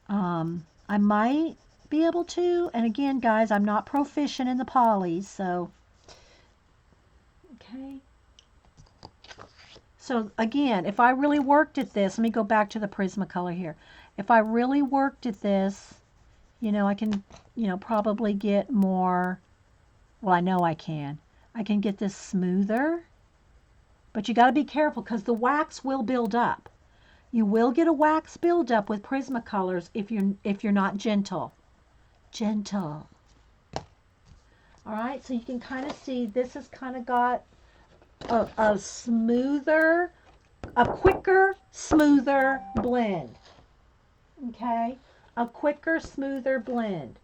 Speaker 1: I might be able to, and again, guys, I'm not proficient in the polys, so okay. So again, if I really worked at this, let me go back to the Prismacolor here. If I really worked at this, you know, I can, you know, probably get more. Well, I know I can. I can get this smoother, but you got to be careful because the wax will build up. You will get a wax buildup with Prismacolors if you're not gentle. Gentle. All right, so you can kind of see this has kind of got a smoother, a quicker, smoother blend. Okay, a quicker, smoother blend.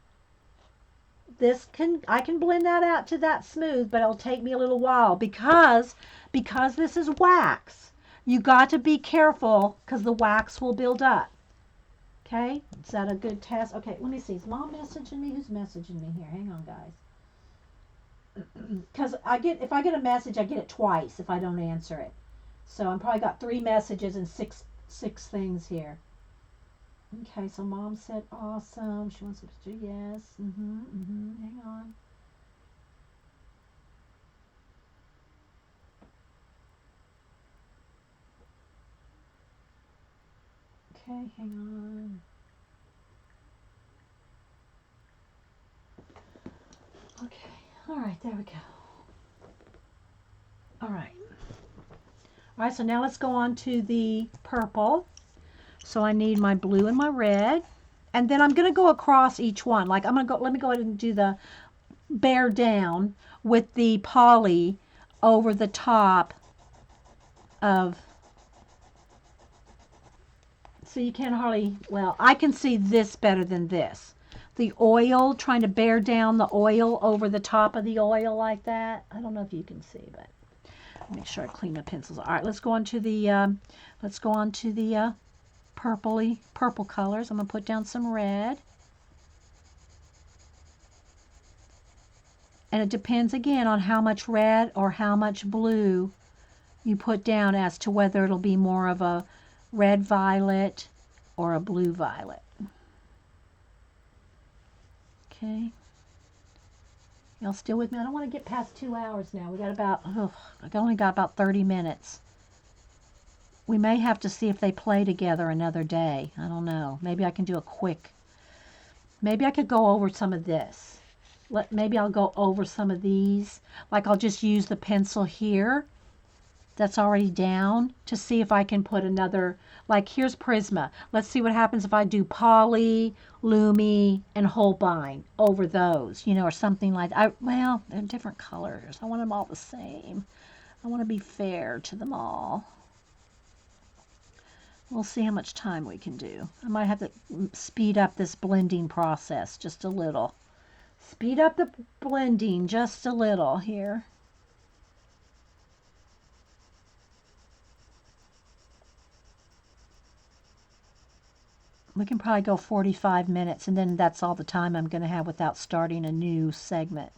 Speaker 1: I can blend that out to that smooth, but it'll take me a little while because this is wax. You got to be careful because the wax will build up. Okay, is that a good test? Okay, let me see. Is Mom messaging me? Who's messaging me here? Hang on, guys. Because if I get a message, I get it twice if I don't answer it. So I'm probably got 3 messages and six things here. Okay, so Mom said awesome. She wants to do yes. Hang on. Okay, hang on. Okay, all right, there we go. All right. All right, so now let's go on to the purple. So I need my blue and my red. And then I'm going to go across each one. Like I'm going to go, let me go ahead and do the bear down with the poly over the top of, so you can't hardly, well, I can see this better than this. The oil, trying to bear down the oil over the top of the oil like that. I don't know if you can see, but make sure I clean the pencils. All right, let's go on to the purple colors. I'm going to put down some red. And it depends again on how much red or how much blue you put down as to whether it'll be more of a red violet or a blue violet. Okay. Y'all still with me? I don't want to get past 2 hours now. We got about, I only got about 30 minutes. We may have to see if they play together another day. I don't know. Maybe I can do a quick Maybe I could go over some of this. Maybe I'll go over some of these. Like I'll just use the pencil here that's already down to see if I can put another, like here's Prisma. Let's see what happens if I do Poly, Lumi, and Holbein over those, you know, or something like that. Well, they're different colors. I want them all the same. I want to be fair to them all. We'll see how much time we can do. I might have to speed up this blending process just a little. Speed up the blending just a little here. We can probably go 45 minutes, and then that's all the time I'm going to have without starting a new segment.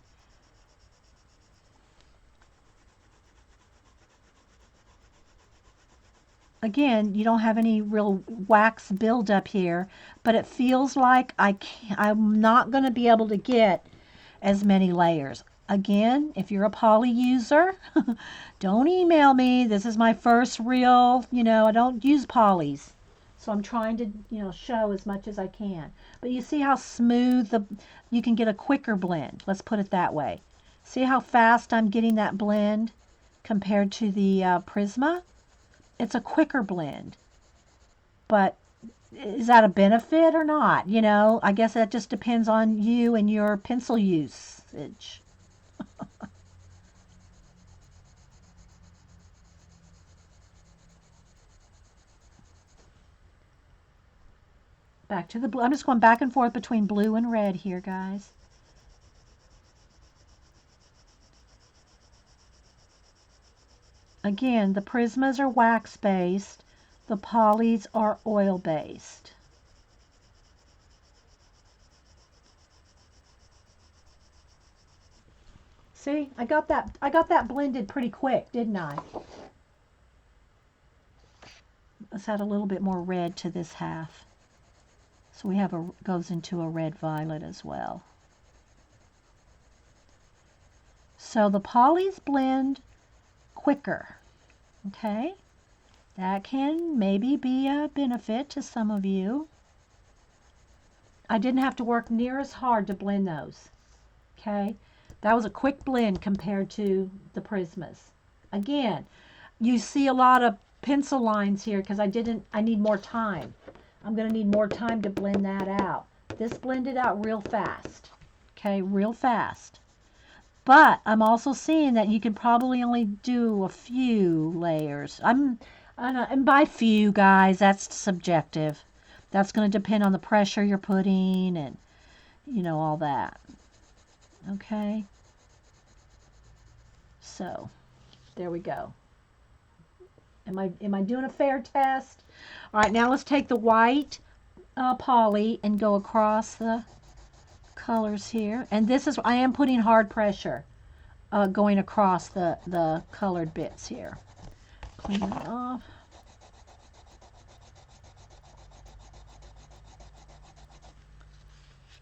Speaker 1: Again, you don't have any real wax buildup here, but it feels like I'm not going to be able to get as many layers. Again, if you're a poly user, don't email me. This is my first real, I don't use polys. So I'm trying to, show as much as I can. But you see how smooth you can get a quicker blend. Let's put it that way. See how fast I'm getting that blend compared to the Prisma? It's a quicker blend. But is that a benefit or not? I guess that just depends on you and your pencil usage. Back to the blue. I'm just going back and forth between blue and red here, guys. Again, the Prismas are wax-based. The polys are oil-based. See, I got that blended pretty quick, didn't I? Let's add a little bit more red to this half. So we have goes into a red violet as well. So the polys blend quicker. Okay? That can maybe be a benefit to some of you. I didn't have to work near as hard to blend those. Okay? That was a quick blend compared to the Prismas. Again, you see a lot of pencil lines here because I need more time. I'm going to need more time to blend that out. This blended out real fast. Okay, real fast. But I'm also seeing that you can probably only do a few layers. And by few, guys, that's subjective. That's going to depend on the pressure you're putting and, all that. Okay? So, there we go. Am I doing a fair test? All right, now let's take the white poly and go across the colors here. And I am putting hard pressure going across the colored bits here. Clean it off.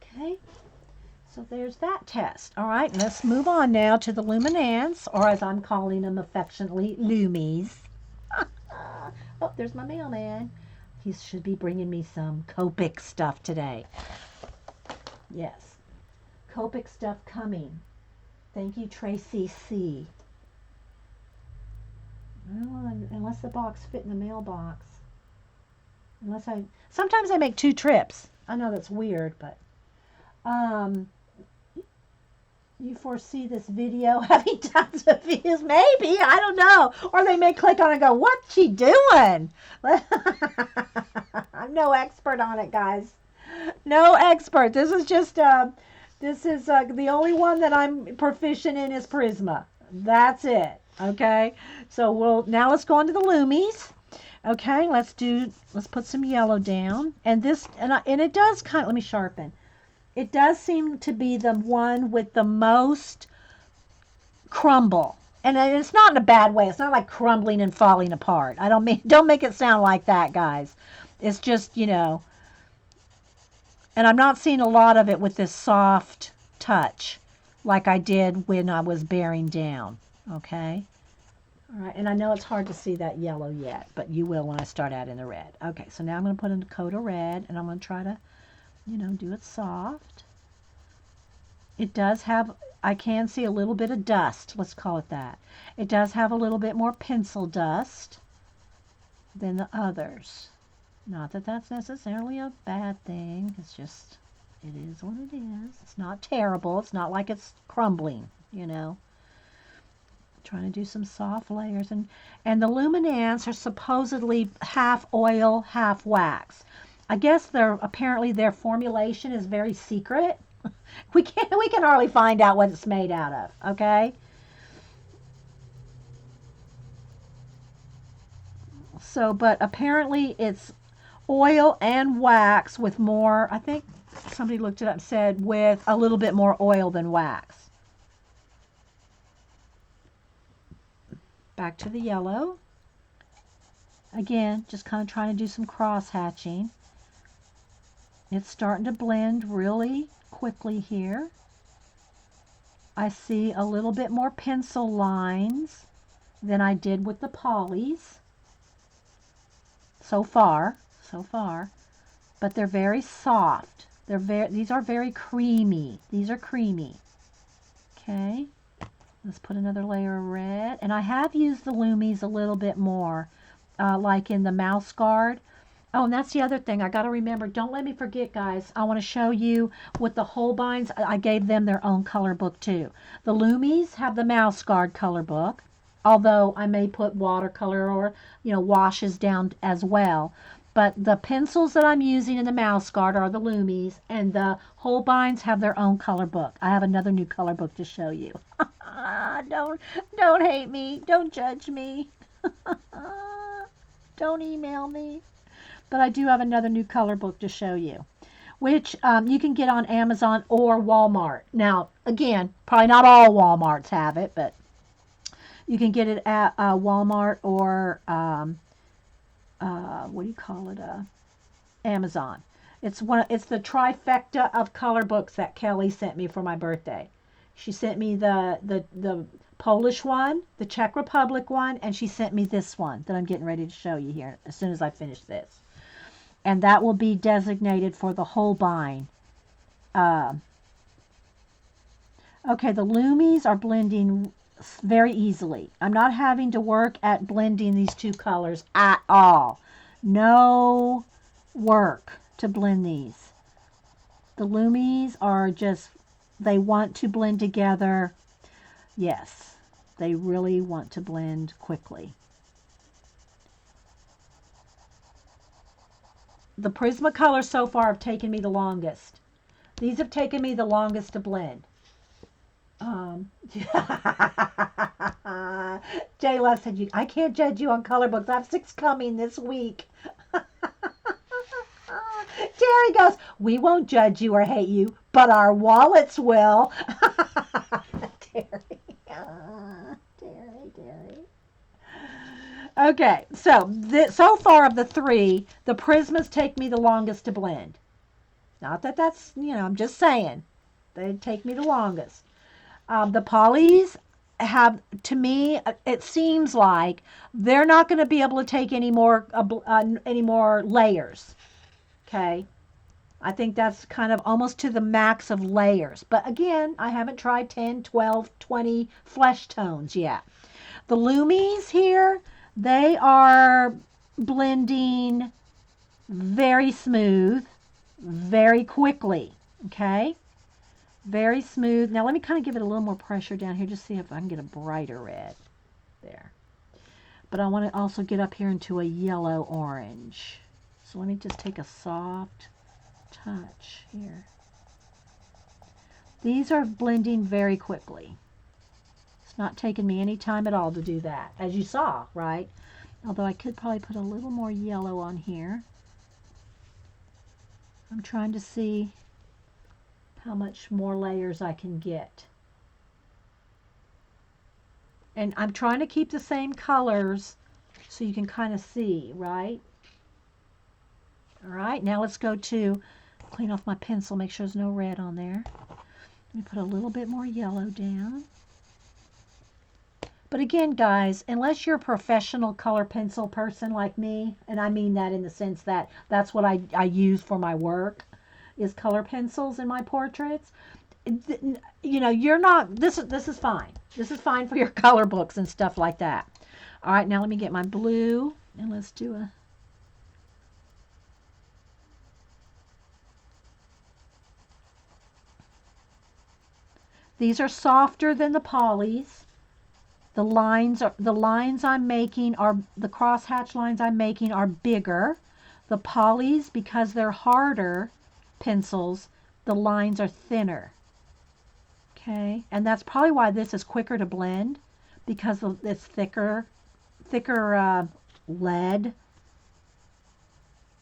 Speaker 1: Okay, so there's that test. All right, let's move on now to the Luminance, or as I'm calling them affectionately, Lumies. Oh, there's my mailman. He should be bringing me some Copic stuff today. Yes. Copic stuff coming. Thank you, Tracy C. Well, unless the box fit in the mailbox. Sometimes I make 2 trips. I know that's weird, but you foresee this video having tons of views? Maybe, I don't know. Or they may click on it and go, what's she doing? I'm no expert on it, guys. No expert. This is just, the only one that I'm proficient in is Prisma. That's it. Okay. So now let's go on to the Lumies. Okay. Let's put some yellow down. And it does let me sharpen. It does seem to be the one with the most crumble. And it's not in a bad way. It's not like crumbling and falling apart. Don't make it sound like that, guys. It's just, and I'm not seeing a lot of it with this soft touch like I did when I was bearing down. Okay? All right, and I know it's hard to see that yellow yet, but you will when I start adding the red. Okay, so now I'm going to put in a coat of red, and I'm going to try to you know, do it soft. It does have, I can see a little bit of dust, let's call it that. It does have a little bit more pencil dust than the others. Not that that's necessarily a bad thing. It's just, it is what it is. It's not terrible. It's not like it's crumbling, you know. Trying to do some soft layers. And the Luminance are supposedly half oil, half wax. I guess apparently their formulation is very secret. We can hardly find out what it's made out of, okay? So, but apparently it's oil and wax with more, I think somebody looked it up and said with a little bit more oil than wax. Back to the yellow. Again, just kind of trying to do some cross hatching. It's starting to blend really quickly here. I see a little bit more pencil lines than I did with the polys. So far, but they're very soft. These are very creamy. These are creamy. Okay, let's put another layer of red. And I have used the Lumies a little bit more, like in the mouse guard. Oh, and that's the other thing. I got to remember, don't let me forget, guys. I want to show you with the Holbeins, I gave them their own color book too. The Lumies have the mouse guard color book, although I may put watercolor or, you know, washes down as well. But the pencils that I'm using in the mouse guard are the Lumies, and the Holbeins have their own color book. I have another new color book to show you. Don't hate me. Don't judge me. Don't email me. But I do have another new color book to show you, which you can get on Amazon or Walmart. Now, again, probably not all Walmarts have it, but you can get it at Walmart or what do you call it? Amazon. It's the trifecta of color books that Kelly sent me for my birthday. She sent me the Polish one, the Czech Republic one, and she sent me this one that I'm getting ready to show you here as soon as I finish this. And that will be designated for the Holbein. Okay, the Lumies are blending very easily. I'm not having to work at blending these two colors at all. No work to blend these. The Lumies are just, they want to blend together. Yes, they really want to blend quickly. The Prismacolor so far have taken me the longest. These have taken me the longest to blend. Jay Love said, I can't judge you on color books. I have 6 coming this week. Terry goes, we won't judge you or hate you, but our wallets will. Terry. Terry. Okay, so far of the 3, the Prismas take me the longest to blend. Not that that's, you know, I'm just saying. They take me the longest. The Polys have, to me, it seems like they're not going to be able to take any more layers. Okay? I think that's kind of almost to the max of layers. But again, I haven't tried 10, 12, 20 flesh tones yet. The Lumies here, they are blending very smooth, very quickly, okay? Very smooth. Now let me kind of give it a little more pressure down here, just see if I can get a brighter red there. But I want to also get up here into a yellow orange. So let me just take a soft touch here. These are blending very quickly. It's not taking me any time at all to do that, as you saw, right? Although I could probably put a little more yellow on here. I'm trying to see how much more layers I can get. And I'm trying to keep the same colors so you can kind of see, right? All right, now let's go to clean off my pencil, make sure there's no red on there. Let me put a little bit more yellow down. But again, guys, unless you're a professional color pencil person like me, and I mean that in the sense that that's what I use for my work, is color pencils in my portraits. You know, you're not, this is fine. This is fine for your color books and stuff like that. All right, now let me get my blue and let's do a, these are softer than the polys. The lines I'm making are, the crosshatch lines I'm making are bigger. The polys, because they're harder pencils, the lines are thinner. Okay, and that's probably why this is quicker to blend, because it's thicker lead,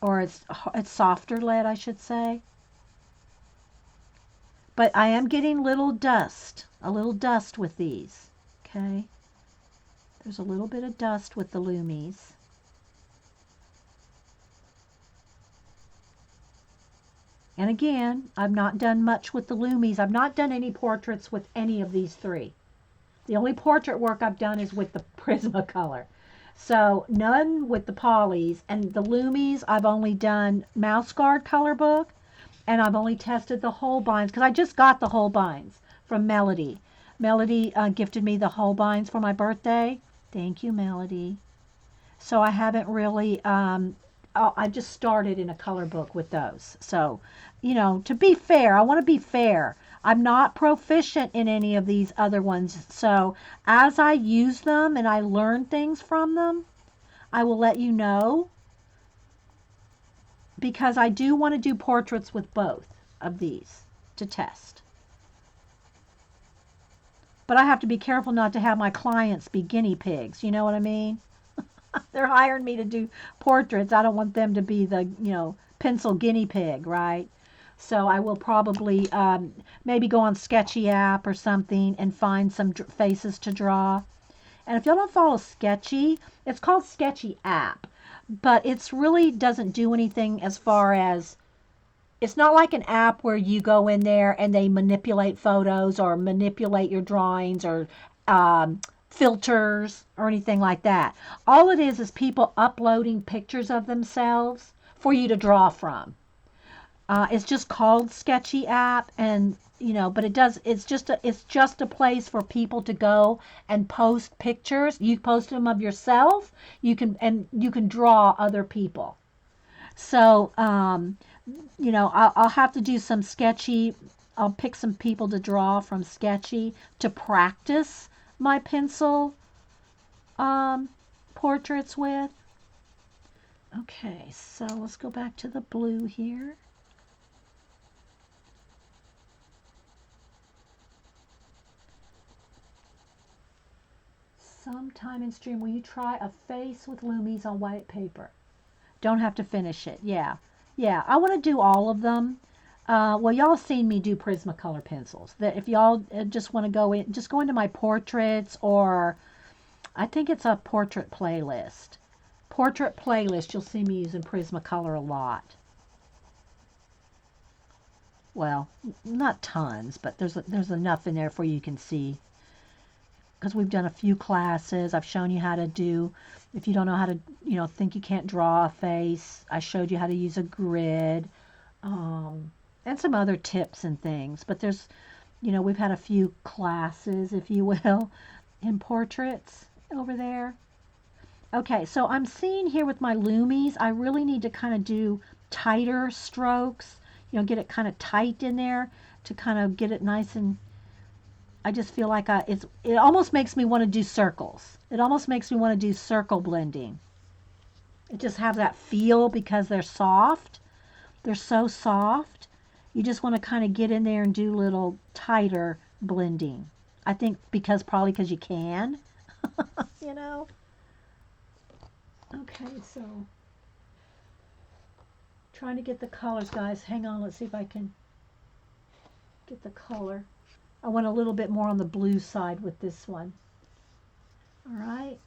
Speaker 1: or it's softer lead, I should say. But I am getting a little dust with these. Okay, there's a little bit of dust with the Lumies. And again, I've not done much with the Lumies. I've not done any portraits with any of these three. The only portrait work I've done is with the Prismacolor. So none with the polys. And the Lumies, I've only done Mouse Guard color book. And I've only tested the Holbeins, because I just got the Holbeins from Melody. Melody gifted me the Holbeins for my birthday. Thank you, Melody. So I haven't really, I just started in a color book with those. So, you know, to be fair, I want to be fair. I'm not proficient in any of these other ones. So as I use them and I learn things from them, I will let you know, because I do want to do portraits with both of these to test. But I have to be careful not to have my clients be guinea pigs. You know what I mean? They're hiring me to do portraits. I don't want them to be the, you know, pencil guinea pig, right? So I will probably maybe go on Sketchy app or something and find some faces to draw. And if y'all don't follow Sketchy, it's called Sketchy app, but it's really doesn't do anything as far as, it's not like an app where you go in there and they manipulate photos or manipulate your drawings or filters or anything like that. All it is people uploading pictures of themselves for you to draw from. It's just called Sketchy app, and you know, but it's just a place for people to go and post pictures. You post them of yourself. You can draw other people. So you know, I'll have to do some Sketchy. I'll pick some people to draw from Sketchy to practice my pencil portraits with. Okay, so let's go back to the blue here. Sometime in stream, will you try a face with Lumies on white paper? Don't have to finish it. Yeah. Yeah, I want to do all of them. Well, y'all seen me do Prismacolor pencils. That if y'all just want to go in, just go into my portraits, or I think it's a portrait playlist. Portrait playlist, you'll see me using Prismacolor a lot. Well, not tons, but there's enough in there for you can see, because we've done a few classes. I've shown you how to do, if you don't know how to, you know, think you can't draw a face, I showed you how to use a grid, and some other tips and things. But there's, you know, we've had a few classes, if you will, in portraits over there. Okay, so I'm seeing here with my Lumies, I really need to kind of do tighter strokes, you know, get it kind of tight in there to kind of get it nice, and I just feel like it almost makes me want to do circles. It almost makes me want to do circle blending. It just have that feel because they're soft. They're so soft. You just want to kind of get in there and do little tighter blending. I think probably because you can, you know. Okay, so trying to get the colors, guys. Hang on, let's see if I can get the color. I went a little bit more on the blue side with this one. All right.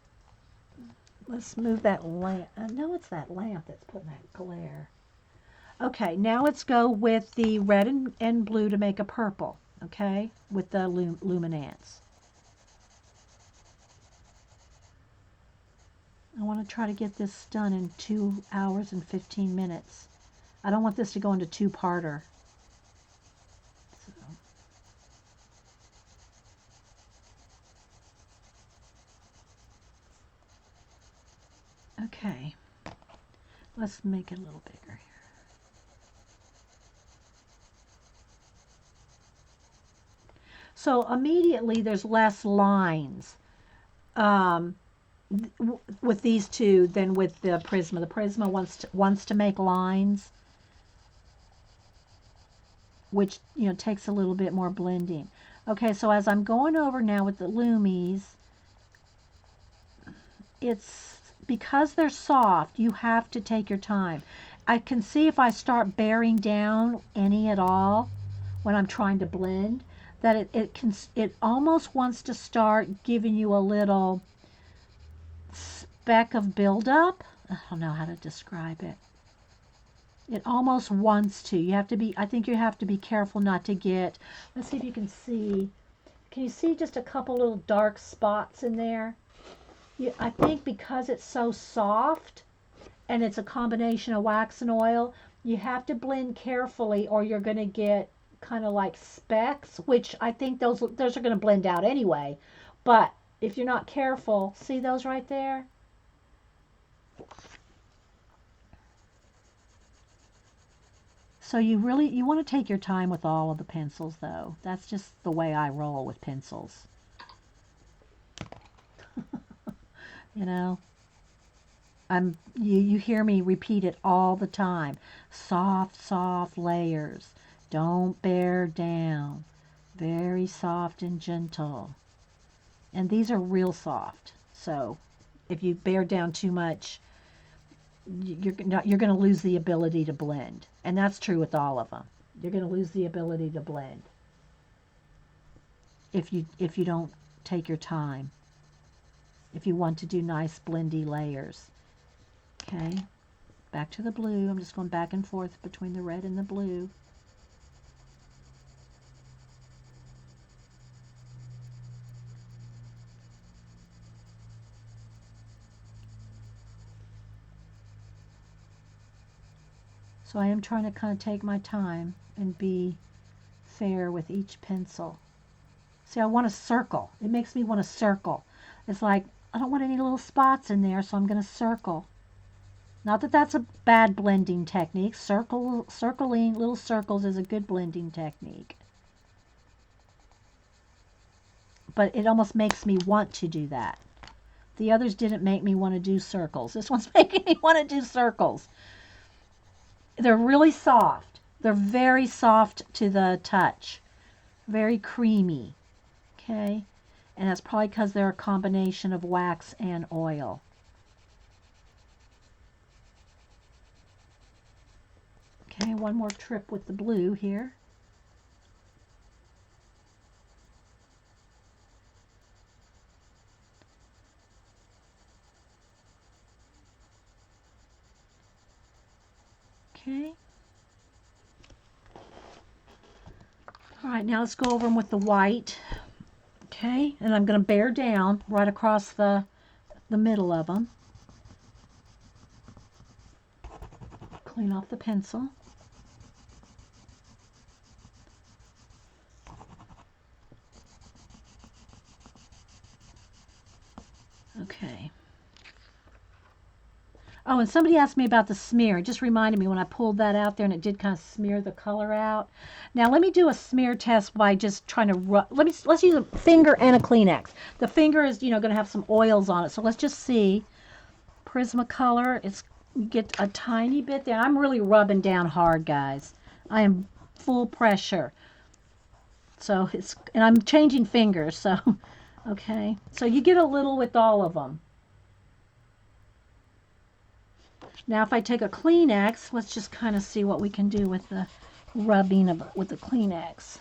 Speaker 1: Let's move that lamp. No, it's that lamp that's putting that glare. Okay, now let's go with the red and blue to make a purple, okay, with the Luminance. I want to try to get this done in 2 hours and 15 minutes. I don't want this to go into two-parter. Okay, let's make it a little bigger here. So immediately there's less lines um, with these two than with the Prisma. The Prisma wants to make lines, which takes a little bit more blending. Okay, so as I'm going over now with the Lumies, it's because they're soft, you have to take your time. I can see if I start bearing down any at all when I'm trying to blend, that it almost wants to start giving you a little speck of buildup. I don't know how to describe it. It almost wants to. You have to be, I think you have to be careful not to get, let's see if you can see. Can you see just a couple little dark spots in there? I think because it's so soft and it's a combination of wax and oil, you have to blend carefully or you're going to get kind of like specks, which I think those are going to blend out anyway. But if you're not careful, see those right there? So you want to take your time with all of the pencils though. That's just the way I roll with pencils. You know, you hear me repeat it all the time. Soft layers. Don't bear down. Very soft and gentle. And these are real soft. So if you bear down too much, you're going to lose the ability to blend. And that's true with all of them. You're going to lose the ability to blend if you don't take your time. If you want to do nice blendy layers. Okay, back to the blue. I'm just going back and forth between the red and the blue. So I am trying to kind of take my time and be fair with each pencil. See, I want to circle. It makes me want to circle. It's like, I don't want any little spots in there, so I'm going to circle. Not that that's a bad blending technique. Circling little circles is a good blending technique. But it almost makes me want to do that. The others didn't make me want to do circles. This one's making me want to do circles. They're really soft. They're very soft to the touch. Very creamy. Okay? And that's probably because they're a combination of wax and oil. Okay, one more trip with the blue here. Okay. All right, now let's go over them with the white. Okay, and I'm going to bear down right across the middle of them. Clean off the pencil. Okay. Oh, and somebody asked me about the smear. It just reminded me when I pulled that out there and it did kind of smear the color out. Now let me do a smear test by just trying to rub. Let's use a finger and a Kleenex. The finger is, going to have some oils on it. So let's just see. Prismacolor, you get a tiny bit there. I'm really rubbing down hard, guys. I am full pressure. So and I'm changing fingers, so okay. So you get a little with all of them. Now if I take a Kleenex, let's just kind of see what we can do with the rubbing with the Kleenex.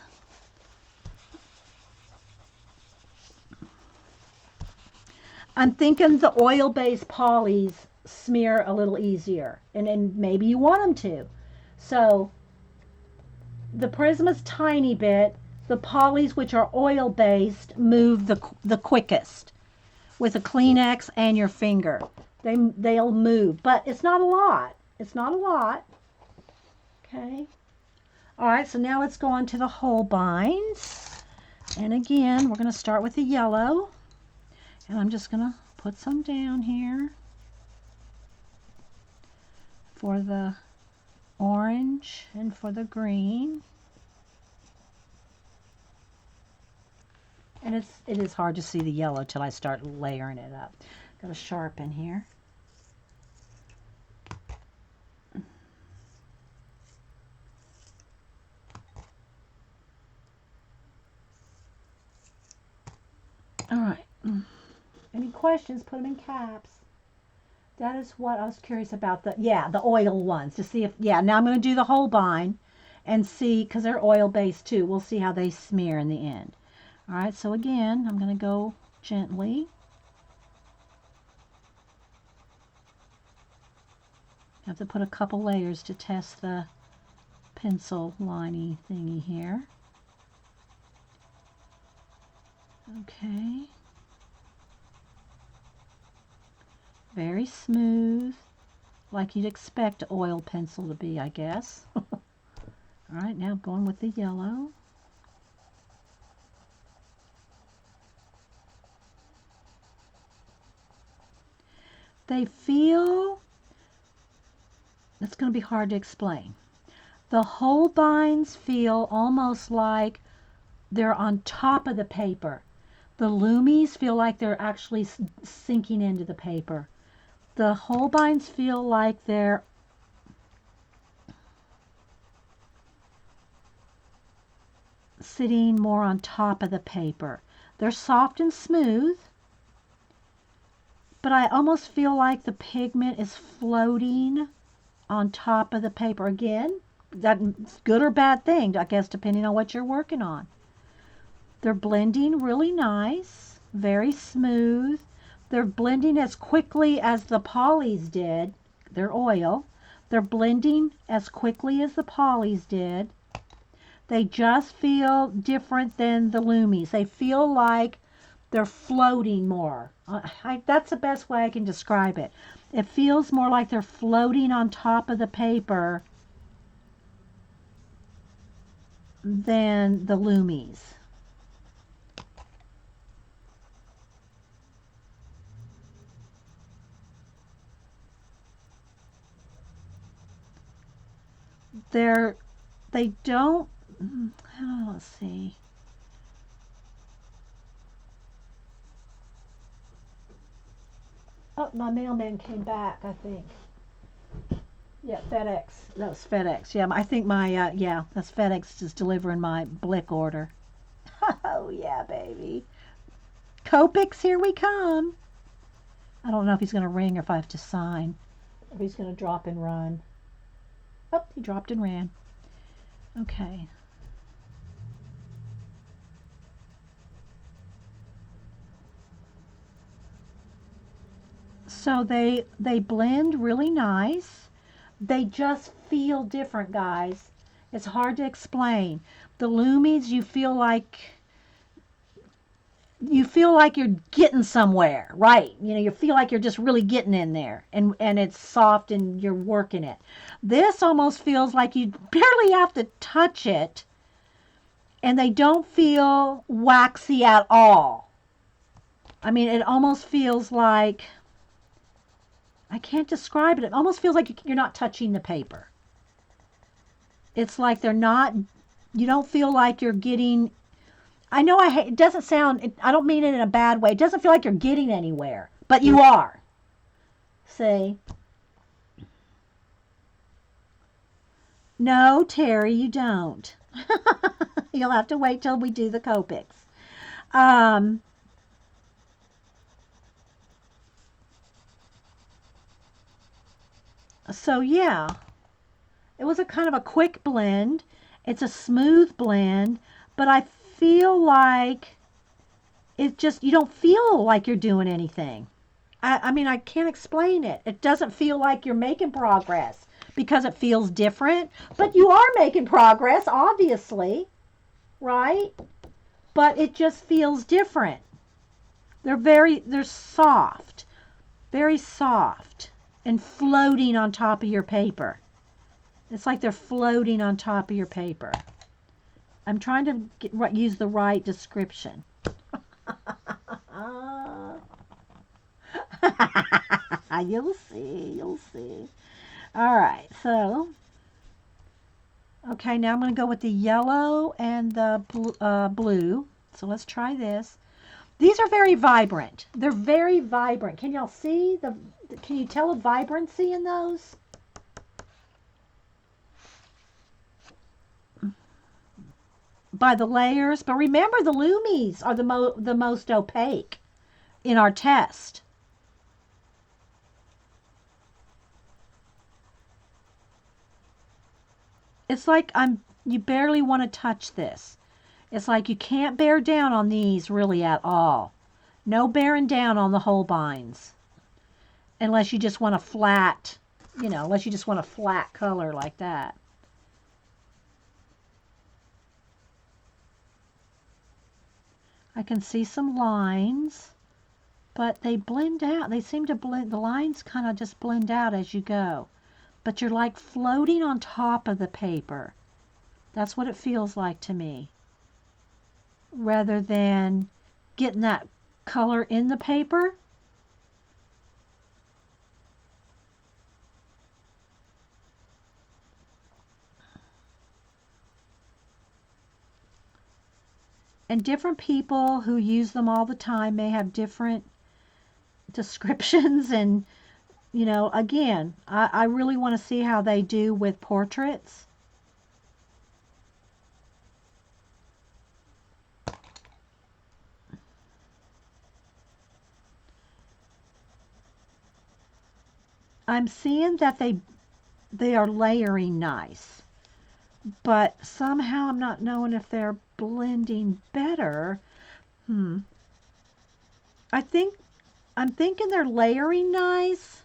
Speaker 1: I'm thinking the oil-based polys smear a little easier, and maybe you want them to. So the Prisma's tiny bit. The polys, which are oil-based, move the quickest with a Kleenex and your finger. They'll move, but it's not a lot. It's not a lot. Okay. All right, so now let's go on to the Holbeins. And again, we're going to start with the yellow. And I'm just going to put some down here. for the orange and for the green. And it is hard to see the yellow till I start layering it up. Got a sharpen here. All right. Any questions? Put them in caps. That is what I was curious about. The oil ones to see if, now I'm going to do the Holbein and see, because they're oil based too. We'll see how they smear in the end. All right, so again, I'm going to go gently. I have to put a couple layers to test the pencil liney thingy here. Okay. Very smooth, like you'd expect oil pencil to be, I guess. All right, now I'm going with the yellow. They feel, it's going to be hard to explain. The Holbeins feel almost like they're on top of the paper. The Lumies feel like they're actually sinking into the paper. The Holbeins feel like they're sitting more on top of the paper. They're soft and smooth, but I almost feel like the pigment is floating on top of the paper. Again, that's good or bad thing, I guess, depending on what you're working on. They're blending really nice, very smooth. They're blending as quickly as the polys did. They're oil. They're blending as quickly as the polys did. They just feel different than the Lumies. They feel like they're floating more. That's the best way I can describe it. It feels more like they're floating on top of the paper than the Lumies. They don't, let's see. Oh, my mailman came back, I think. Yeah, FedEx. That was FedEx. Yeah, I think my, that's FedEx just delivering my Blick order. Oh, yeah, baby. Copics, here we come. I don't know if he's going to ring or if I have to sign. Or if he's going to drop and run. Oh, he dropped and ran. Okay. So they blend really nice. They just feel different, guys. It's hard to explain. The Lumies, you feel like you're getting somewhere, right? You feel like you're just really getting in there, and it's soft and you're working it. This almost feels like you barely have to touch it, and they don't feel waxy at all. I mean, it almost feels like, I can't describe it. It almost feels like you're not touching the paper. It's like they're not, you don't feel like you're getting, I know it doesn't sound, I don't mean it in a bad way. It doesn't feel like you're getting anywhere, but you are. See? No, Terry, you don't. You'll have to wait till we do the Copics. So yeah, it was a kind of a quick blend. It's a smooth blend, but I feel like it just, you don't feel like you're doing anything. I mean, I can't explain it. It doesn't feel like you're making progress because it feels different, but you are making progress, obviously, right? But it just feels different. They're soft, very soft, and floating on top of your paper. It's like they're floating on top of your paper. I'm trying to use the right description. You'll see. All right, so, okay, now I'm going to go with the yellow and the blue. So let's try this. These are very vibrant. They're very vibrant. Can y'all see can you tell a vibrancy in those? By the layers. But remember, the Lumies are the most opaque in our test. It's like you barely want to touch this. It's like you can't bear down on these really at all. No bearing down on the Holbeins. Unless you just want a flat, unless you just want a flat color like that. I can see some lines, but they blend out. They seem to blend, the lines kind of just blend out as you go. But you're like floating on top of the paper. That's what it feels like to me. Rather than getting that color in the paper. And different people who use them all the time may have different descriptions. And, again, I really want to see how they do with portraits. I'm seeing that they are layering nice, but somehow I'm not knowing if they're blending better. I think I'm thinking they're layering nice,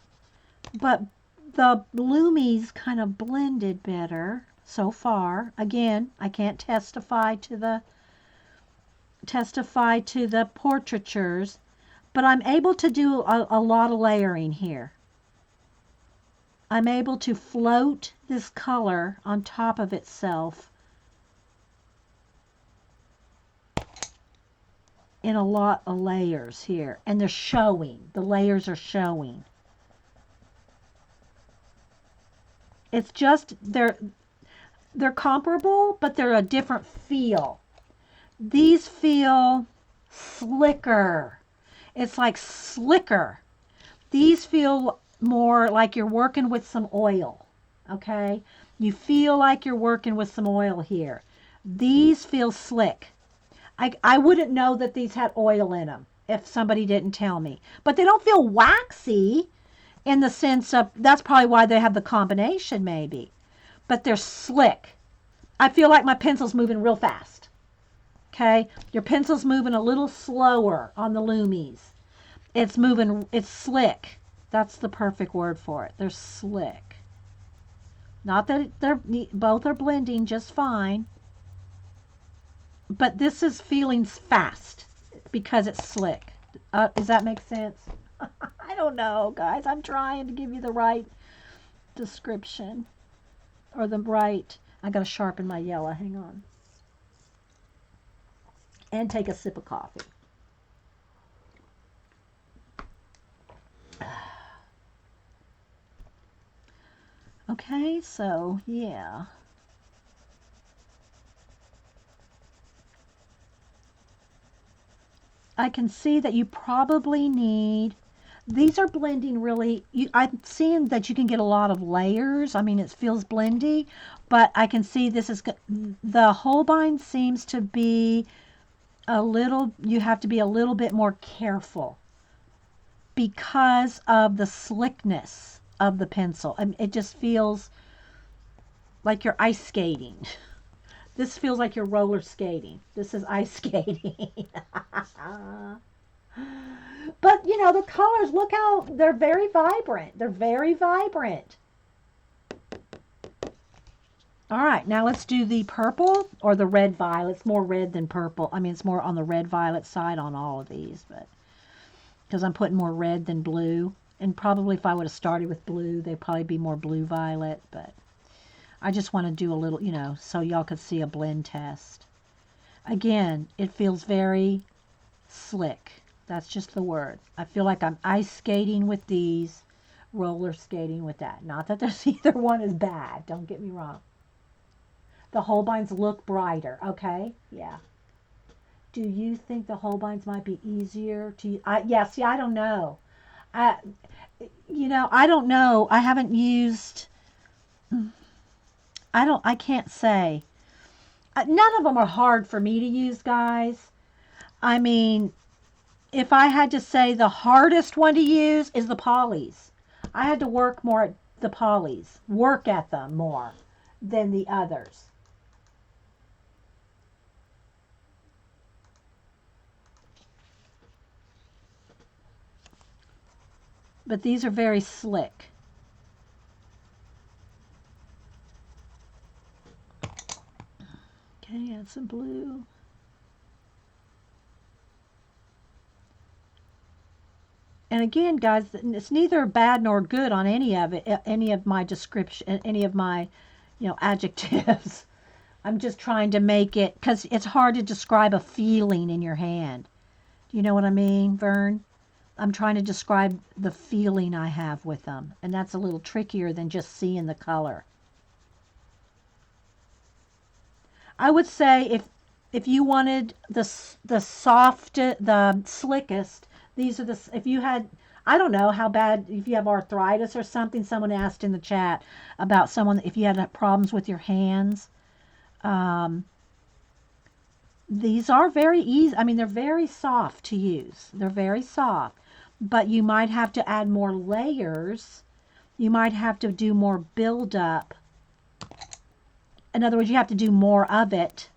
Speaker 1: but the Loomies kind of blended better so far. Again, I can't testify to the portraitures, but I'm able to do a lot of layering here. I'm able to float this color on top of itself in a lot of layers here. And they're showing. The layers are showing. It's just, they're comparable, but they're a different feel. These feel slicker. It's like slicker. These feel more like you're working with some oil, okay? You feel like you're working with some oil here. These feel slick. I wouldn't know that these had oil in them if somebody didn't tell me. But they don't feel waxy in the sense of, that's probably why they have the combination maybe. But they're slick. I feel like my pencil's moving real fast, okay? Your pencil's moving a little slower on the Loomies. It's slick. That's the perfect word for it. They're slick. Not that both are blending just fine, but this is feeling fast because it's slick. Does that make sense? I don't know, guys. I'm trying to give you the right description or the right. I got to sharpen my yellow. Hang on. And take a sip of coffee. Okay, so yeah. I can see that you probably need, these are blending really, I'm seeing that you can get a lot of layers. I mean, it feels blendy, but I can see this is, the Holbein seems to be you have to be a little bit more careful because of the slickness of the pencil. I mean, it just feels like you're ice skating. This feels like you're roller skating. This is ice skating. But, the colors, look how they're very vibrant. They're very vibrant. All right, now let's do the purple or the red violet. It's more red than purple. I mean, it's more on the red violet side on all of these, but because I'm putting more red than blue. And probably if I would have started with blue, they'd probably be more blue violet, but I just want to do a little, so y'all could see a blend test. Again, it feels very slick. That's just the word. I feel like I'm ice skating with these roller skating with that. Not that there's either one is bad. Don't get me wrong. The Holbeins look brighter. Okay. Yeah. Do you think the Holbeins might be easier to? Yeah. See, I don't know. I, I don't know. I haven't used. I can't say. None of them are hard for me to use, guys. I mean, if I had to say the hardest one to use is the polys. I had to work more at the polys, work at them more than the others. But these are very slick. Okay, add some blue. And again, guys, it's neither bad nor good on any of it, any of my description, any of my, adjectives. I'm just trying to make it, because it's hard to describe a feeling in your hand. Do you know what I mean, Vern? I'm trying to describe the feeling I have with them, and that's a little trickier than just seeing the color. I would say if you wanted the soft, the slickest, these are the, if you had, I don't know how bad, if you have arthritis or something, someone asked in the chat about someone, if you had problems with your hands. These are very easy. I mean, they're very soft to use. They're very soft, but you might have to add more layers. You might have to do more build-up. In other words, you have to do more of it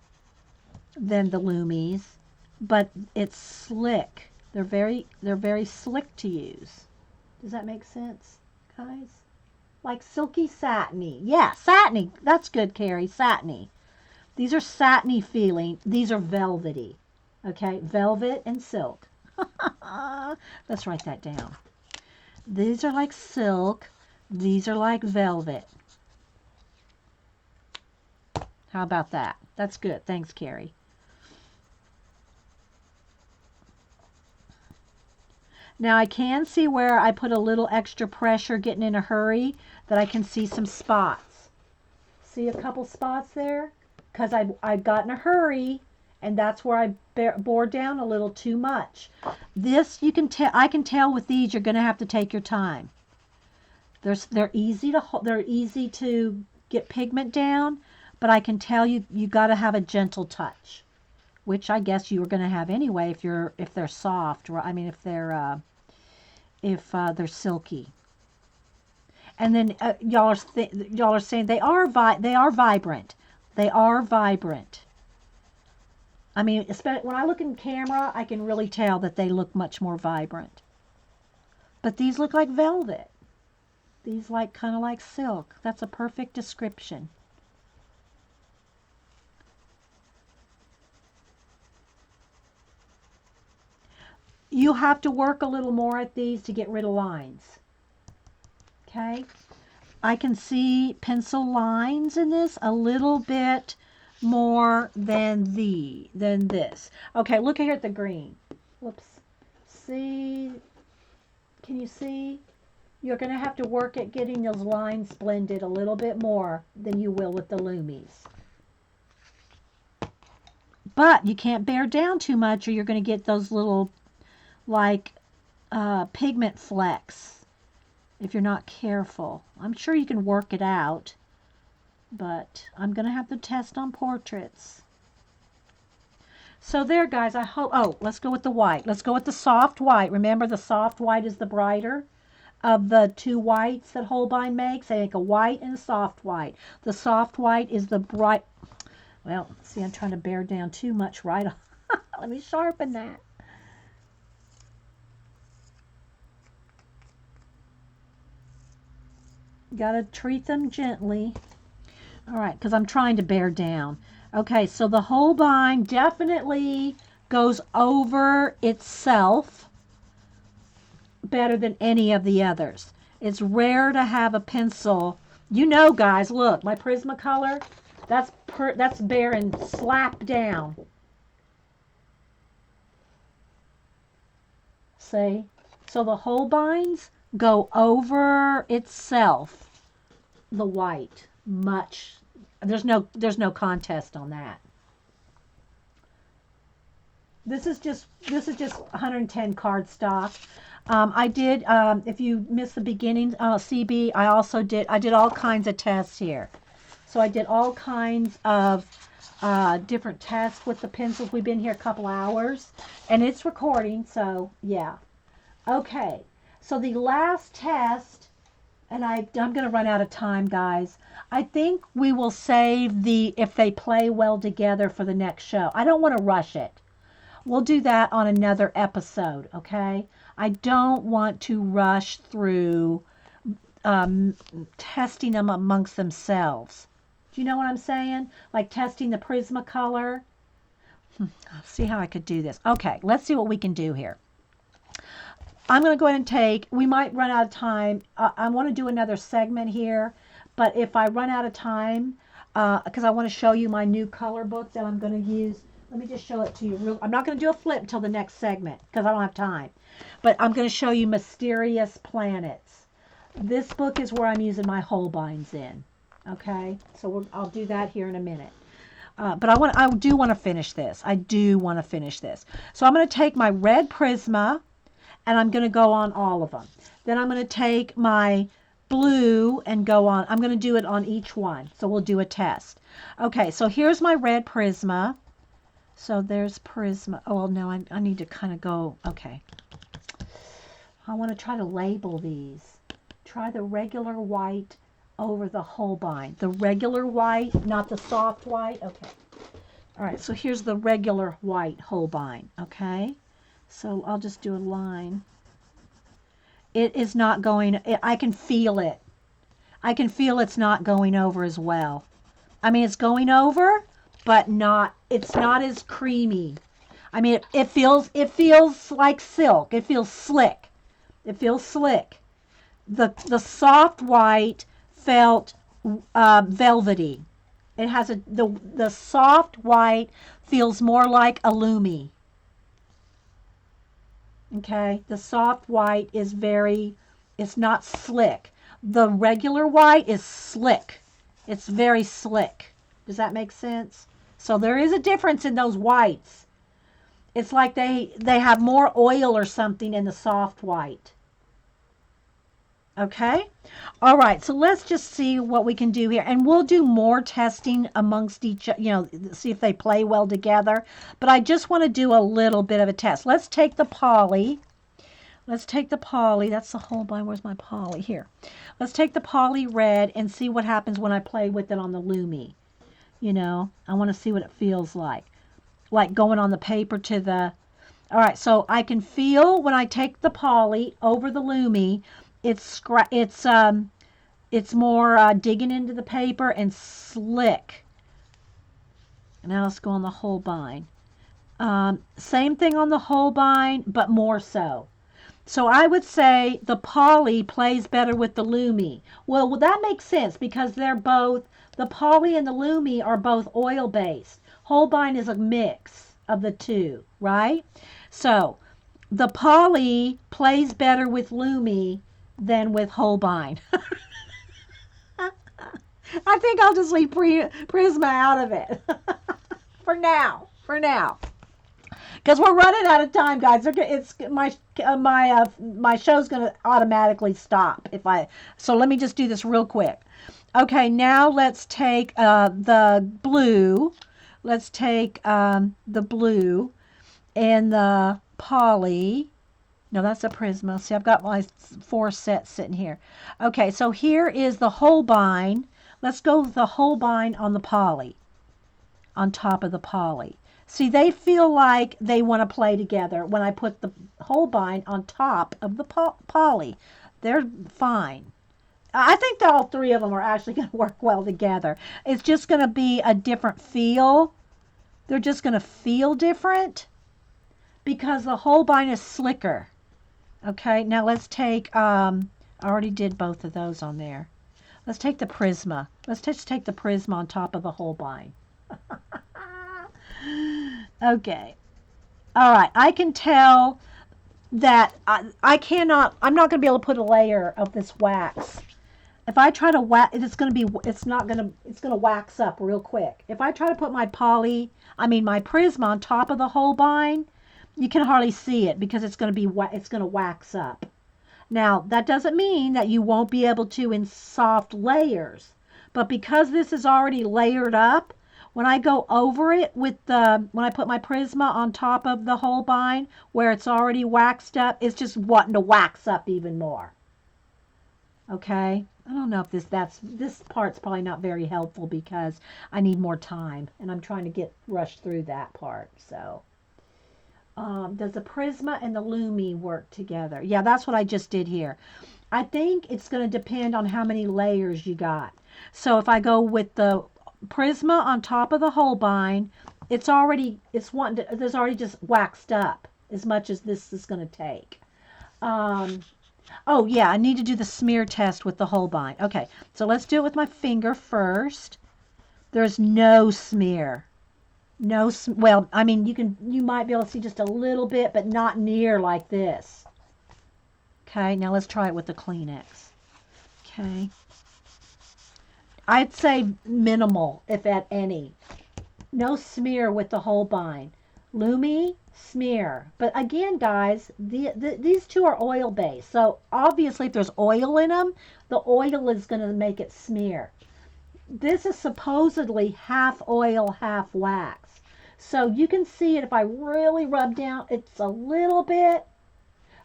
Speaker 1: than the Lumies, but it's slick. They're very slick to use. Does that make sense, guys? Like silky satiny. Yeah, satiny. That's good, Carrie. Satiny. These are satiny feeling. These are velvety. Okay, velvet and silk. Let's write that down. These are like silk. These are like velvet. How about that? That's good. Thanks, Carrie. Now I can see where I put a little extra pressure getting in a hurry, that I can see some spots. See a couple spots there? Because I got in a hurry, and that's where I bore down a little too much. This, you can tell, I can tell with these, you're going to have to take your time. They're easy to get pigment down, but I can tell you got to have a gentle touch, which I guess you were going to have anyway if they're soft, or I mean if they're silky. And then y'all are saying they are vibrant. They are vibrant. I mean, especially when I look in camera, I can really tell that they look much more vibrant. But these look like velvet. These kind of like silk. That's a perfect description. You have to work a little more at these to get rid of lines. Okay? I can see pencil lines in this a little bit more than this. Okay, look here at the green. Whoops. See? Can you see? You're going to have to work at getting those lines blended a little bit more than you will with the Lumies. But you can't bear down too much, or you're going to get those little pigment flecks if you're not careful. I'm sure you can work it out, but I'm going to have to test on portraits. So there, guys, I hope, let's go with the white. Let's go with the soft white. Remember, the soft white is the brighter of the two whites that Holbein makes. They make a white and a soft white. The soft white is the bright, well, see, I'm trying to bear down too much right on. Let me sharpen that. Got to treat them gently. All right, because I'm trying to bear down. Okay, so the Holbein definitely goes over itself better than any of the others. It's rare to have a pencil. You know, guys, look, my Prisma color, that's bearing slap down. See? So the Holbeins, go over itself, the white, much. There's no contest on that. This is just 110 cardstock. I did, if you missed the beginning, CB, I did all kinds of tests here. So I did all kinds of different tests with the pencils. We've been here a couple hours, and it's recording, so yeah. Okay, so the last test, and I'm going to run out of time, guys. I think we will save the if they play well together for the next show. I don't want to rush it. We'll do that on another episode, okay? I don't want to rush through um, testing them amongst themselves. Do you know what I'm saying? Like testing the Prisma color. I'll see how I could do this. Okay, let's see what we can do here. I'm going to go ahead and we might run out of time. I want to do another segment here, but if I run out of time, because I want to show you my new color book that I'm going to use. Let me just show it to you. I'm not going to do a flip until the next segment because I don't have time. But I'm going to show you Mysterious Planets. This book is where I'm using my Holbeins in. Okay, so I'll do that here in a minute. But I do want to finish this. I do want to finish this. So I'm going to take my red Prisma and I'm going to go on all of them. Then I'm going to take my blue and go on. I'm going to do it on each one. So we'll do a test. Okay, so here's my red Prisma. So there's Prisma. Oh, no, I need to kind of go. Okay. I want to try to label these. Try the regular white over the Holbein. The regular white, not the soft white. Okay. All right, so here's the regular white Holbein. Okay. So I'll just do a line. It is not going, I can feel it. I can feel it's not going over as well. I mean, it's going over, but it's not as creamy. I mean, it feels like silk. It feels slick. It feels slick. The soft white felt velvety. It has the soft white feels more like a Lumi. Okay, the soft white is it's not slick. The regular white is slick. It's very slick. Does that make sense? So there is a difference in those whites. It's like they have more oil or something in the soft white. Okay? All right, so let's just see what we can do here. And we'll do more testing amongst see if they play well together. But I just want to do a little bit of a test. Let's take the poly. That's the Holbein. Where's my poly? Here. Let's take the poly red and see what happens when I play with it on the Lumi. I want to see what it feels like. Like going on the paper to the... All right, so I can feel when I take the poly over the Lumi, it's more digging into the paper and slick. Now let's go on the Holbein. Same thing on the Holbein, but more so. So I would say the poly plays better with the Lumi. Well, that makes sense because the poly and the Lumi are both oil-based. Holbein is a mix of the two, right? So the poly plays better with Lumi than with Holbein. I think I'll just leave Prisma out of it for now. Because we're running out of time, guys. It's my show's going to automatically stop so let me just do this real quick. Okay, now let's take the blue. Let's take the blue and the poly. No, that's a Prisma. See, I've got my 4 sets sitting here. Okay, so here is the Holbein. Let's go with the Holbein on the poly, on top of the poly. See, they feel like they want to play together when I put the Holbein on top of the poly. They're fine. I think that all 3 of them are actually going to work well together. It's just going to be a different feel. They're just going to feel different because the Holbein is slicker. Okay, now let's take, I already did both of those on there. Let's take the Prisma. Let's just take the Prisma on top of the Holbein. Okay. All right. I can tell that I cannot, I'm not going to be able to put a layer of this wax. If I try to wax, it's not going to, it's going to wax up real quick. If I try to put my my Prisma on top of the Holbein, you can hardly see it because it's going to it's going to wax up. Now, that doesn't mean that you won't be able to in soft layers, but because this is already layered up, when I go over it when I put my Prisma on top of the Holbein where it's already waxed up, it's just wanting to wax up even more. Okay? I don't know if this part's probably not very helpful because I need more time and I'm trying to rush through that part. So, does the Prisma and the Lumi work together? Yeah, that's what I just did here. I think it's going to depend on how many layers you got. So if I go with the Prisma on top of the Holbein, there's already just waxed up as much as this is going to take. Oh yeah, I need to do the smear test with the Holbein. Okay, so let's do it with my finger first. There's no smear. Well, I mean, you might be able to see just a little bit, but not near like this. Okay, now let's try it with the Kleenex. Okay. I'd say minimal, if at any. No smear with the Holbein. Lumi, smear. But again, guys, these two are oil-based. So obviously, if there's oil in them, the oil is going to make it smear. This is supposedly half oil, half wax. So you can see it if I really rub down, it's a little bit,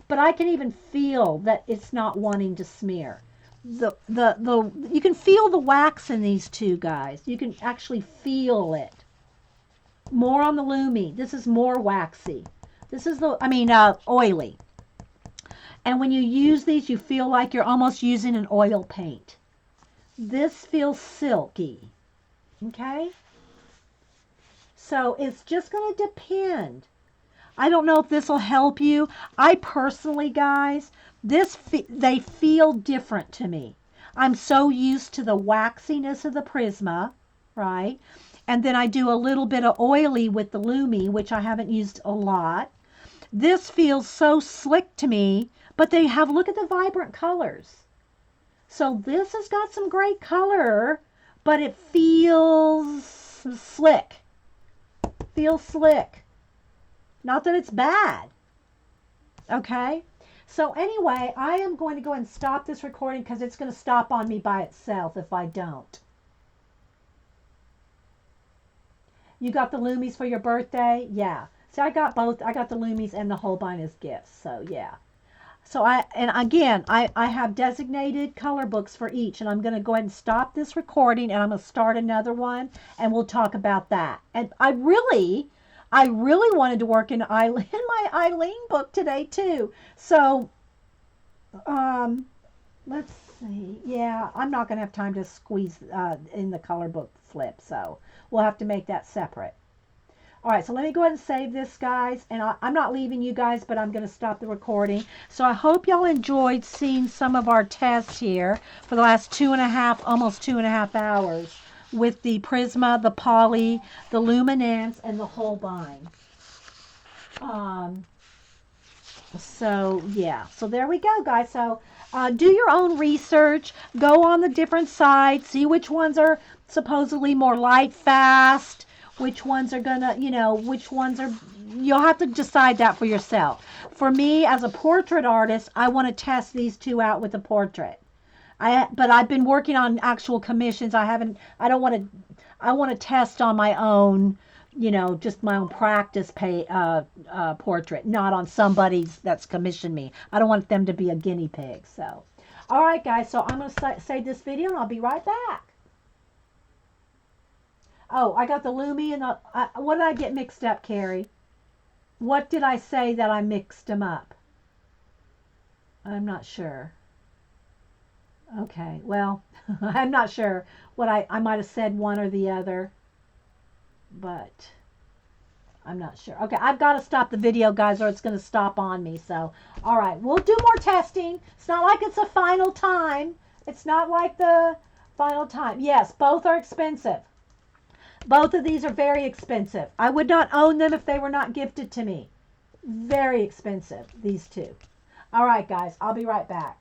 Speaker 1: but I can even feel that it's not wanting to smear. You can feel the wax in these two, guys. You can actually feel it. More on the Lumi. This is more waxy. This is oily. And when you use these, you feel like you're almost using an oil paint. This feels silky. Okay? So it's just going to depend. I don't know if this will help you. I personally, guys, they feel different to me. I'm so used to the waxiness of the Prisma, right? And then I do a little bit of oily with the Lumi, which I haven't used a lot. This feels so slick to me, but look at the vibrant colors. So this has got some great color, but it feels slick. Feels slick. Not that it's bad. Okay? So anyway, I am going to go and stop this recording because it's going to stop on me by itself if I don't. You got the Lumis for your birthday? Yeah. So I got both. I got the Lumis and the Holbein as gifts. So yeah. So I have designated color books for each, and I'm going to go ahead and stop this recording, and I'm going to start another one, and we'll talk about that. And I really wanted to work in my Eileen book today too. So, let's see. Yeah, I'm not going to have time to squeeze in the color book flip, so we'll have to make that separate. All right, so let me go ahead and save this, guys. And I'm not leaving you guys, but I'm going to stop the recording. So I hope y'all enjoyed seeing some of our tests here for the last almost 2.5 hours with the Prisma, the Poly, the Luminance, and the Holbein. So yeah, so there we go, guys. So do your own research. Go on the different sites. See which ones are supposedly more light fast. Which ones are gonna, you'll have to decide that for yourself. For me, as a portrait artist, I want to test these two out with a portrait. But I've been working on actual commissions. I want to test on my own, just my own practice portrait, not on somebody's that's commissioned me. I don't want them to be a guinea pig. So, all right, guys. So I'm going to save this video and I'll be right back. Oh, I got the Lumi and what did I get mixed up, Carrie? What did I say that I mixed them up? I'm not sure. Okay, well, I'm not sure what I might have said one or the other, but I'm not sure. Okay, I've got to stop the video, guys, or it's going to stop on me. So, all right, we'll do more testing. It's not like it's a final time. It's not like the final time. Yes, both are expensive. Both of these are very expensive. I would not own them if they were not gifted to me. Very expensive, these two. All right, guys, I'll be right back.